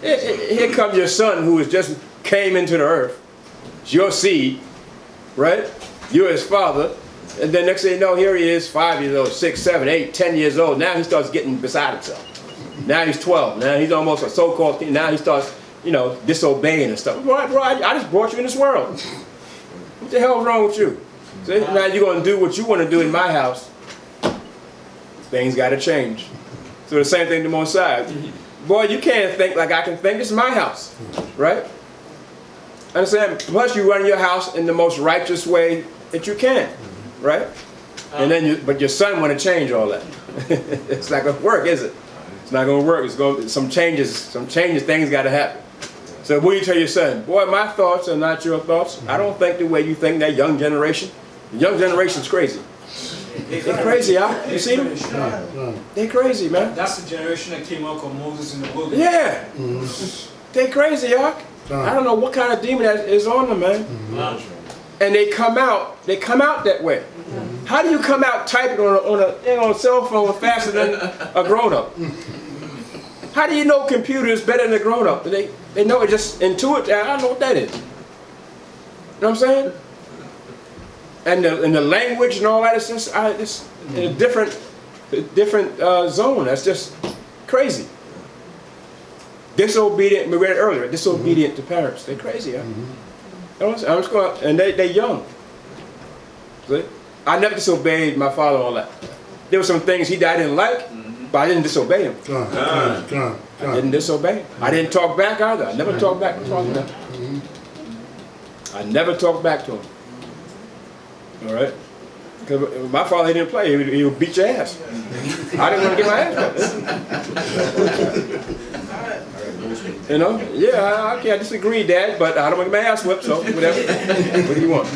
Here comes your son who has just came into the earth. It's your seed, right? You're his father. And then next thing you know, here he is, 5 years old, 6, 7, 8, 10 years old. Now he starts getting beside himself. Now he's 12. Now he's almost a so-called king. Now he starts, disobeying and stuff. Bro, I just brought you in this world. What the hell is wrong with you? See? Now you're going to do what you want to do in my house. Things got to change. So the same thing to Most High. Boy, you can't think like I can think. This is my house, right? Understand? Plus, you run your house in the most righteous way that you can, right? And then, but your son want to change all that. It's not going to work, is it? It's not going to work. It's going some changes. Things got to happen. So what do you tell your son? Boy, my thoughts are not your thoughts. I don't think the way you think. That young generation. The young generation's crazy. They're crazy, huh? You see them? They're crazy, man. That's the generation that came out with Moses in the wilderness. Yeah. They're crazy, y'all. I don't know what kind of demon that is on them, man. And they come out that way. How do you come out typing on a cell phone faster than a grown-up? How do you know computers better than a grown-up? They know it just intuitively. I don't know what that is. You know what I'm saying? And the language and all that is just it's in a different zone. That's just crazy. Disobedient. We read it earlier. Disobedient to parents. They're crazy, huh? I'm just going, and they're young. See? I never disobeyed my father and all that. There were some things I didn't like, but I didn't disobey him. I didn't disobey him. I didn't talk back either. I never talked back to him. I never talked back to him. All right? Because my father, he didn't play. He would beat your ass. I didn't want to get my ass whipped. Yeah, okay, I disagree, Dad, but I don't want to get my ass whipped, so whatever. What do you want?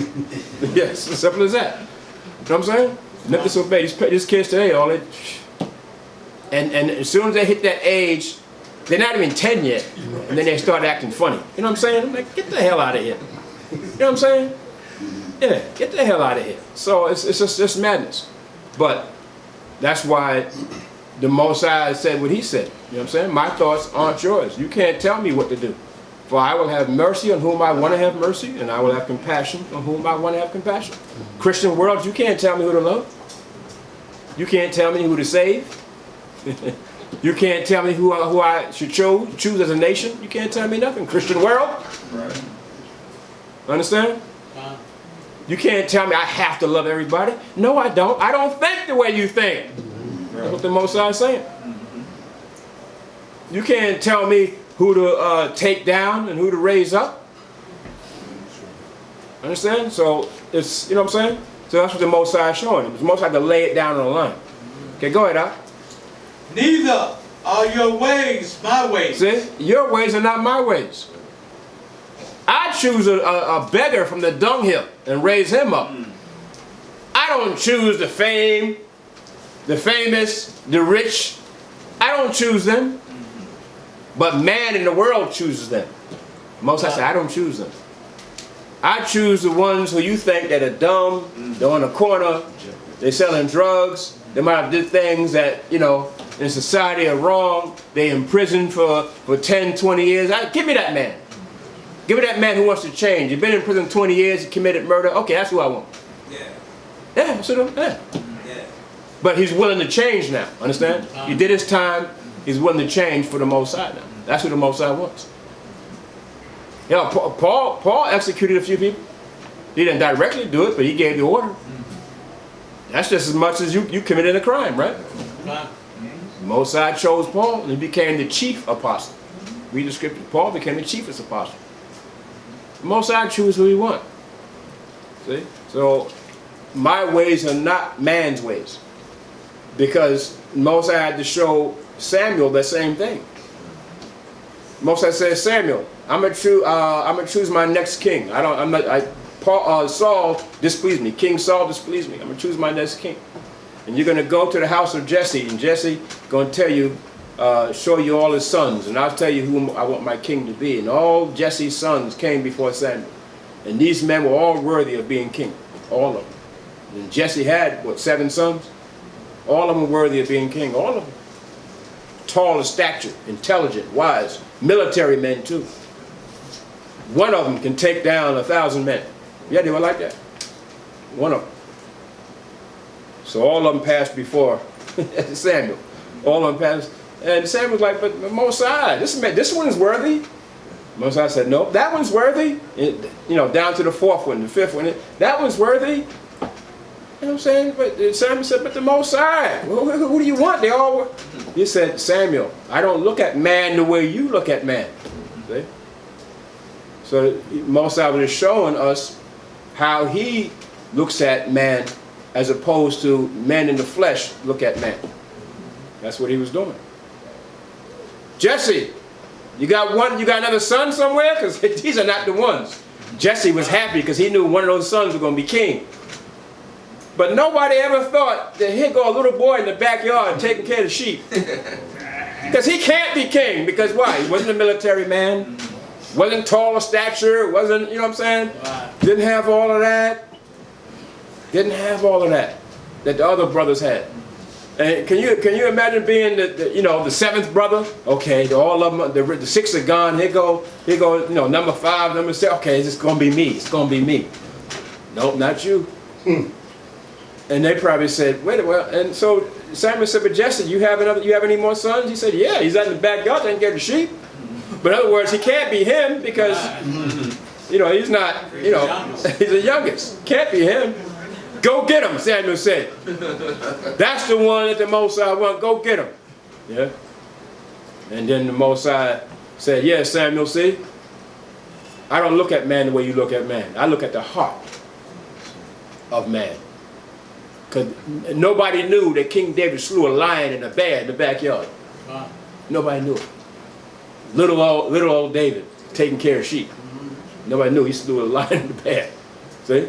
Yes, as simple as that. You know what I'm saying? Never disobey. These kids today, all they... And as soon as they hit that age, they're not even 10 yet, and then they start acting funny. You know what I'm saying? I'm like, get the hell out of here. You know what I'm saying? Yeah, get the hell out of here. So it's just madness. But that's why the Most High said what he said. You know what I'm saying? My thoughts aren't yours. You can't tell me what to do. For I will have mercy on whom I want to have mercy, and I will have compassion on whom I want to have compassion. Christian world, you can't tell me who to love. You can't tell me who to save. You can't tell me who I should choose as a nation. You can't tell me nothing. Christian world. Right. Understand? You can't tell me I have to love everybody. No, I don't. I don't think the way you think. That's what the Most High is saying. You can't tell me who to take down and who to raise up. Understand? So it's, you know what I'm saying? So that's what the Most High is showing. The Most High to lay it down on the line. Okay, go ahead, Al. Neither are your ways my ways. See? Your ways are not my ways. I choose a beggar from the dunghill and raise him up. I don't choose the fame, the famous, the rich. I don't choose them. But man in the world chooses them. Most I say, I don't choose them. I choose the ones who you think that are dumb, they're on the corner, they're selling drugs, they might have did things that, you know, in society are wrong, they in prison for 10, 20 years. Give me that man. Give me that man who wants to change. You've been in prison 20 years, you committed murder. Okay, that's who I want. Yeah. Yeah, that's what I'm, yeah. Yeah. But he's willing to change now, understand? He did his time, he's willing to change for the Most High now. That's what the Most High wants. You know, Paul executed a few people. He didn't directly do it, but he gave the order. That's just as much as you committed a crime, right? The Most High chose Paul, and he became the chief apostle. Read the scripture. Paul became the chiefest apostle. The Most High chooses who he wants. See? So, my ways are not man's ways. Because Most High had to show Samuel the same thing. Most High says, Samuel, I'm gonna choose my next king. Saul displeased me. King Saul displeased me. I'm gonna choose my next king. And you're gonna go to the house of Jesse, and Jesse gonna tell you, show you all his sons, and I'll tell you who I want my king to be. And all Jesse's sons came before Samuel. And these men were all worthy of being king. All of them. And Jesse had, what, 7 sons? All of them were worthy of being king. All of them. Tall of stature, intelligent, wise, military men too. One of them can take down 1,000 men. Yeah, they were like that. One of them. So all of them passed before Samuel. All of them passed. And Samuel was like, but Mosiah, this one's worthy. Mosiah said, no, that one's worthy. You know, down to the 4th one, the 5th one. That one's worthy. You know what I'm saying? But Samuel said, but the Mosiah, who do you want? They all were. He said, Samuel, I don't look at man the way you look at man. See? So Mosiah was showing us how he looks at man as opposed to men in the flesh look at man. That's what he was doing. Jesse, you got another son somewhere? Because these are not the ones. Jesse was happy because he knew one of those sons was going to be king. But nobody ever thought that here go a little boy in the backyard taking care of the sheep. Because he can't be king. Because why? He wasn't a military man. Wasn't tall of stature. Wasn't, you know what I'm saying? Didn't have all of that. Didn't have all of that the other brothers had. And can you imagine being the 7th brother? Okay, all of them, the 6 are gone. Here go, you know, number 5, number 6. Okay, it's gonna be me. It's gonna be me. Nope, not you. And they probably said, wait a minute. And so Samuel said, but Jesse, you have any more sons? He said, yeah, he's out in the backyard taking care of the sheep. But in other words, he can't be him because, you know, he's not, you know, he's the youngest. Can't be him. Go get him, Samuel said. That's the one that the Most High want. Go get him. Yeah. And then the Most High said, yeah, Samuel, see, I don't look at man the way you look at man. I look at the heart of man. Because nobody knew that King David slew a lion and a bear in the backyard. Nobody knew it. Little old David taking care of sheep. Nobody knew he slew a lion and a bear. See?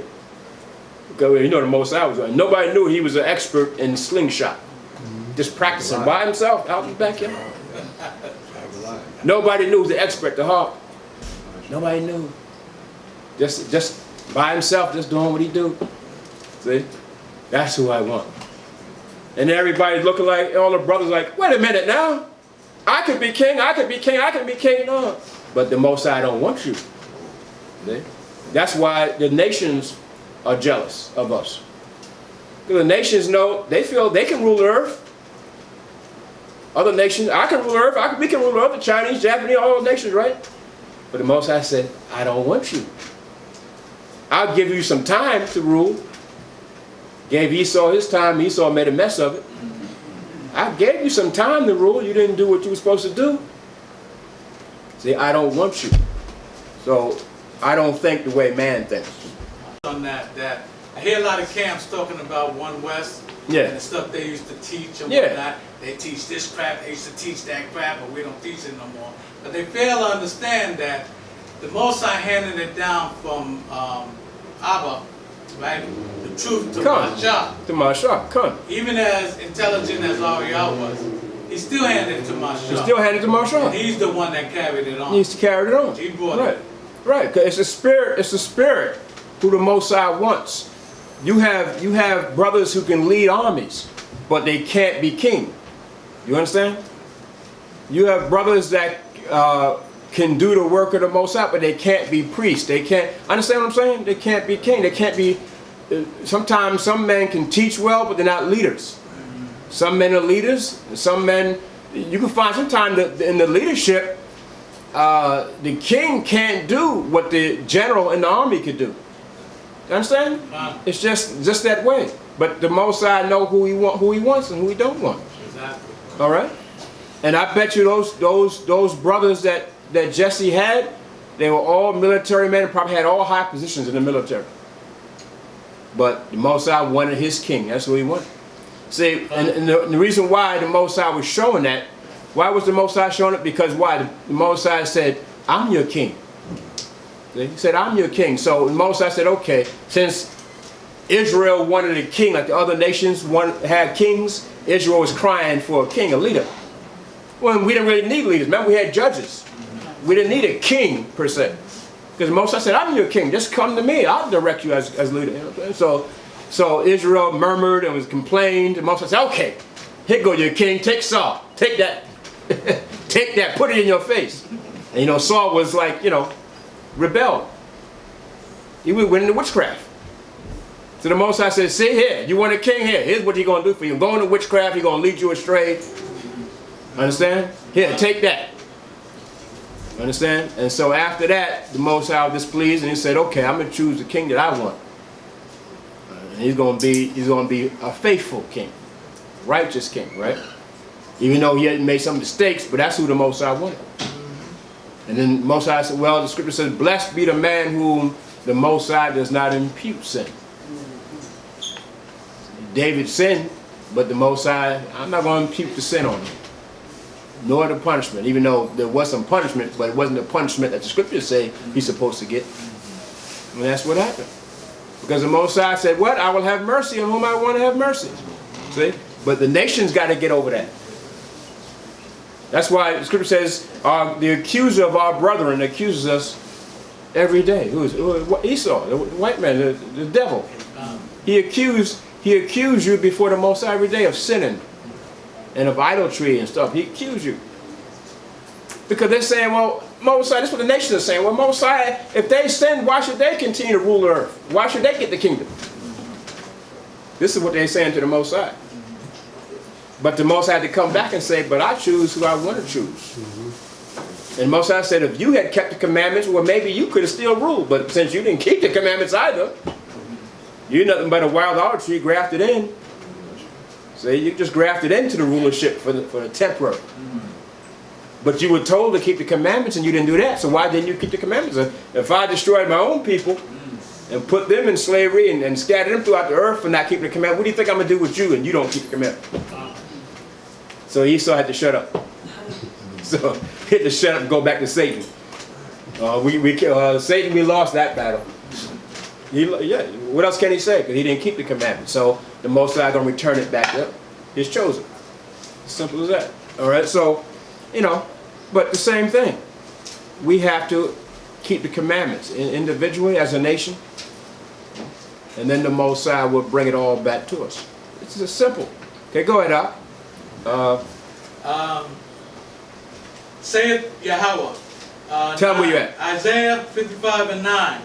Because you know the Most High was doing. Nobody knew he was an expert in slingshot. Just practicing by himself out in the backyard. Nobody knew he was an expert at the harp. Nobody knew. Just by himself, just doing what he do. See? That's who I want. And everybody's looking like, all the brothers like, wait a minute now. I could be king, I could be king, I could be king. No. But the Most High don't want you. See? That's why the nations are jealous of us. Because the nations know, they feel they can rule the earth. Other nations, I can rule the earth, we can rule the earth, the Chinese, Japanese, all those nations, right? But the Most High said, I don't want you. I'll give you some time to rule. Gave Esau his time. Esau made a mess of it. I gave you some time to rule. You didn't do what you were supposed to do. See, I don't want you. So I don't think the way man thinks. On that I hear a lot of camps talking about One West. Yeah. And the stuff they used to teach and Yeah. whatnot. They teach this crap, they used to teach that crap, but we don't teach it no more. But they fail to understand that the Most High handed it down from Abba, right? The truth to Masha. To Masha, come. Even as intelligent as Ariel was, he still handed it to Masha. He still handed it to Masha. And he's the one that carried it on. He's carried it on. He brought right. it. Right, because it's the spirit who the Most High wants. You have brothers who can lead armies, but they can't be king. You understand? You have brothers that can do the work of the Most High, but they can't be priests. They can't, understand what I'm saying? They can't be king. They can't be, sometimes some men can teach well, but they're not leaders. Some men are leaders. Some men, you can find sometimes in the leadership, the king can't do what the general in the army could do. You understand? It's just that way. But the Most High know who he wants and who he don't want. Exactly. All right. And I bet you those brothers that Jesse had, they were all military men and probably had all high positions in the military. But the Most High wanted his king. That's who he wanted. See, and the reason why the Most High was showing that, why was the Most High showing it? Because why? The Most High said, I'm your king. See? He said, I'm your king. So the Most High said, okay, since Israel wanted a king, like the other nations had kings, Israel was crying for a king, a leader. Well, we didn't really need leaders. Remember, we had judges. We didn't need a king, per se. Because the Most High said, I'm your king. Just come to me. I'll direct you as leader. You know what I'm saying? So Israel murmured and was complained. The Most High said, okay, here go your king. Take Saul. Take that. Take that. Put it in your face. And you know, Saul was like, you know, rebelled. He went into witchcraft. So the Most High said, see here, you want a king here. Here's what he's going to do for you. Go into witchcraft. He's going to lead you astray. Understand? Here, take that. Understand? And so after that, the Most High was displeased and he said, okay, I'm going to choose the king that I want. And he's going to be a faithful king. A righteous king, right? Even though he had made some mistakes, but that's who the Most High wanted. And then the Most High said, well, the scripture says, blessed be the man whom the Most High does not impute sin. David sinned, but the Most High, I'm not going to impute the sin on him. Nor the punishment, even though there was some punishment, but it wasn't the punishment that the scriptures say he's supposed to get. And that's what happened. Because the Most High said, what? I will have mercy on whom I want to have mercy. See? But the nation's got to get over that. That's why the scripture says, the accuser of our brethren accuses us every day. Who is Esau, the white man, the devil. He accused you before the Most High every day of sinning and of idolatry and stuff. He accused you. Because they're saying, well, Most High, this is what the nation is saying. Well, Most High, if they sin, why should they continue to rule the earth? Why should they get the kingdom? This is what they're saying to the Most High. But the Most High had to come back and say, but I choose who I want to choose. And Most High said, if you had kept the commandments, well, maybe you could have still ruled. But since you didn't keep the commandments either, you're nothing but a wild olive tree grafted in. See, you just grafted into the rulership for the temporary. But you were told to keep the commandments and you didn't do that. So why didn't you keep the commandments? If I destroyed my own people and put them in slavery and scattered them throughout the earth for not keeping the commandments, what do you think I'm going to do with you and you don't keep the commandments? So Esau had to shut up. So he had to shut up and go back to Satan. Satan, we lost that battle. What else can he say? Because he didn't keep the commandments. So the Most High going to return it back up. His chosen. Simple as that. All right. So, you know, but the same thing. We have to keep the commandments individually as a nation, and then the Most High will bring it all back to us. It's just simple. Okay, go ahead, Al. Saith Yahweh. Tell me where you at. Isaiah 55:9.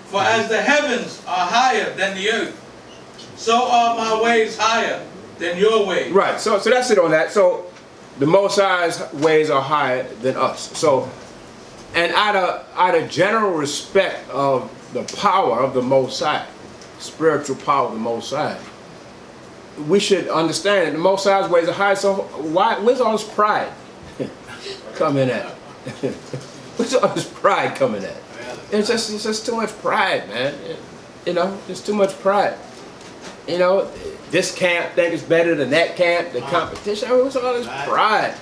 For as the heavens are higher than the earth, so are my ways higher than your ways. Right. So that's it on that. So the Most High's ways are higher than us. So, and out of general respect of the power of the Most High, spiritual power of the Most High, we should understand that the Most High's ways are high. So where's all this pride coming at? Where's all this pride coming at? It's just too much pride, man. You know, there's too much pride. You know, this camp think it's better than that camp. The competition. I mean, what's all this pride?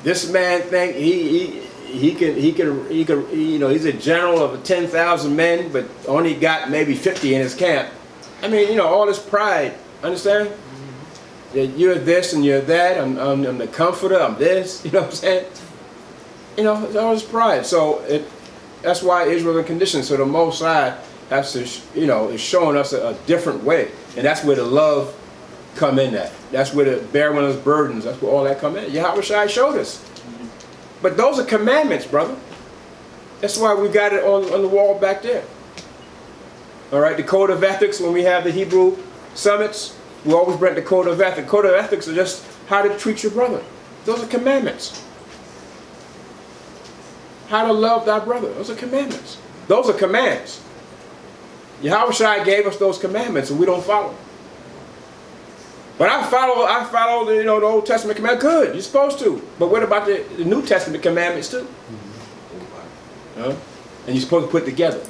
This man think he can. You know, he's a general of 10,000 men, but only got maybe 50 in his camp. I mean, you know, all this pride. Understand? That you're this and you're that. I'm the comforter. I'm this. You know what I'm saying? You know, it's all this pride. So that's why Israel in condition. So the Most High has to, you know, is showing us a different way, and that's where the love come in at. That's where the bear one of those burdens. That's where all that come in. Yahweh Shai showed us. But those are commandments, brother. That's why we got it on the wall back there. All right, the code of ethics. When we have the Hebrew summits, we always bring the code of ethics. Code of ethics are just how to treat your brother. Those are commandments. How to love thy brother. Those are commandments. Those are commands. Yahweh Shai gave us those commandments and we don't follow. But I follow the, you know, the Old Testament command. Good, you're supposed to. But what about the New Testament commandments too? And you're supposed to put together.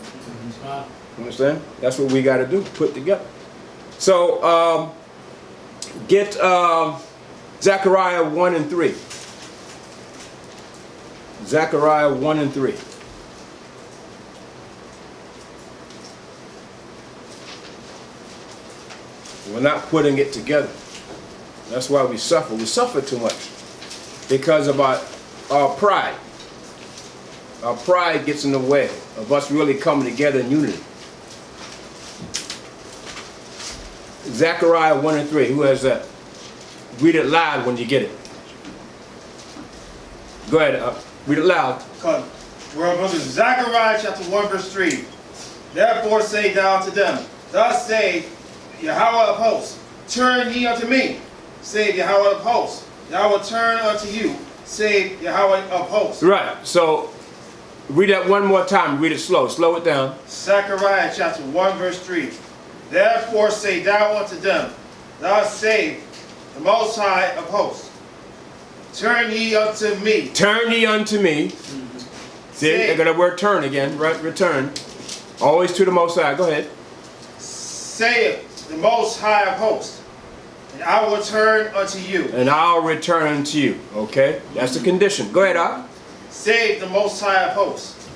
You understand? That's what we got to do, put together. So get Zechariah 1 and 3. Zechariah 1 and 3. We're not putting it together. That's why we suffer. We suffer too much because of our pride. Our pride gets in the way of us really coming together in unity. Zechariah 1 and 3. Who has that? Read it loud when you get it. Go ahead. Read it loud. We're going to Zechariah chapter 1 verse 3. Therefore say thou unto them, thus say Yahweh of hosts, turn ye unto me, save Yahweh of hosts. Yahweh turn unto you, save Yahweh of hosts. Right. So read that one more time. Read it slow. Slow it down. Zechariah chapter 1 verse 3. Therefore say thou unto them, thus say the Most High of hosts, turn ye unto me. Turn ye unto me. See, I got that word turn again, right? Return. Always to the Most High. Go ahead. Saith the Most High of hosts, and I will turn unto you. And I'll return unto you. Okay? That's the condition. Go ahead, Ak. Save the Most High of hosts.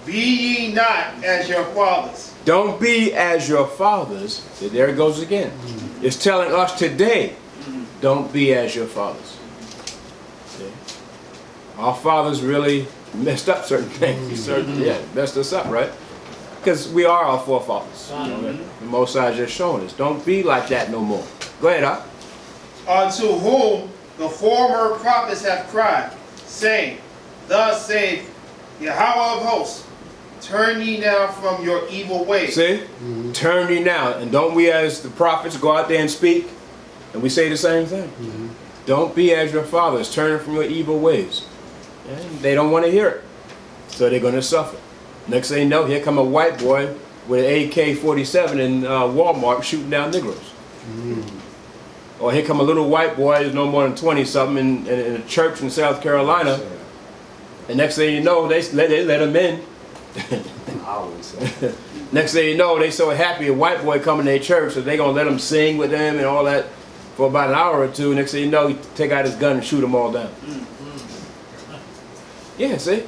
Be ye not as your fathers. Don't be as your fathers. See, there it goes again. It's telling us today, don't be as your fathers. See? Our fathers really messed up certain things. Messed us up, right? Because we are our forefathers. The Most High just showing us. Don't be like that no more. Go ahead, Ak. Unto whom the former prophets have cried, saying, thus saith Yahweh of hosts, turn ye now from your evil ways. See? Turn ye now. And don't we as the prophets go out there and speak? And we say the same thing. Don't be as your fathers. Turn from your evil ways. And they don't want to hear it. So they're going to suffer. Next thing you know, here come a white boy with an AK-47 in Walmart shooting down Negroes. Or here come a little white boy who's no more than 20-something in a church in South Carolina. And next thing you know, they let him in. Next thing you know, they so happy a white boy coming to their church that they going to let him sing with them and all that for about an hour or two. Next thing you know, he take out his gun and shoot them all down. Yeah, see?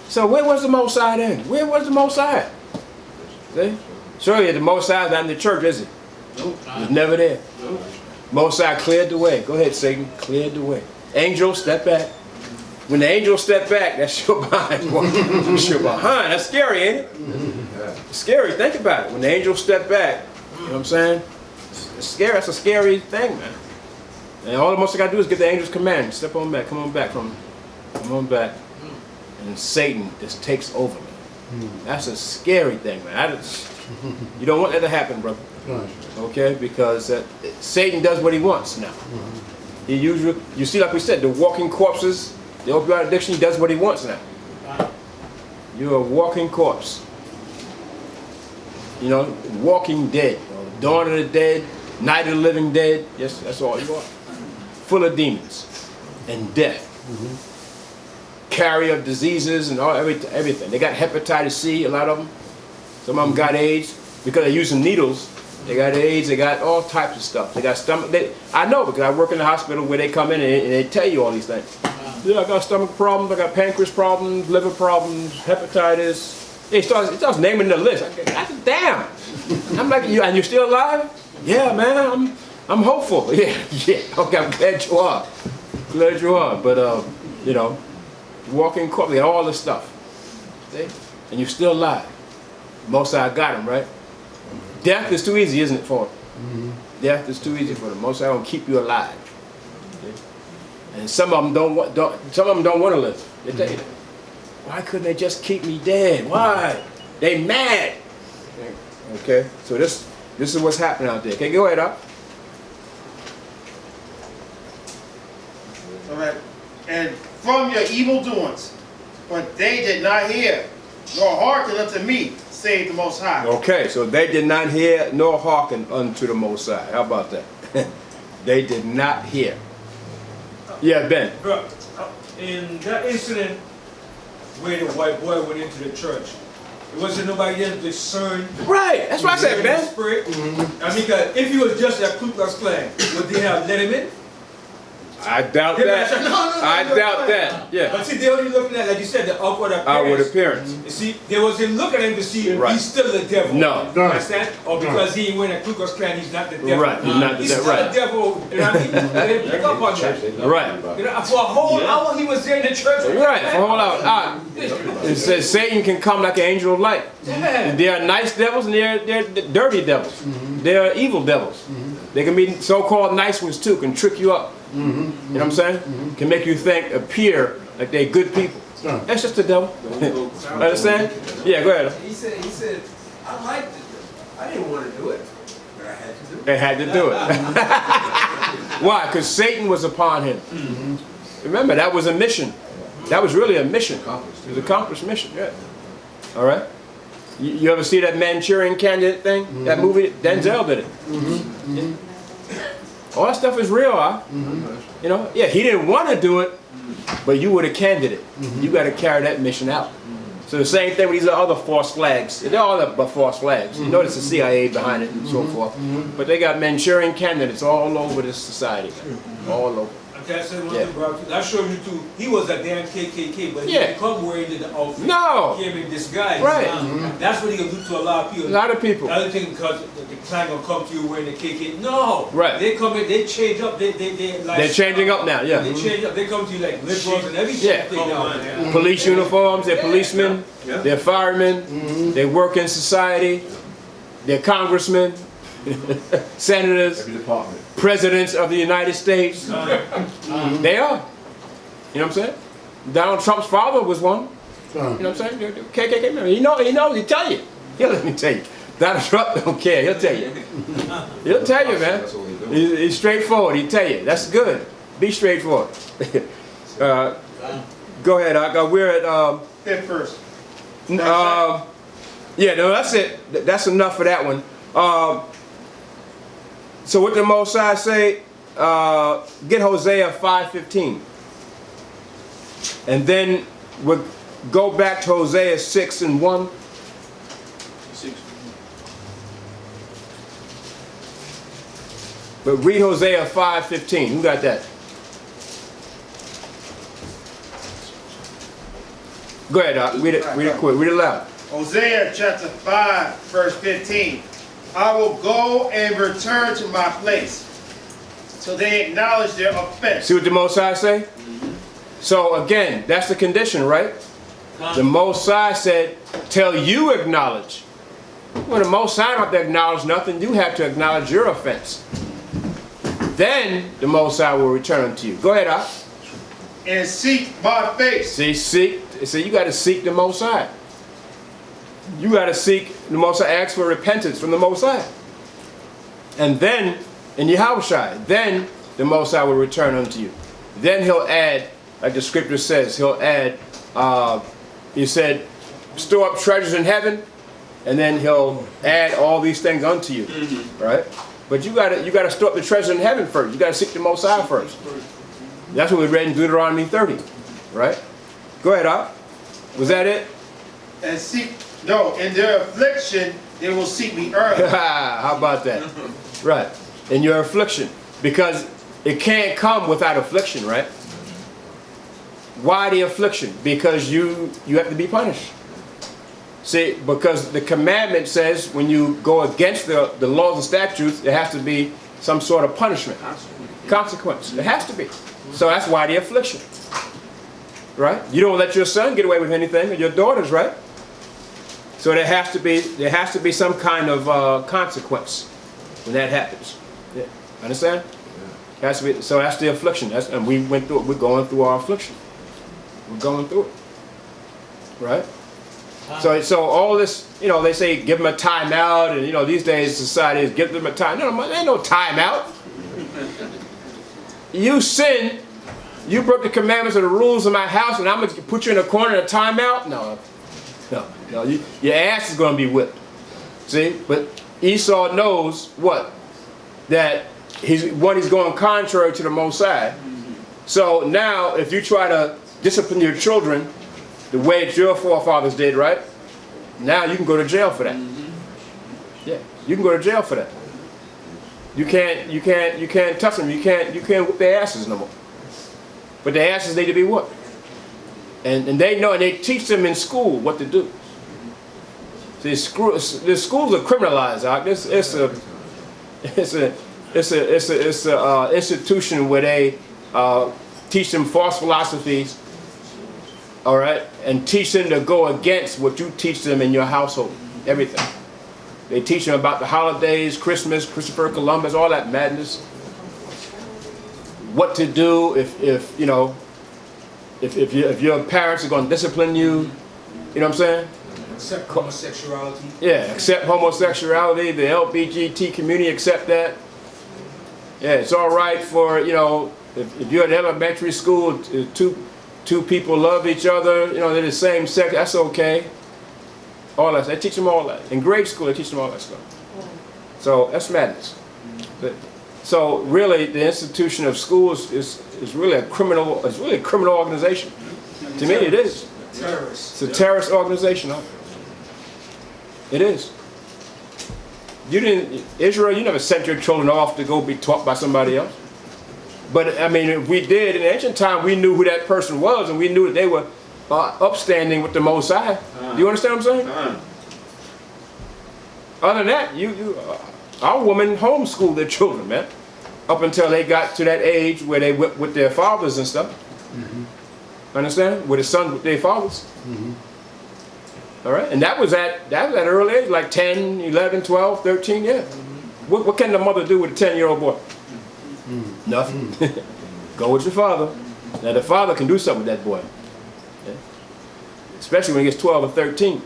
So where was the Most High then? Where was the Most High? See? Surely the Most High is not in the church, is he? Nope. He's never there. Nope. Most High cleared the way. Go ahead, Satan. Cleared the way. Angel, step back. When the angel step back, that's your behind. That's your behind. That's scary, ain't it? It's scary. Think about it. When the angel step back, you know what I'm saying? It's scary. That's a scary thing, man. And all the Most High got to do is give the angels command. Step on back. Come on back from. Come on back. And Satan just takes over, man. That's a scary thing, man. You don't want that to happen, brother. Okay? Because Satan does what he wants now. He usually, you see, like we said, the walking corpses, the opioid addiction, he does what he wants now. You're a walking corpse. You know, walking dead. You know, dawn of the dead, night of the living dead. Yes, that's all you are. Full of demons and death. Carrier of diseases and everything. They got hepatitis C, a lot of them. Some of them got AIDS because they're using needles. They got AIDS, they got all types of stuff. They got stomach, I know because I work in the hospital where they come in and they tell you all these things. Yeah, I got stomach problems, I got pancreas problems, liver problems, hepatitis. It starts naming the list. Damn. I'm like, and you're still alive? Yeah, man, I'm hopeful. Yeah, okay, I'm glad you are. Glad you are. But, you know, walking quickly, all this stuff. See? And you're still alive. Most I got them, right? Death is too easy, isn't it, for them? Death is too easy for them. Most I don't keep you alive. Okay? And some of them don't want to live. They tell you that. Why couldn't they just keep me dead? Why? They mad. Okay, so this is what's happening out there. Okay, go ahead, up. All right. And from your evil doings, but they did not hear, nor hearken unto me, save the Most High. Okay, so they did not hear nor hearken unto the Most High. How about that? They did not hear. Yeah, Ben. Bro, in that incident where the white boy went into the church, it wasn't nobody else discerned. Right, that's what I said, Ben. Spirit. I mean, cause if he was just a Ku Klux Klan, would they have let him in? I doubt that. I doubt that. Yeah. But see, they only looking at, like you said, the outward appearance. You see, they wasn't looking at him to see if he's still the devil. No. You understand? Or because he ain't wearing a Ku Klux Klan, he's not the devil. Right. He's not the He's devil. still Right. the devil. You know what I mean? They didn't pick up on that. Right. You know, for a whole hour he was there in the church. Right. For a whole hour. It says Satan can come like an angel of light. Yeah. There are nice devils and they're dirty devils. They're evil devils. They can be so-called nice ones too. Can trick you up. You know what I'm saying? Can make you appear like they're good people. That's just the devil. Understand? Yeah, go ahead. He said, I liked it. I didn't want to do it, but I had to do it. They had to do it. Why? Because Satan was upon him. Remember, that was a mission. That was really a mission. It was an accomplished mission. Yeah. All right. You ever see that Manchurian Candidate thing? That movie? Denzel did it. All that stuff is real, huh? You know? Yeah, he didn't want to do it, but you were the candidate. You got to carry that mission out. So the same thing with these other false flags. They're all but false flags. You notice the CIA behind it and so forth. But they got Manchurian candidates all over this society. All over. Okay, I said one thing, bro. I showed you too. He was a damn KKK, but he Yeah. didn't come wearing the outfit. No. He came in disguise. Right. That's what he gonna do to a lot of people. A lot of people. The other thing, because the Klan gonna come to you wearing the KKK. No. Right. They come in, they change up. They like. They're changing up now, yeah. They change up. They come to you like liberals and everything. Yeah. They now. Police uniforms, they're policemen, they're firemen, they work in society, they're congressmen, senators, Every department. presidents of the United States. They are. You know what I'm saying? Donald Trump's father was one. You know what I'm saying? KKK member. He knows, he'll tell you. Let me tell you. Donald Trump don't care, he'll tell you. He'll tell you, man. That's what we do. He's straightforward, he'll tell you. That's good. Be straightforward. Go ahead, we're at... Fifth verse. Yeah, no, that's it. That's enough for that one. So what the Most High say, get Hosea 5:15. And then we'll go back to Hosea 6:1. 6. But read Hosea 5:15. Who got that? Go ahead, Doc. Read it quick. Read it loud. Hosea chapter 5, verse 15. I will go and return to my place, till they acknowledge their offense. See what the Most High say? So again, that's the condition, right? The Most High said, till you acknowledge. When the Most High don't have to acknowledge nothing, you have to acknowledge your offense. Then the Most High will return to you. Go ahead, Doc. And seek my face. See, you got to seek the Most High. You got to seek the Most High, ask for repentance from the Most High. And then, in Yahushua, then the Most High will return unto you. Then he'll add, like the scripture says, he'll add, he said, store up treasures in heaven, and then he'll add all these things unto you, right? But you gotta store up the treasure in heaven first. You gotta seek the Most High first. That's what we read in Deuteronomy 30, right? Go ahead, Op. Was that it? And seek, no, in their affliction, they will seek me early. How about that? Right. In your affliction. Because it can't come without affliction, right? Why the affliction? Because you have to be punished. See, because the commandment says when you go against the laws and statutes, there has to be some sort of punishment. Consequence. It has to be. So that's why the affliction. Right? You don't let your son get away with anything, or your daughters, right? So there has to be some kind of consequence when that happens. Yeah. Understand? Yeah. Has to be, so that's the affliction. And we went through it. We're going through our affliction. We're going through it. Right? So all this, they say give them a timeout, and these days society is give them a time. No, there ain't no timeout. You sinned, you broke the commandments or the rules of my house, and I'm going to put you in a corner in a timeout? No, your ass is going to be whipped. See? But Esau knows what? That he's going contrary to the Most High. So now, if you try to discipline your children the way that your forefathers did, right? Now you can go to jail for that. Yeah, you can go to jail for that. You can't touch them. You can't whip their asses no more. But their asses need to be whooped. And they know, and they teach them in school what to do. See, the schools are criminalized. It's a institution where they teach them false philosophies. All right, and teach them to go against what you teach them in your household. Everything. They teach them about the holidays, Christmas, Christopher Columbus, all that madness. What to do if your parents are going to discipline you. You know what I'm saying? Accept homosexuality. Yeah, accept homosexuality. The LGBT community accept that. Yeah, it's all right for if you're in elementary school, two people love each other, they're the same sex, that's okay. All that, they teach them all that. In grade school, they teach them all that stuff. So that's madness. So really, the institution of schools is really a criminal organization. To me, it is. Terrorists. It's a terrorist organization. Huh? It is. Israel, you never sent your children off to go be taught by somebody else. But, I mean, if we did, in ancient time, we knew who that person was, and we knew that they were upstanding with the Most High. You understand what I'm saying? Other than that, our women homeschooled their children, man, up until they got to that age where they went with their fathers and stuff. Understand? With the sons with their fathers. All right? And that was at early age, like 10, 11, 12, 13, yeah. What can the mother do with a 10-year-old boy? Nothing. Go with your father. Now the father can do something with that boy. Yeah. Especially when he gets 12 or 13.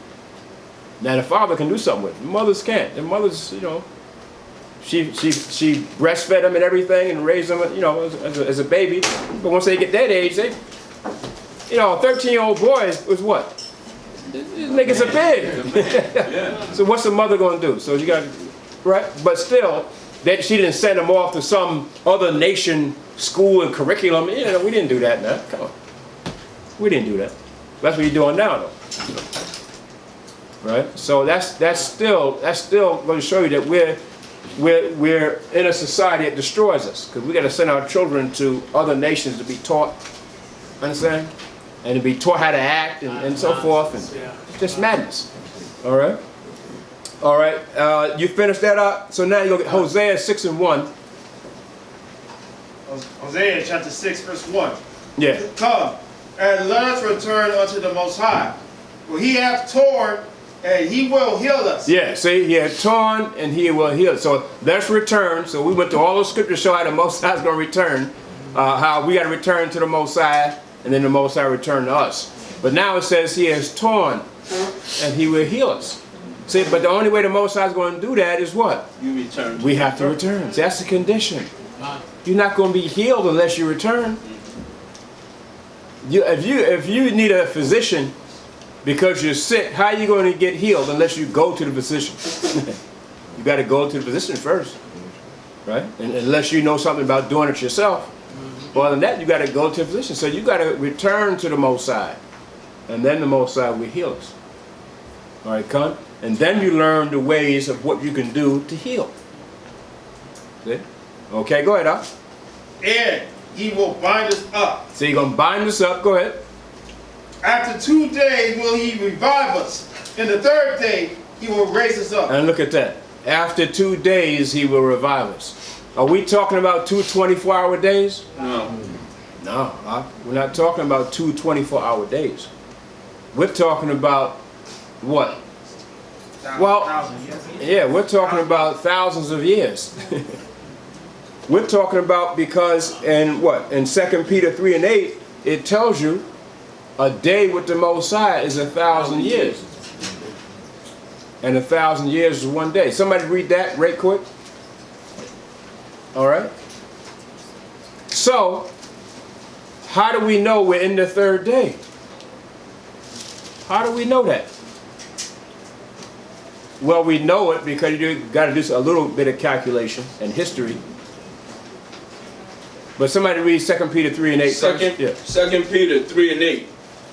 Now the father can do something with him. The mothers can't. The mothers, she breastfed him and everything and raised him, as a baby. But once they get that age, a 13-year-old boy is what? These niggas are big. So what's the mother going to do? So you got, right? But still, she didn't send them off to some other nation school and curriculum. We didn't do that now. Come on. We didn't do that. That's what you're doing now, though. Right? So that's still going to show you that we're in a society that destroys us, because we got to send our children to other nations to be taught. Understand? And to be taught how to act and so forth, and just madness. All right. All right, you finished that up. So now you go get Hosea 6:1. Hosea chapter 6, verse 1. Yeah. Come, and let us return unto the Most High. For he hath torn, and he will heal us. Yeah, see, he had torn, and he will heal. So let's return. So we went to all the scriptures show how the Most High is going to return. How we got to return to the Most High, and then the Most High return to us. But now it says he has torn, and he will heal us. See, but the only way the Most High is going to do that is what? You return. We have to return. See, that's the condition. You're not going to be healed unless you return. If you need a physician because you're sick, how are you going to get healed unless you go to the physician? You got to go to the physician first, right? And unless you know something about doing it yourself. Other than that, you got to go to the physician. So you got to return to the Most High, and then the Most High will heal us. All right, come, and then you learn the ways of what you can do to heal. See? Okay, go ahead, Al. And he will bind us up. So you're gonna bind us up. Go ahead. After 2 days will he revive us. And the 3rd day he will raise us up. And look at that. After 2 days, he will revive us. Are we talking about 2 24-hour days? No. No, we're not talking about 2 24-hour days. We're talking about what? Well, yeah, we're talking about thousands of years. We're talking about, because in what? In 2 Peter 3 and 8, it tells you a day with the Most High is 1,000 years. And 1,000 years is 1 day. Somebody read that right quick. All right. So, how do we know we're in the 3rd day? How do we know that? Well, we know it because you got to do a little bit of calculation and history. But somebody read 2 Peter 3 and 8. 2 Peter 3 and 8.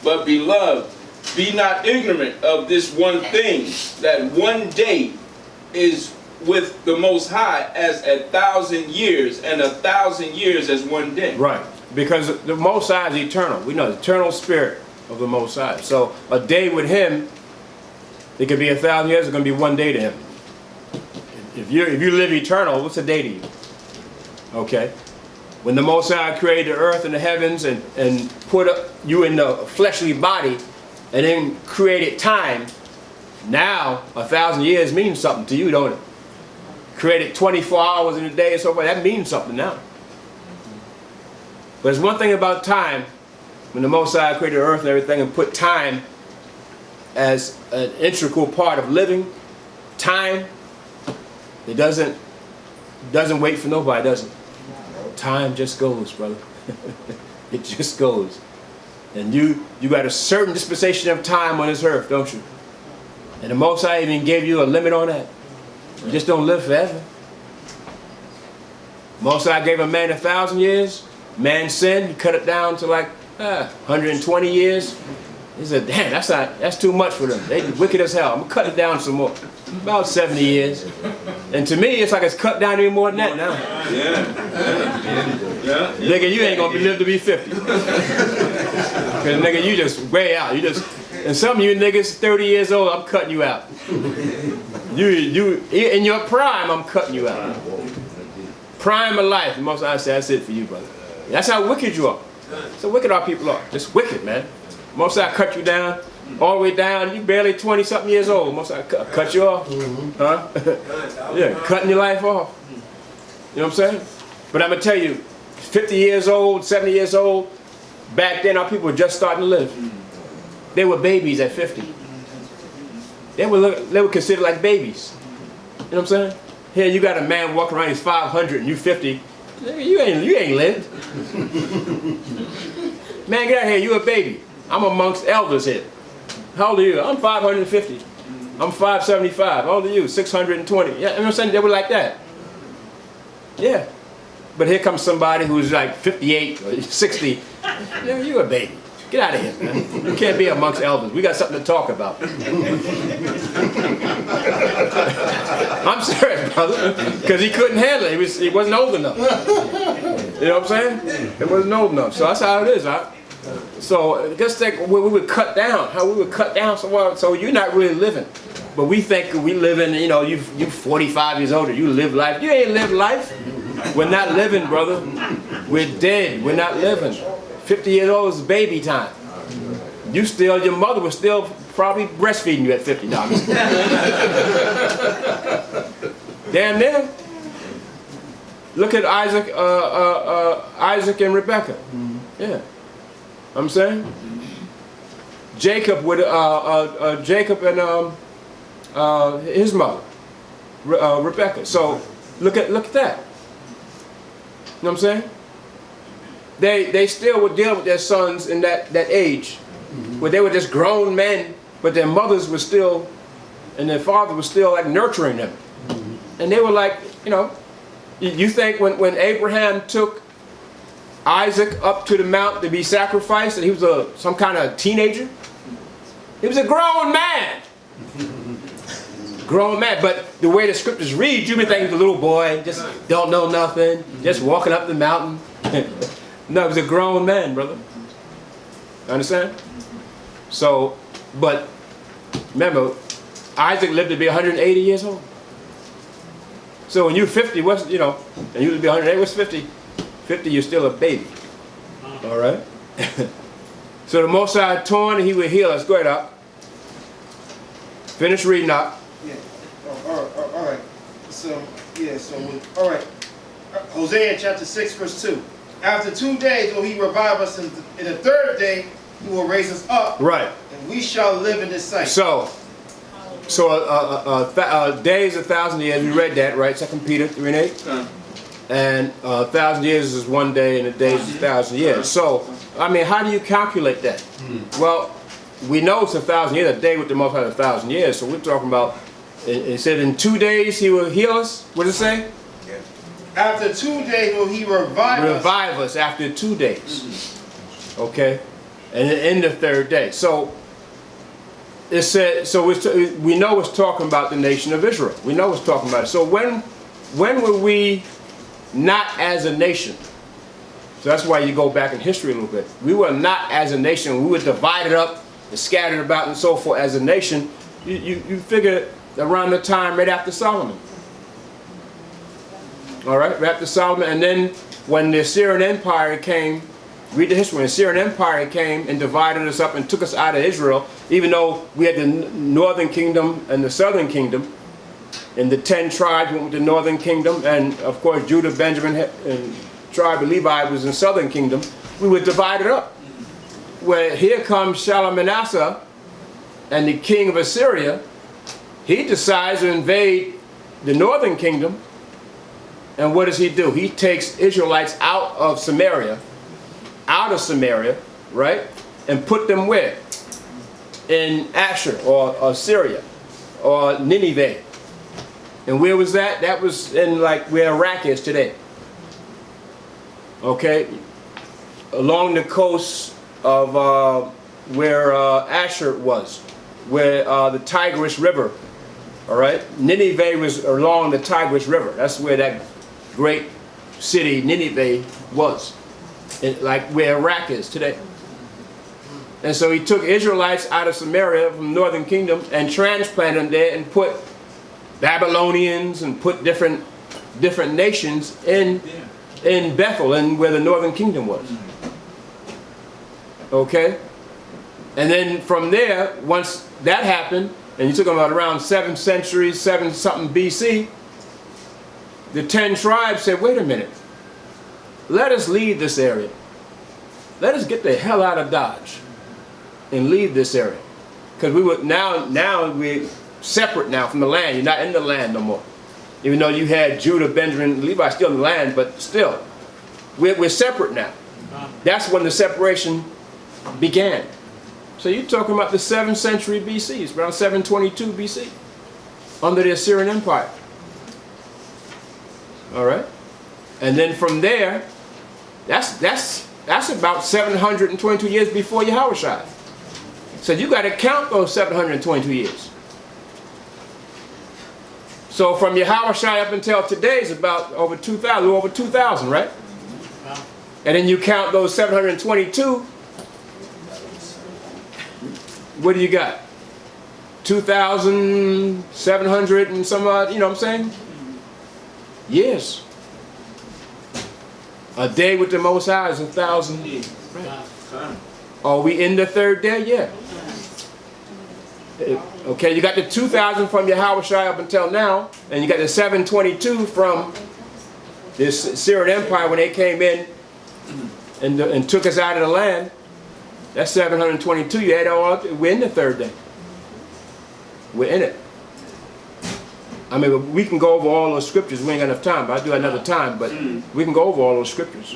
But beloved, be not ignorant of this one thing, that 1 day is with the Most High as 1,000 years, and 1,000 years as 1 day. Right. Because the Most High is eternal. We know the eternal spirit of the Most High. So a day with him, it could be 1,000 years, it's going to be 1 day to him. If you live eternal, what's a day to you? Okay. When the Most High created the earth and the heavens and put you in the fleshly body and then created time, now 1,000 years means something to you, don't it? Created 24 hours in a day and so forth, that means something now. But there's one thing about time, when the Most High created the earth and everything and put time as an integral part of living, time, it doesn't wait for nobody, does it? Time just goes, brother. It just goes. And you got a certain dispensation of time on this earth, don't you? And the Most High even gave you a limit on that. You just don't live forever. Most High gave a man 1,000 years. Man sinned, he cut it down to like 120 years. He said, damn, that's too much for them. They wicked as hell. I'm gonna cut it down some more. About 70 years. And to me, it's like it's cut down even more than that now. Yeah. Nigga, you ain't gonna live to be 50. Cause nigga, you just way out. And some of you niggas 30 years old, I'm cutting you out. You in your prime, I'm cutting you out. Prime of life. The Most High said, that's it for you, brother. That's how wicked you are. So wicked our people are. Just wicked, man. Most High cut you down, all the way down. You barely 20-something years old. Most High cut you off. Huh? Yeah, cutting your life off. You know what I'm saying? But I'm going to tell you, 50 years old, 70 years old, back then our people were just starting to live. They were babies at 50. They were considered like babies. You know what I'm saying? Here you got a man walking around, he's 500 and you 50. You ain't lived. Man, get out here, you a baby. I'm amongst elders here. How old are you? I'm 550. I'm 575. How old are you? 620. Yeah, you know what I'm saying? They were like that. Yeah. But here comes somebody who's like 58 or 60. Yeah, you a baby. Get out of here, man. You can't be amongst elders. We got something to talk about. I'm serious, brother. Because he couldn't handle it. He wasn't old enough. You know what I'm saying? It wasn't old enough. So that's how it is, huh? So just think we would cut down. How we would cut down. So you're not really living. But we think we live in, you know, you 45 years old, you live life. You ain't live life. We're not living, brother. We're dead. We're not living. 50 years old is baby time. Your mother was still probably breastfeeding you at 50. Damn near. Look at Isaac and Rebecca. Yeah. I'm saying? Jacob with Jacob and his mother, Rebecca. So look at that. You know what I'm saying? They still would deal with their sons in that age, where they were just grown men but their mothers were still, and their father was still like nurturing them. And they were like, you know, you think when Abraham took Isaac up to the mount to be sacrificed, that he was some kind of teenager? He was a grown man. Grown man. But the way the scriptures read, you may think he was a little boy, just don't know nothing, just walking up the mountain. No, he was a grown man, brother. Understand? So, but remember, Isaac lived to be 180 years old. So when you're 50, what's, you know, and you would be 180, what's 50? 50, you're still a baby. All right? So the Most High torn, and he will heal us. Go ahead, up. Finish reading up. Yeah. All right. So, yeah, all right. Hosea chapter 6, verse 2. After 2 days will he revive us, and in the third day he will raise us up. Right. And we shall live in this sight. So day is 1,000 years. We read that, right? 2 Peter 3:8. And 1,000 years is 1 day, and a day is 1,000 years. So, I mean, how do you calculate that? Well, we know it's 1,000 years. A day with the Most High is 1,000 years. So we're talking about. It said in 2 days he will heal us. What does it say? After 2 days will he revive us. Revive us after 2 days. Okay, and in the third day. So it said. So we know it's talking about the nation of Israel. We know it's talking about it. So when were we not as a nation? So that's why you go back in history a little bit. We were not as a nation. We were divided up and scattered about and so forth as a nation. You figure around the time right after Solomon. All right, right after Solomon. And then when the Assyrian Empire came, read the history, when the Assyrian Empire came and divided us up and took us out of Israel, even though we had the northern kingdom and the southern kingdom, and the 10 tribes went with the northern kingdom, and of course Judah, Benjamin, and tribe of Levi was in southern kingdom, we were divided up. Where here comes Shalmaneser, and the king of Assyria, he decides to invade the northern kingdom, and what does he do? He takes Israelites out of Samaria, right, and put them where? In Asher, or Syria, or Nineveh. And where was that? That was in like where Iraq is today. Okay, along the coast of where Asher was, where the Tigris River. All right, Nineveh was along the Tigris River. That's where that great city Nineveh was, like where Iraq is today. And so he took Israelites out of Samaria from the northern kingdom and transplanted them there and put Babylonians and put different nations in Bethel, and where the northern kingdom was. Okay? And then from there, once that happened, and you took them about around 7th century, 7 something BC, the 10 tribes said, wait a minute, let us leave this area. Let us get the hell out of Dodge and leave this area. Because we were now we're separate now from the land. You're not in the land no more. Even though you had Judah, Benjamin, Levi still in the land, but still, we're separate now. That's when the separation began. So you're talking about the 7th century BC, it's around 722 BC, under the Assyrian Empire. All right, and then from there, that's about 722 years before Yahushua. So you got to count those 722 years. So from Yahushua up until today is about over 2,000, right? And then you count those 722. What do you got? 2,700 and some odd, you know what I'm saying? Years. A day with the Most High is 1,000 years. Are we in the third day? Yeah. Okay, you got the 2,000 from Yahushua up until now, and you got the 722 from this Assyrian Empire when they came in and took us out of the land. That's 722. You add all up, we're in the third day. We're in it. I mean, we can go over all those scriptures. We ain't got enough time, but I'll do another time. But we can go over all those scriptures.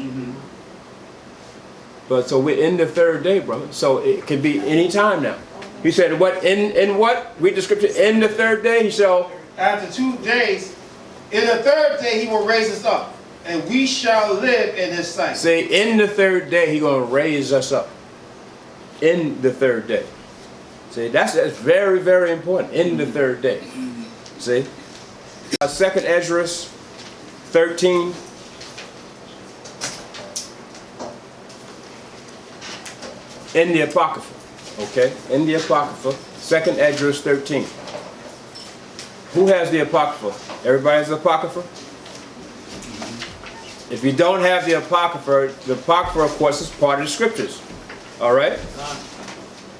But so we're in the third day, brother. So it can be any time now. He said, what? In what? Read the scripture. In the third day he shall. After 2 days, in the third day he will raise us up, and we shall live in his sight. Say, in the third day he going to raise us up. In the third day. See, that's very, very important. In the third day. See? 2nd Ezra 13. In the Apocrypha. Okay? In the Apocrypha. 2nd Ezra 13. Who has the Apocrypha? Everybody has the Apocrypha? If you don't have the Apocrypha, of course, is part of the Scriptures. Alright?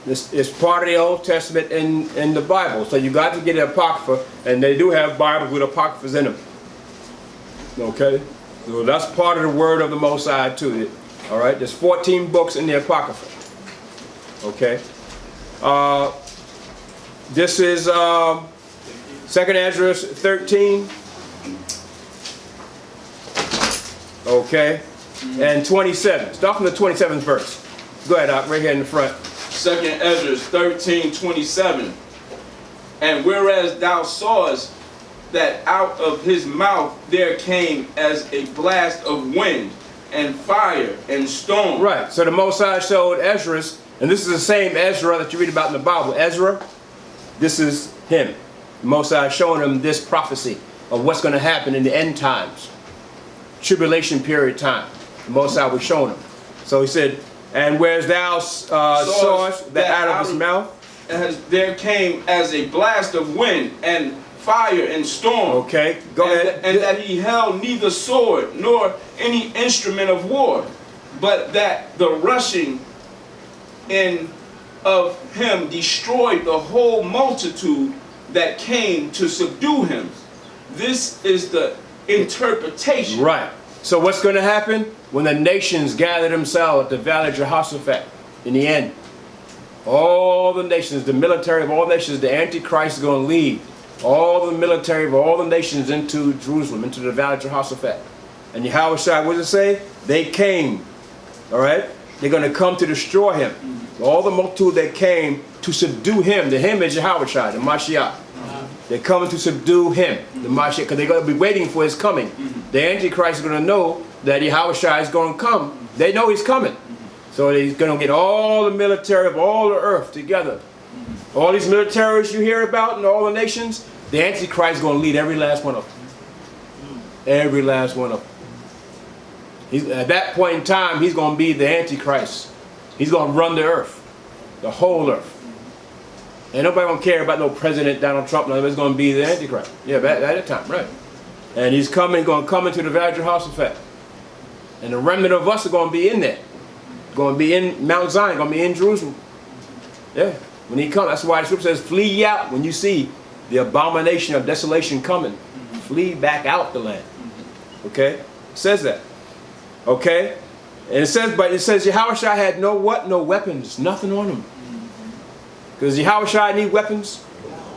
This is part of the Old Testament in the Bible. So you got to get the Apocrypha, and they do have Bibles with Apocryphas in them. Okay? So that's part of the Word of the Most High too. Alright? There's 14 books in the Apocrypha. Okay? This is 2nd Ezra 13. Okay? And 27. Start from the 27th verse. Go ahead, Doc, right here in the front. 2nd Ezra 13:27. And whereas thou sawest that out of his mouth there came as a blast of wind and fire and storm. Right. So the Most High showed Ezra, and this is the same Ezra that you read about in the Bible. Ezra, this is him. The Most High showing him this prophecy of what's going to happen in the end times. Tribulation period time. The Most High was showing him. So he said, and whereas thou sawest that out of his mouth there came as a blast of wind and fire and storm. Okay, go ahead. And that he held neither sword nor any instrument of war, but that the rushing in of him destroyed the whole multitude that came to subdue him. This is the interpretation. Right. So what's going to happen? When the nations gather themselves at the valley of Jehoshaphat, in the end, all the nations, the military of all nations, the Antichrist is going to lead all the military of all the nations into Jerusalem, into the valley of Jehoshaphat. And Yahushua, what does it say? They came. All right? They're going to come to destroy him. All the multitude that came to subdue him. The him is Yahushua, the Mashiach. They're coming to subdue him, the Mashiach, because they're going to be waiting for his coming. The Antichrist is going to know that Yahushua is going to come. They know he's coming. So he's going to get all the military of all the earth together. All these militaries you hear about in all the nations, the Antichrist is going to lead every last one of them. Every last one of them. At that point in time, he's going to be the Antichrist. He's going to run the earth, the whole earth. Ain't nobody going to care about no President Donald Trump. No, it's going to be the Antichrist. Yeah, at that time, right. And he's going to come into the valley of Jehoshaphat. And the remnant of us are going to be in there. Going to be in Mount Zion, going to be in Jerusalem. Yeah, when he comes. That's why the scripture says, flee ye out when you see the abomination of desolation coming. Flee back out the land. Okay? It says that. Okay? And it says, but it says Yahushua had no what? No weapons. Nothing on him. Because Yahushua need weapons?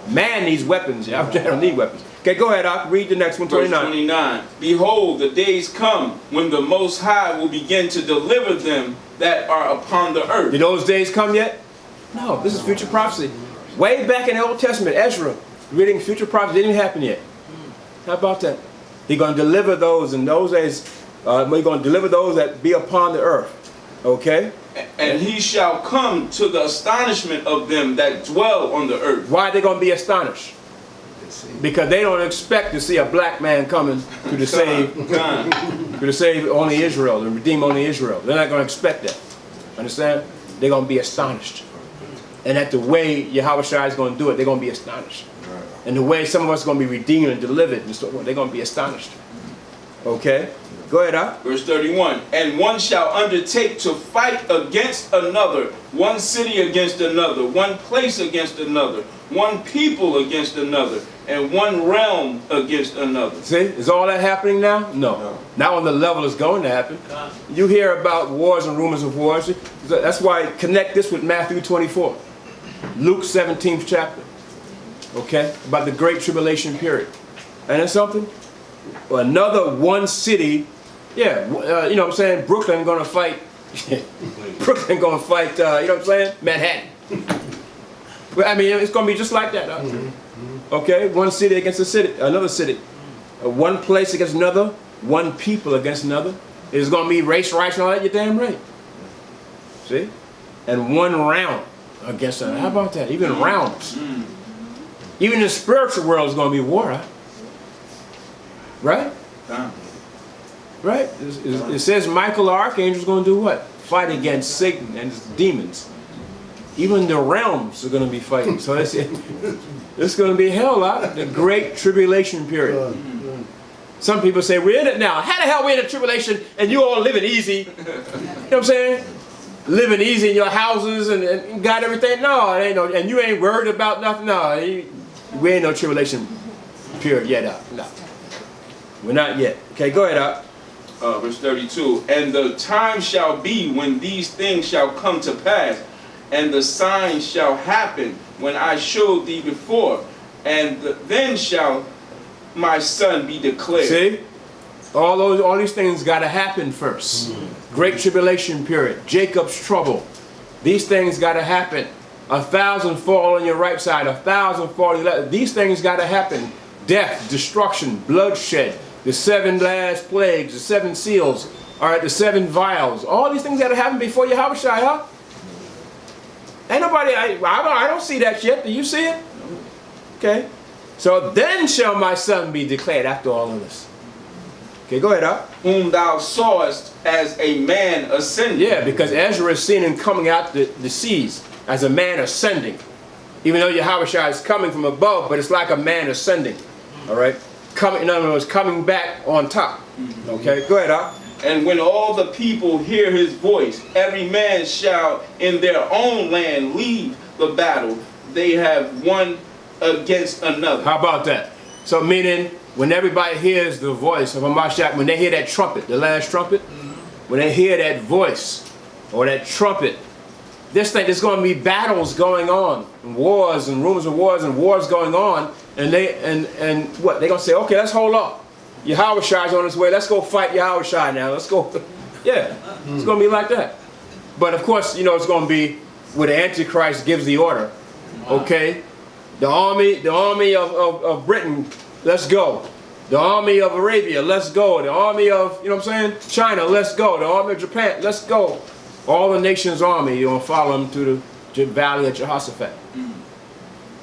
Man needs weapons. Yahushua don't need weapons. Okay, go ahead, I'll read the next one, 29. Verse 29. Behold, the days come when the Most High will begin to deliver them that are upon the earth. Did those days come yet? No, this is future prophecy. Way back in the Old Testament, Ezra, reading future prophecy, didn't even happen yet. How about that? He's going to deliver those in those days. He's going to deliver those that be upon the earth. Okay? And he shall come to the astonishment of them that dwell on the earth. Why are they going to be astonished? Because they don't expect to see a black man coming to save only Israel, to redeem only Israel. They're not going to expect that. Understand? They're going to be astonished. And at the way Yahushua is going to do it, they're going to be astonished. And the way some of us are going to be redeemed and delivered, and so on, they're going to be astonished. Okay? Go ahead, Doc. Verse 31. And one shall undertake to fight against another, one city against another, one place against another, one people against another, and one realm against another. See, is all that happening now? No. Not on the level it's going to happen. You hear about wars and rumors of wars. That's why I connect this with Matthew 24. Luke 17th chapter. Okay? About the great tribulation period. And then something? Another one city. Yeah, you know what I'm saying? Brooklyn going to fight. Brooklyn going to fight, you know what I'm saying? Manhattan. Well, I mean, it's going to be just like that. Okay, one city against another city. One place against another. One people against another. It's going to be race riots and all that. You're damn right. See? And one round against another. How about that? Even rounds. Even the spiritual world is going to be war. Huh? Right? Right? It says Michael the archangel is going to do what? Fight against Satan and his demons. Even the realms are going to be fighting. So it's going to be hell out. The great tribulation period. Some people say, we're in it now. How the hell we in a tribulation and you all living easy? You know what I'm saying? Living easy in your houses and got everything. No, it ain't no, and you ain't worried about nothing. No, we ain't no tribulation period yet out. No. We're not yet. Okay, go ahead out. Verse 32. And the time shall be when these things shall come to pass, and the signs shall happen when I showed thee before, and then shall my son be declared. See? All these things got to happen first. Great tribulation period. Jacob's trouble. These things got to happen. 1,000 fall on your right side. 1,000 fall on your left. These things got to happen. Death, destruction, bloodshed, the 7 last plagues, the 7 seals, all right, the 7 vials. All these things got to happen before Yahushua, huh? Ain't nobody, I don't see that yet. Do you see it? Okay. So then shall my son be declared after all of this. Okay, go ahead, up. Whom thou sawest as a man ascending. Yeah, because Ezra is seen him coming out the seas as a man ascending. Even though Yahushua is coming from above, but it's like a man ascending. All right? Coming, in other words, coming back on top. Okay, go ahead, up. And when all the people hear his voice, every man shall in their own land leave the battle they have one against another. How about that? So meaning, when everybody hears the voice of a Mashiach, when they hear that trumpet, the last trumpet, when they hear that voice or that trumpet, there's going to be battles going on, and wars and rumors of wars and wars going on, and what? They're going to say, okay, let's hold up. Yahushua is on his way. Let's go fight Yahushua now. Let's go. Yeah, it's going to be like that. But of course, you know, it's going to be where the Antichrist gives the order. Okay, the army of Britain, let's go. The army of Arabia, let's go. The army of, you know what I'm saying, China, let's go. The army of Japan, let's go. All the nation's army, you're going to follow them to the valley of Jehoshaphat.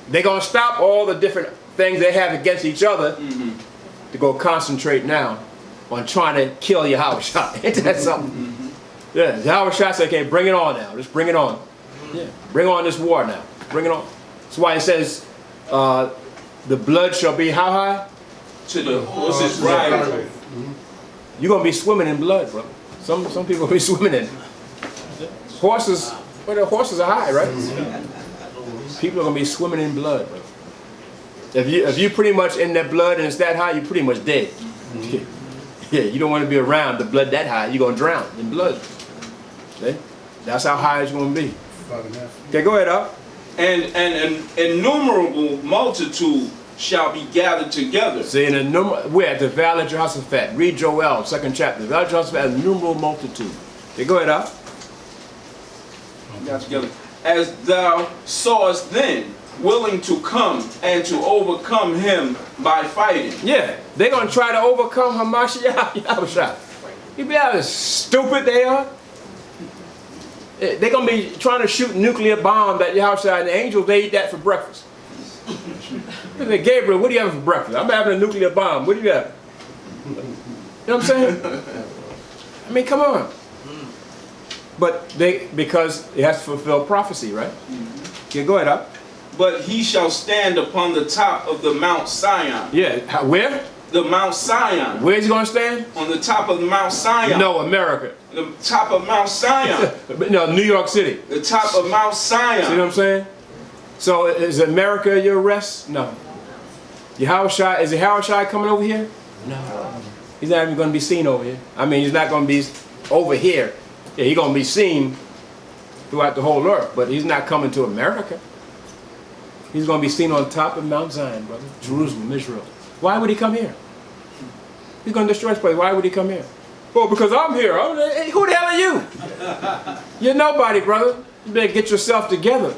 They're going to stop all the different things they have against each other to go concentrate now on trying to kill Yahushua. Ain't that something? Yeah, Yahushua said, okay, bring it on now. Just bring it on. Yeah, bring on this war now. Bring it on. That's why it says, the blood shall be how high? To the horse's bridle. You're going to be swimming in blood, bro. Some people will be swimming in it. Horses, well, the horses are high, right? People are going to be swimming in blood, bro. If you pretty much in that blood and it's that high, you're pretty much dead. Yeah, you don't want to be around the blood that high. You're going to drown in blood. See? That's how high it's going to be. Okay, go ahead, up. And an innumerable multitude shall be gathered together. See, we're at the valley of Jehoshaphat. Read Joel, 2nd chapter. The valley of Jehoshaphat, an innumerable multitude. Okay, go ahead, up. Got together. As thou sawest then, willing to come and to overcome him by fighting. Yeah, they're going to try to overcome Yahushua. You be how stupid they are. They're going to be trying to shoot nuclear bombs at Yahushua, and the angels, they eat that for breakfast. They say, Gabriel, what do you have for breakfast? I'm having a nuclear bomb. What do you have? You know what I'm saying? I mean, come on. But because it has to fulfill prophecy, right? Okay, go ahead, up. But he shall stand upon the top of the Mount Sion. Yeah, where? The Mount Sion. Where's he going to stand? On the top of the Mount Sion. No, America. The top of Mount Sion. No, New York City. The top of Mount Sion. See what I'm saying? So is America your rest? No. Is Yahushua coming over here? No. He's not even going to be seen over here. I mean, he's not going to be over here. Yeah, he's going to be seen throughout the whole earth, but he's not coming to America. He's going to be seen on top of Mount Zion, brother. Jerusalem, Israel. Why would he come here? He's going to destroy this place. Why would he come here? Well, because I'm here. Hey, who the hell are you? You're nobody, brother. You better get yourself together.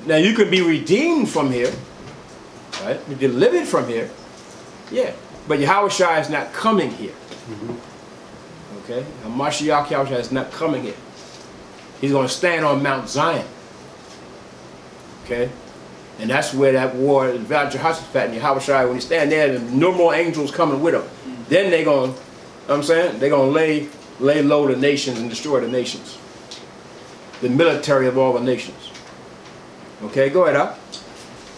Now you can be redeemed from here, right? Be delivered from here, yeah. But Yahushua is not coming here. Okay? Mashiach Yahushua is not coming here. He's going to stand on Mount Zion. Okay? And that's where that war, Jehoshaphat and Yahushua, when he stand there, the no more angels coming with him. Then they're going to, I'm saying, they're going to lay low the nations and destroy the nations. The military of all the nations. Okay, go ahead, up.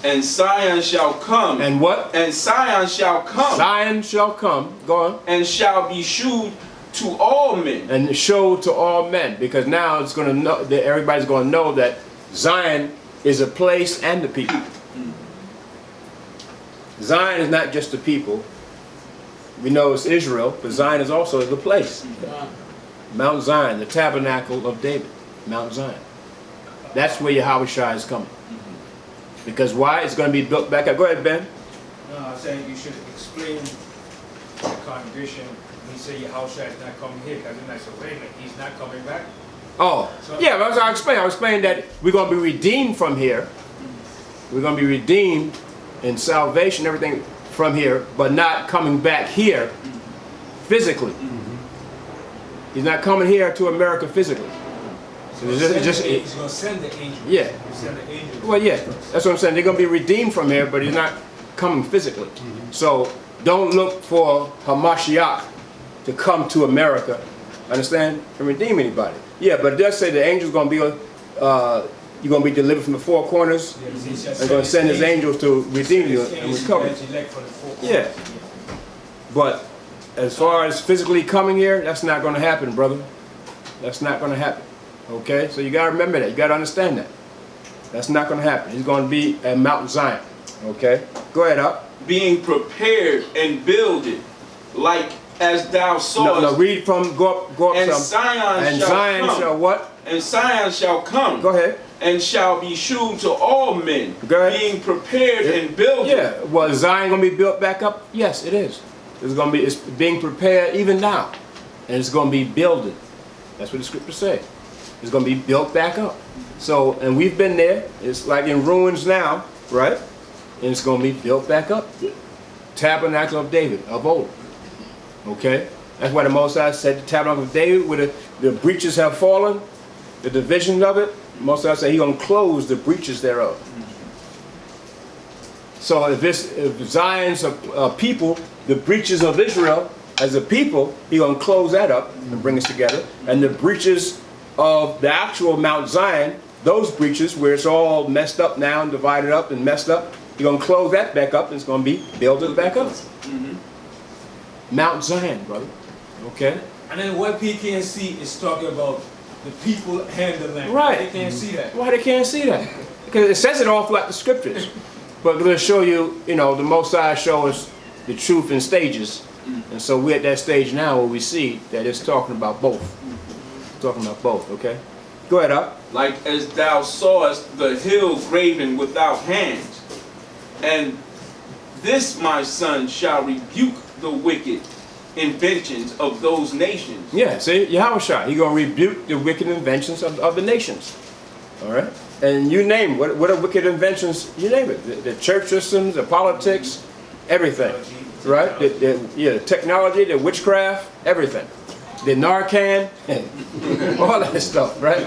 And Zion shall come. And what? And Zion shall come. Zion shall come. Go on. And shall be shewed to all men. And show to all men, because now it's going to know that everybody's going to know that Zion is a place and the people. Zion is not just the people. We know it's Israel, but Zion is also the place. Mount Zion, the tabernacle of David. Mount Zion. That's where Yahushua is coming. Because why? It's going to be built back up. Go ahead, Ben. No, I'm saying you should explain to the congregation when you say Yahushua is not coming here, because then I said, wait a minute, he's not coming back? Oh, yeah, but I'll explain that we're going to be redeemed from here. We're going to be redeemed in salvation, everything from here, but not coming back here physically. He's not coming here to America physically. So he's going to send the angels. Yeah. He'll send the angels. Well, yeah, that's what I'm saying. They're going to be redeemed from here, but he's not coming physically. So don't look for Hamashiach to come to America, understand, and redeem anybody. Yeah, but it does say the angel's going to be, you're going to be delivered from the four corners, and going to send his angels to redeem you and recover. Yeah. But as far as physically coming here, that's not going to happen, brother. That's not going to happen. Okay? So you got to remember that. You got to understand that. That's not going to happen. He's going to be at Mount Zion. Okay? Go ahead, up. Being prepared and builded, like as thou sawest. No, read from, go up and some. Zion shall what? And Zion shall come. Go ahead. And shall be shewed to all men. Go ahead. Being prepared and builded. Yeah. Well, is Zion going to be built back up? Yes, it is. It's being prepared even now. And it's going to be builded. That's what the scriptures say. It's going to be built back up. So, and we've been there. It's like in ruins now, right? And it's going to be built back up. Tabernacle of David, of old. Okay? That's why the Most High said the tabernacle of David, where the breaches have fallen, the division of it, the Most High said He's going to close the breaches thereof. So if Zion's a people, the breaches of Israel as a people, He's going to close that up and bring us together. And the breaches of the actual Mount Zion, those breaches where it's all messed up now and divided up and messed up, He's going to close that back up and it's going to be built back up. Mount Zion, brother. Okay? And then what PKC is talking about the people handling. Right. They can't see that. Why they can't see that? Because it says it all throughout the scriptures. But we'll show you, you know, the Most High show us the truth in stages. And so we're at that stage now where we see that it's talking about both. It's talking about both, okay? Go ahead, up. Like as thou sawest the hill graven without hands. And this, my son, shall rebuke the wicked inventions of those nations. Yeah, see, Yahushua, He's going to rebuke the wicked inventions of the nations. All right? And you name it. What are wicked inventions? You name it. The church systems, the politics, everything. Right? The technology, the witchcraft, everything. The Narcan, all that stuff, right?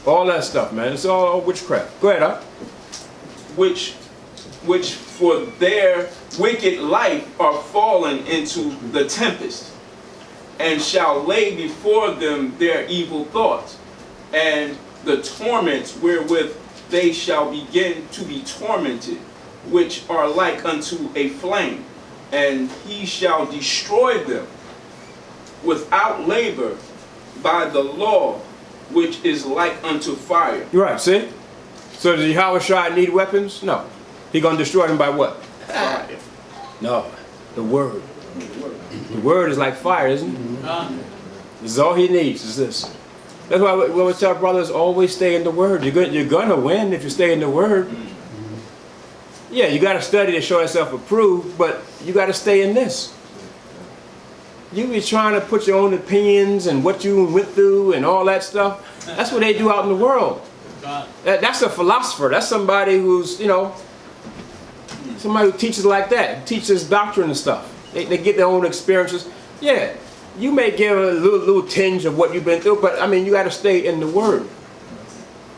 All that stuff, man. It's all witchcraft. Go ahead, up. Which for their wicked life are fallen into the tempest, and shall lay before them their evil thoughts, and the torments wherewith they shall begin to be tormented, which are like unto a flame, and He shall destroy them without labor by the law, which is like unto fire. You're right, see? So does Yahushua need weapons? No. He's going to destroy them by what? Fire. No, the Word. The Word is like fire, isn't it? This is all He needs, is this. That's why we tell brothers, always stay in the Word. You're going to win if you stay in the Word. Yeah, you got to study to show yourself approved, but you got to stay in this. You be trying to put your own opinions and what you went through and all that stuff. That's what they do out in the world. God. That's a philosopher. That's somebody who's, you know, somebody who teaches like that, teaches doctrine and stuff. They get their own experiences. Yeah, you may give a little tinge of what you've been through, but I mean, you got to stay in the Word.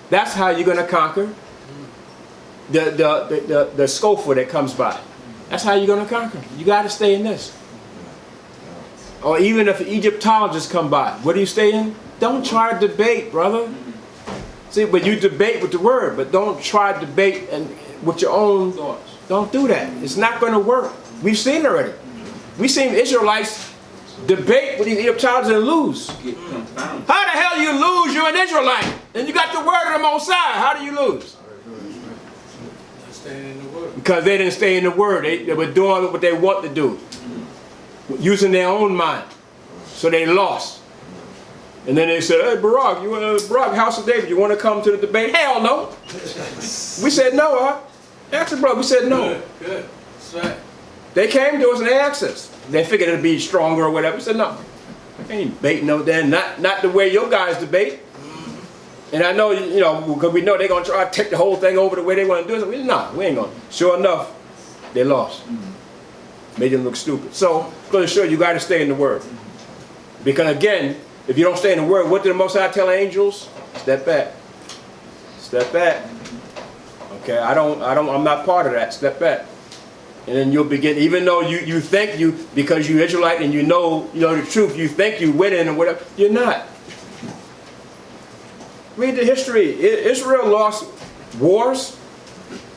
That's how you're going to conquer the scoffer that comes by. That's how you're going to conquer. You got to stay in this. Or even if Egyptologists come by, what do you stay in? Don't try to debate, brother. See, but you debate with the Word, but don't try to debate and with your own thoughts. Don't do that. It's not going to work. We've seen it already. We've seen Israelites debate with these Egyptologists and lose. How the hell you lose? You're an Israelite. And you got the Word of the Most High. How do you lose? Staying in the Word. Because they didn't stay in the Word. They were doing what they want to do. Using their own mind. So they lost. And then they said, hey, Barak, Barak, House of David, you want to come to the debate? Hell no. We said no, huh? Ask the brother. We said no. Good. That's right. They came to us and they asked us. They figured it'd be stronger or whatever. We said no. I ain't debating no damn. Not the way your guys debate. And I know, you know, because we know they're going to try to take the whole thing over the way they want to do it. We said, no, we ain't going to. Sure enough, they lost. Made them look stupid. So, it's going to show you got to stay in the Word. Because again, if you don't stay in the Word, what did the Most High tell angels? Step back. Step back. Okay, I'm not part of that. Step back. And then you'll begin, even though you think because you're Israelite and you know the truth, you think you winning or whatever, you're not. Read the history. Israel lost wars.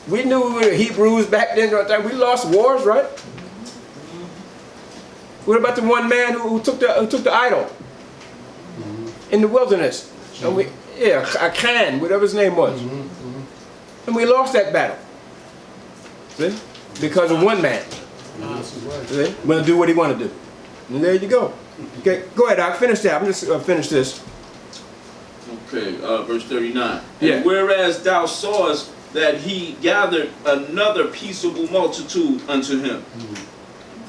We knew we were Hebrews back then. We lost wars, right? What about the one man who took the idol in the wilderness? And Achan, whatever his name was. And we lost that battle. See? Because of one man. See? Going to do what he want to do. And there you go. Okay, go ahead, Doc. Finish that. I'm just finish this. Okay, verse 39. Yeah. And whereas thou sawest that he gathered another peaceable multitude unto him,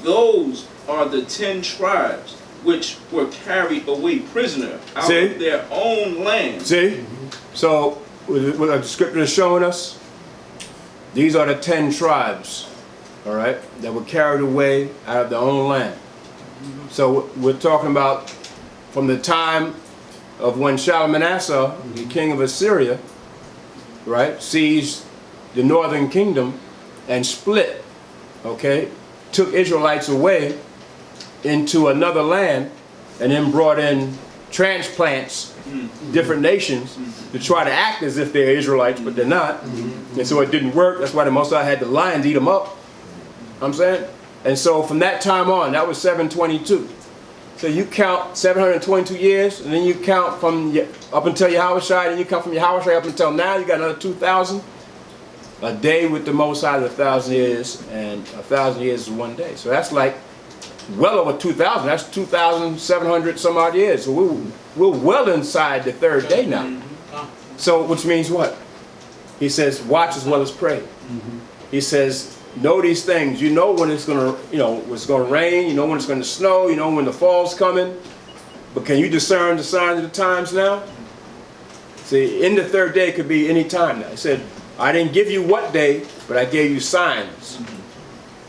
those are the 10 tribes which were carried away prisoner out of their own land. See? So, what the scripture is showing us, these are the 10 tribes, all right, that were carried away out of their own land. So, we're talking about from the time of when Shalmaneser, the king of Assyria, right, seized the northern kingdom and split, okay, took Israelites away into another land and then brought in transplants, different nations, to try to act as if they're Israelites, but they're not. And so it didn't work. That's why the Most High had the lions eat them up. I'm saying? And so from that time on, that was 722. So you count 722 years, and then you count from up until Yahushua, and you count from Yahushua up until now, you got another 2,000. A day with the Most High is 1,000 years, and 1,000 years is one day. So that's like well over 2,000. That's 2,700 some odd years. So we're well inside the third day now. So which means what? He says, watch as well as pray. He says, know these things. You know when it's gonna, when it's gonna rain. You know when it's gonna snow. You know when the fall's coming. But can you discern the signs of the times now? See, in the third day could be any time now. He said, I didn't give you what day, but I gave you signs.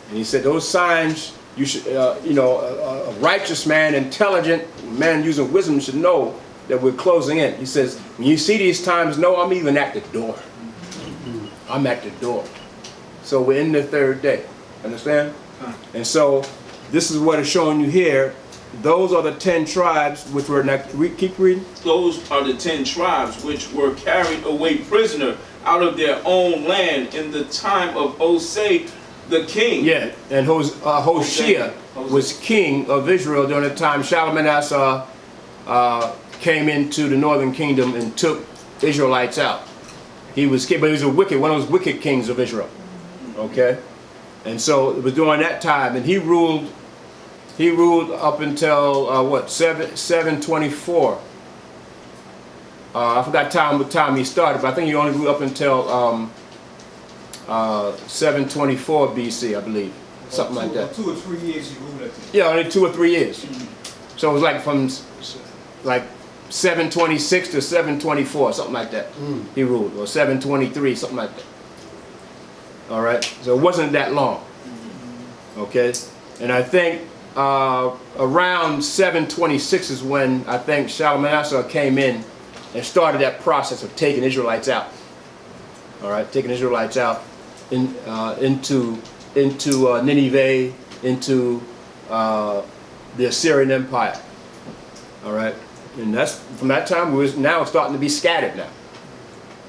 And he said those signs, you should, a righteous man, intelligent man using wisdom should know that we're closing in. He says, when you see these times, know I'm even at the door. I'm at the door. So we're in the third day. Understand? And so this is what is showing you here. Those are the 10 tribes which were, keep reading. Those are the 10 tribes which were carried away prisoner out of their own land in the time of H.O.D.C, the king. Yeah, and Hoshea was king of Israel during the time Shalmaneser came into the northern kingdom and took Israelites out. He was king, but he was one of those wicked kings of Israel. Okay, and so it was during that time, and he ruled up until 724. I forgot what time he started, but I think he only ruled up until 724 BC, I believe, something like that. 2 or 3 years he ruled at the Yeah, only 2 or 3 years. So it was like from 726 to 724, something like that. He ruled, or 723, something like that. All right, so it wasn't that long. Okay, and I think around 726 is when I think Shalmaneser came in and started that process of taking Israelites out. All right, taking Israelites out into Nineveh, into the Assyrian Empire. All right, and that's from that time. Now it's starting to be scattered now.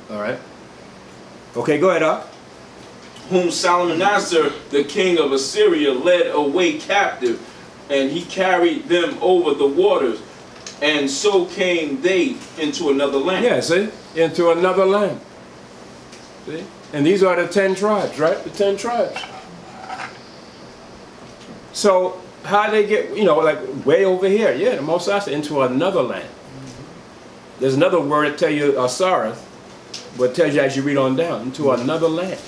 All right. Okay, go ahead, Doc. Whom Shalmaneser, the king of Assyria, led away captive, and he carried them over the waters, and so came they into another land. Yeah, see, into another land. See, and these are the 10 tribes, right? The 10 tribes. So how they get, you know, like way over here? Yeah, the Most High said into another land. There's another word that tells you Asareth, but it tells you as you read on down, into another land.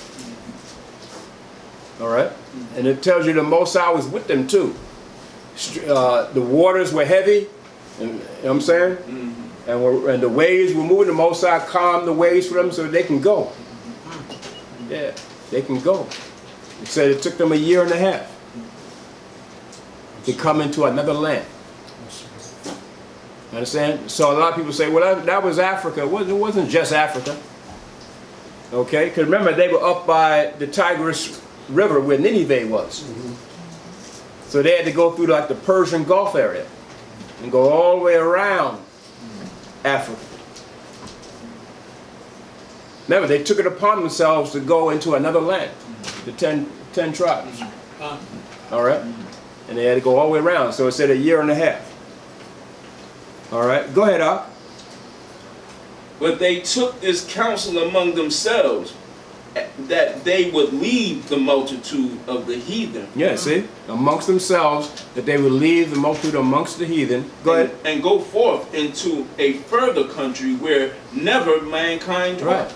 All right, and it tells you the Most High was with them too. The waters were heavy, and, you know what I'm saying? And the waves were moving. The Most High calmed the waves for them so they can go. Yeah, they can go. It said it took them a year and a half to come into another land. Understand? So a lot of people say, well, that was Africa. It wasn't just Africa. Okay, because remember they were up by the Tigris River where Nineveh was. So they had to go through like the Persian Gulf area and go all the way around Africa. Remember, they took it upon themselves to go into another land, the 10 tribes. All right? And they had to go all the way around. So it said a year and a half. All right? Go ahead, Ak. But they took this counsel among themselves, that they would leave the multitude of the heathen. Yeah, see? Amongst themselves, that they would leave the multitude amongst the heathen. Go ahead. And go forth into a further country where never mankind dwelt. Right.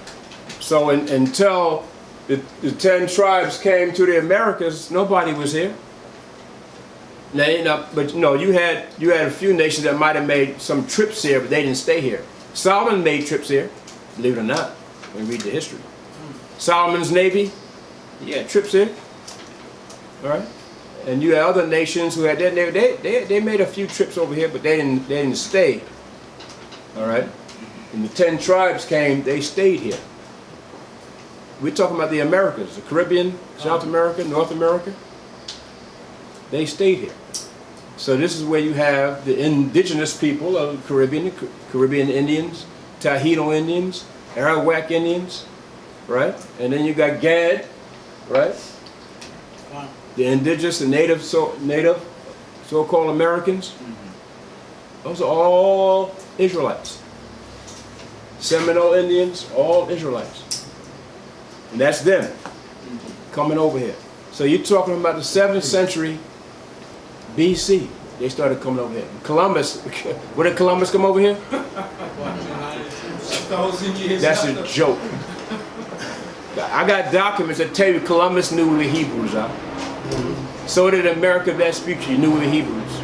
So until the 10 tribes came to the Americas, nobody was here. Now, but you know, you had a few nations that might have made some trips here, but they didn't stay here. Solomon made trips here, believe it or not, when we read the history. Solomon's navy, yeah, trips here. All right, and you had other nations who had they made a few trips over here, but they didn't stay. All right, and the 10 tribes came, they stayed here. We're talking about the Americas, the Caribbean, South America, North America. They stayed here. So this is where you have the indigenous people of the Caribbean Indians, Tahitian Indians, Arawak Indians, right? And then you got Gad, right? The indigenous and native so-called Americans. Those are all Israelites. Seminole Indians, all Israelites. And that's them coming over here. So you're talking about the 7th century BC. They started coming over here. Columbus, where did Columbus come over here? 1,000 years. That's a joke. I got documents that tell you Columbus knew we were Hebrews. So did America Vespucci knew we were Hebrews.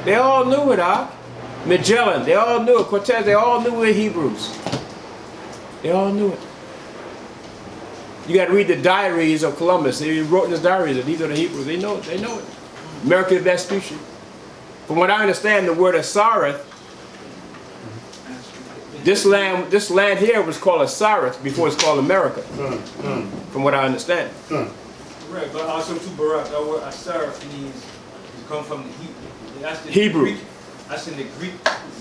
They all knew it, Magellan, they all knew it. Cortez, they all knew we were Hebrews. They all knew it. You got to read the diaries of Columbus. He wrote in his diaries that these are the Hebrews. They know it. They know it. America Vespucci. From what I understand, the word Asareth, this land here was called Asareth before it's called America. From what I understand. Right, but also to Barak, that word Asareth means it comes from the Hebrew. That's the Hebrew. Greek, that's in the Greek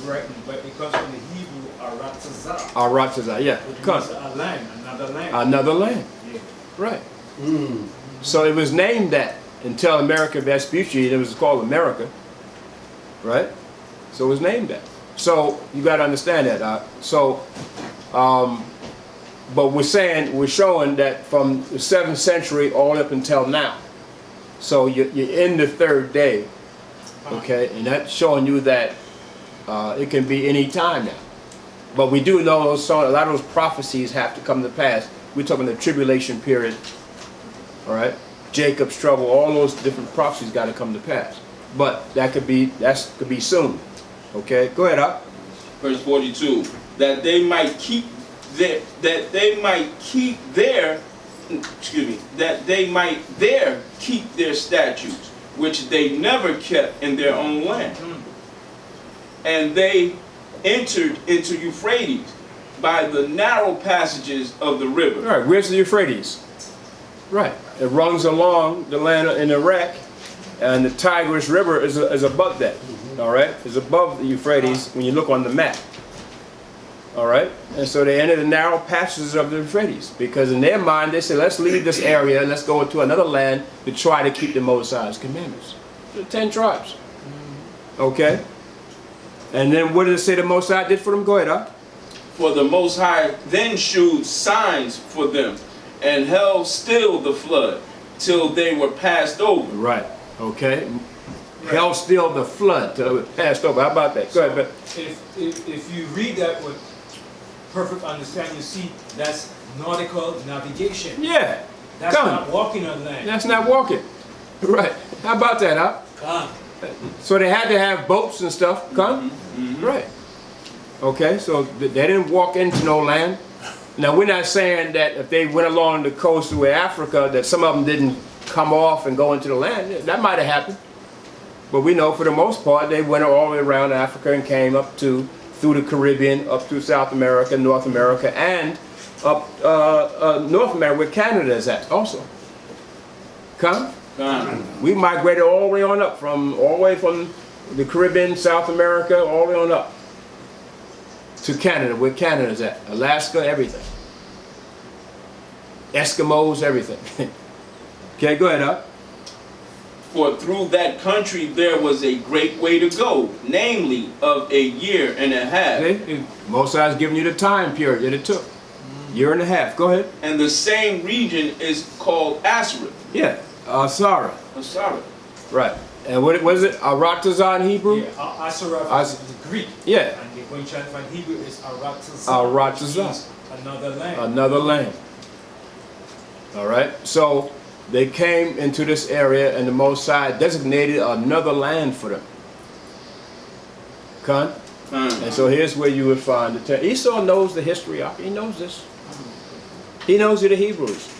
writing, but it comes from the Hebrew Aratazah. Aratazah, yeah. Which Come. means a land, another land. Another land. Yeah. Right. So it was named that until America Vespucci, and it was called America. Right? So it was named that. So you got to understand that. But we're showing that from the 7th century all up until now. So you're in the 3rd day. Okay? And that's showing you that it can be any time now. But we do know a lot of those prophecies have to come to pass. We're talking the tribulation period. All right? Jacob's trouble, all those different prophecies got to come to pass. But that could be soon. Okay? Go ahead, Up. verse 42, that they might keep their, that they might there keep their statutes, which they never kept in their own land. And they entered into Euphrates by the narrow passages of the river. All right, where's the Euphrates? Right, it runs along the land in Iraq, and the Tigris River is above that. All right, it's above the Euphrates when you look on the map. All right, and so they entered the narrow passages of the Euphrates because in their mind they said, let's leave this area and let's go into another land to try to keep the Most High's commandments. The 10 tribes. Okay, and then what did it say the Most High did for them? Go ahead, huh? For the Most High then shewed signs for them, and held still the flood, till they were passed over. Right, okay. Held still the flood till it passed over. How about that? Go ahead, Ben. If you read that with perfect understanding, you see that's nautical navigation. Yeah. That's Come. not walking on land. That's not walking. Right. How about that, huh? Come. So they had to have boats and stuff. Come. Right. Okay, so they didn't walk into no land. Now we're not saying that if they went along the coast of Africa that some of them didn't come off and go into the land. That might have happened. But we know for the most part they went all the way around Africa and came up through the Caribbean, up through South America, North America, and up North America where Canada is at also. Come? We migrated all the way on up all the way from the Caribbean, South America, all the way on up to Canada, where Canada is at. Alaska, everything. Eskimos, everything. Okay, go ahead, huh? For through that country there was a great way to go, namely of a year and a half. See? Most High's giving you the time period that it took. Year and a half. Go ahead. And the same region is called Asherah. Yeah, Sarah. Asherah. Right. And what was it? Aratazah in Hebrew? Yeah, Asherah is the Greek. Yeah. And when you try to find Hebrew, it's Aratazah. Aratazah. Another land. Another land. All right. So they came into this area and the Most High designated another land for them. Con? And so here's where you would find the Esau knows the history of it. He knows this. He knows the Hebrews.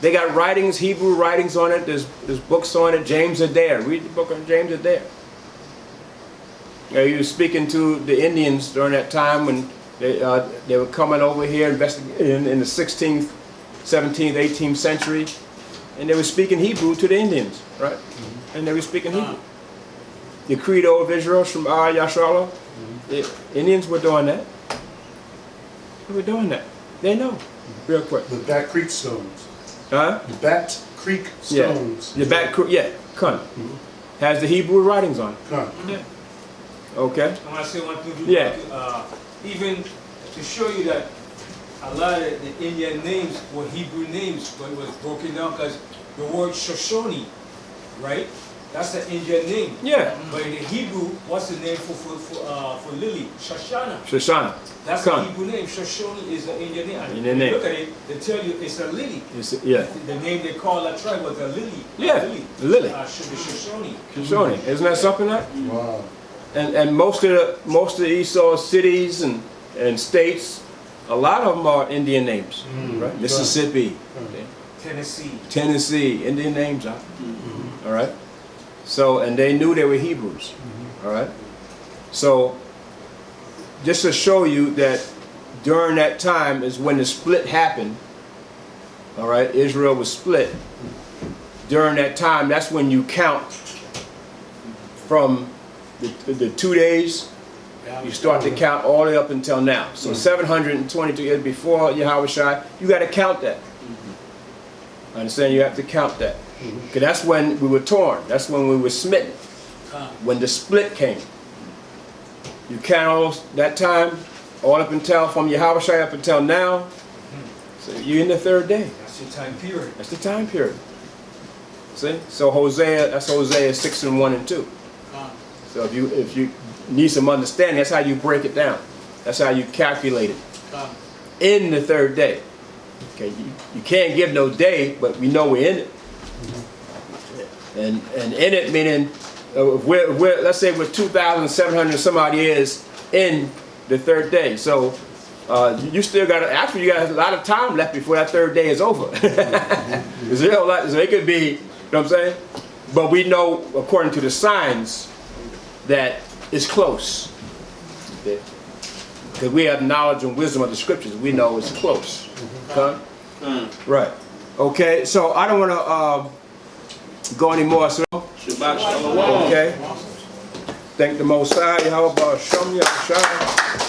They got writings, Hebrew writings on it. There's books on it. James Adair. Read the book on James Adair. He was speaking to the Indians during that time when they were coming over here investigating in the 16th, 17th, 18th century. And they were speaking Hebrew to the Indians, right? And they were speaking Hebrew. The Credo of Israel, Shema Yasharah. The Indians were doing that. They were doing that. They know. Real quick. The Bat Creek stones. Huh? The Bat Creek stones. Yeah. The Bat Creek, yeah. Kun. Has the Hebrew writings on it. Huh. Yeah. Okay. I want to say one thing. Yeah. Even to show you that a lot of the Indian names were Hebrew names, but it was broken down because the word Shoshone, right? That's an Indian name. Yeah. But in the Hebrew, what's the name for lily? Shoshana. Shoshana. That's Kun. the Hebrew name. Shoshone is an Indian name. And Indian when you name. look at it, they tell you it's a lily. Yeah. The name they call that tribe was a lily. Yeah. Lily. Should be Shoshone. Shoshone. Isn't that something that? Wow. And most of the Esau's cities and states, a lot of them are Indian names. Right? Mississippi, Tennessee, Indian names are. All right. So, and they knew they were Hebrews. All right. So, just to show you that during that time is when the split happened. All right. Israel was split. During that time, that's when you count from the 2 days. You start to count all the way up until now. So 722 years before Yahushua, you got to count that. Understand? You have to count that. Because that's when we were torn. That's when we were smitten. When the split came. You count all that time, all up until, from Yahushua up until now. So you're in the third day. That's your time period. That's the time period. See? So that's Hosea 6 and 1 and 2. So if you need some understanding, that's how you break it down. That's how you calculate it. In the third day. Okay, you can't give no day, but we know we're in it. And in it meaning, let's say we're 2,700 some odd years in the third day. So you still got actually you got a lot of time left before that third day is over. So it could be, you know what I'm saying? But we know according to the signs that it's close. Because we have knowledge and wisdom of the scriptures, we know it's close. Okay? Right. Okay, so I don't want to go any more. So, Shabbat Shalom. okay. Thank the Most High. How about Shem Yahshua?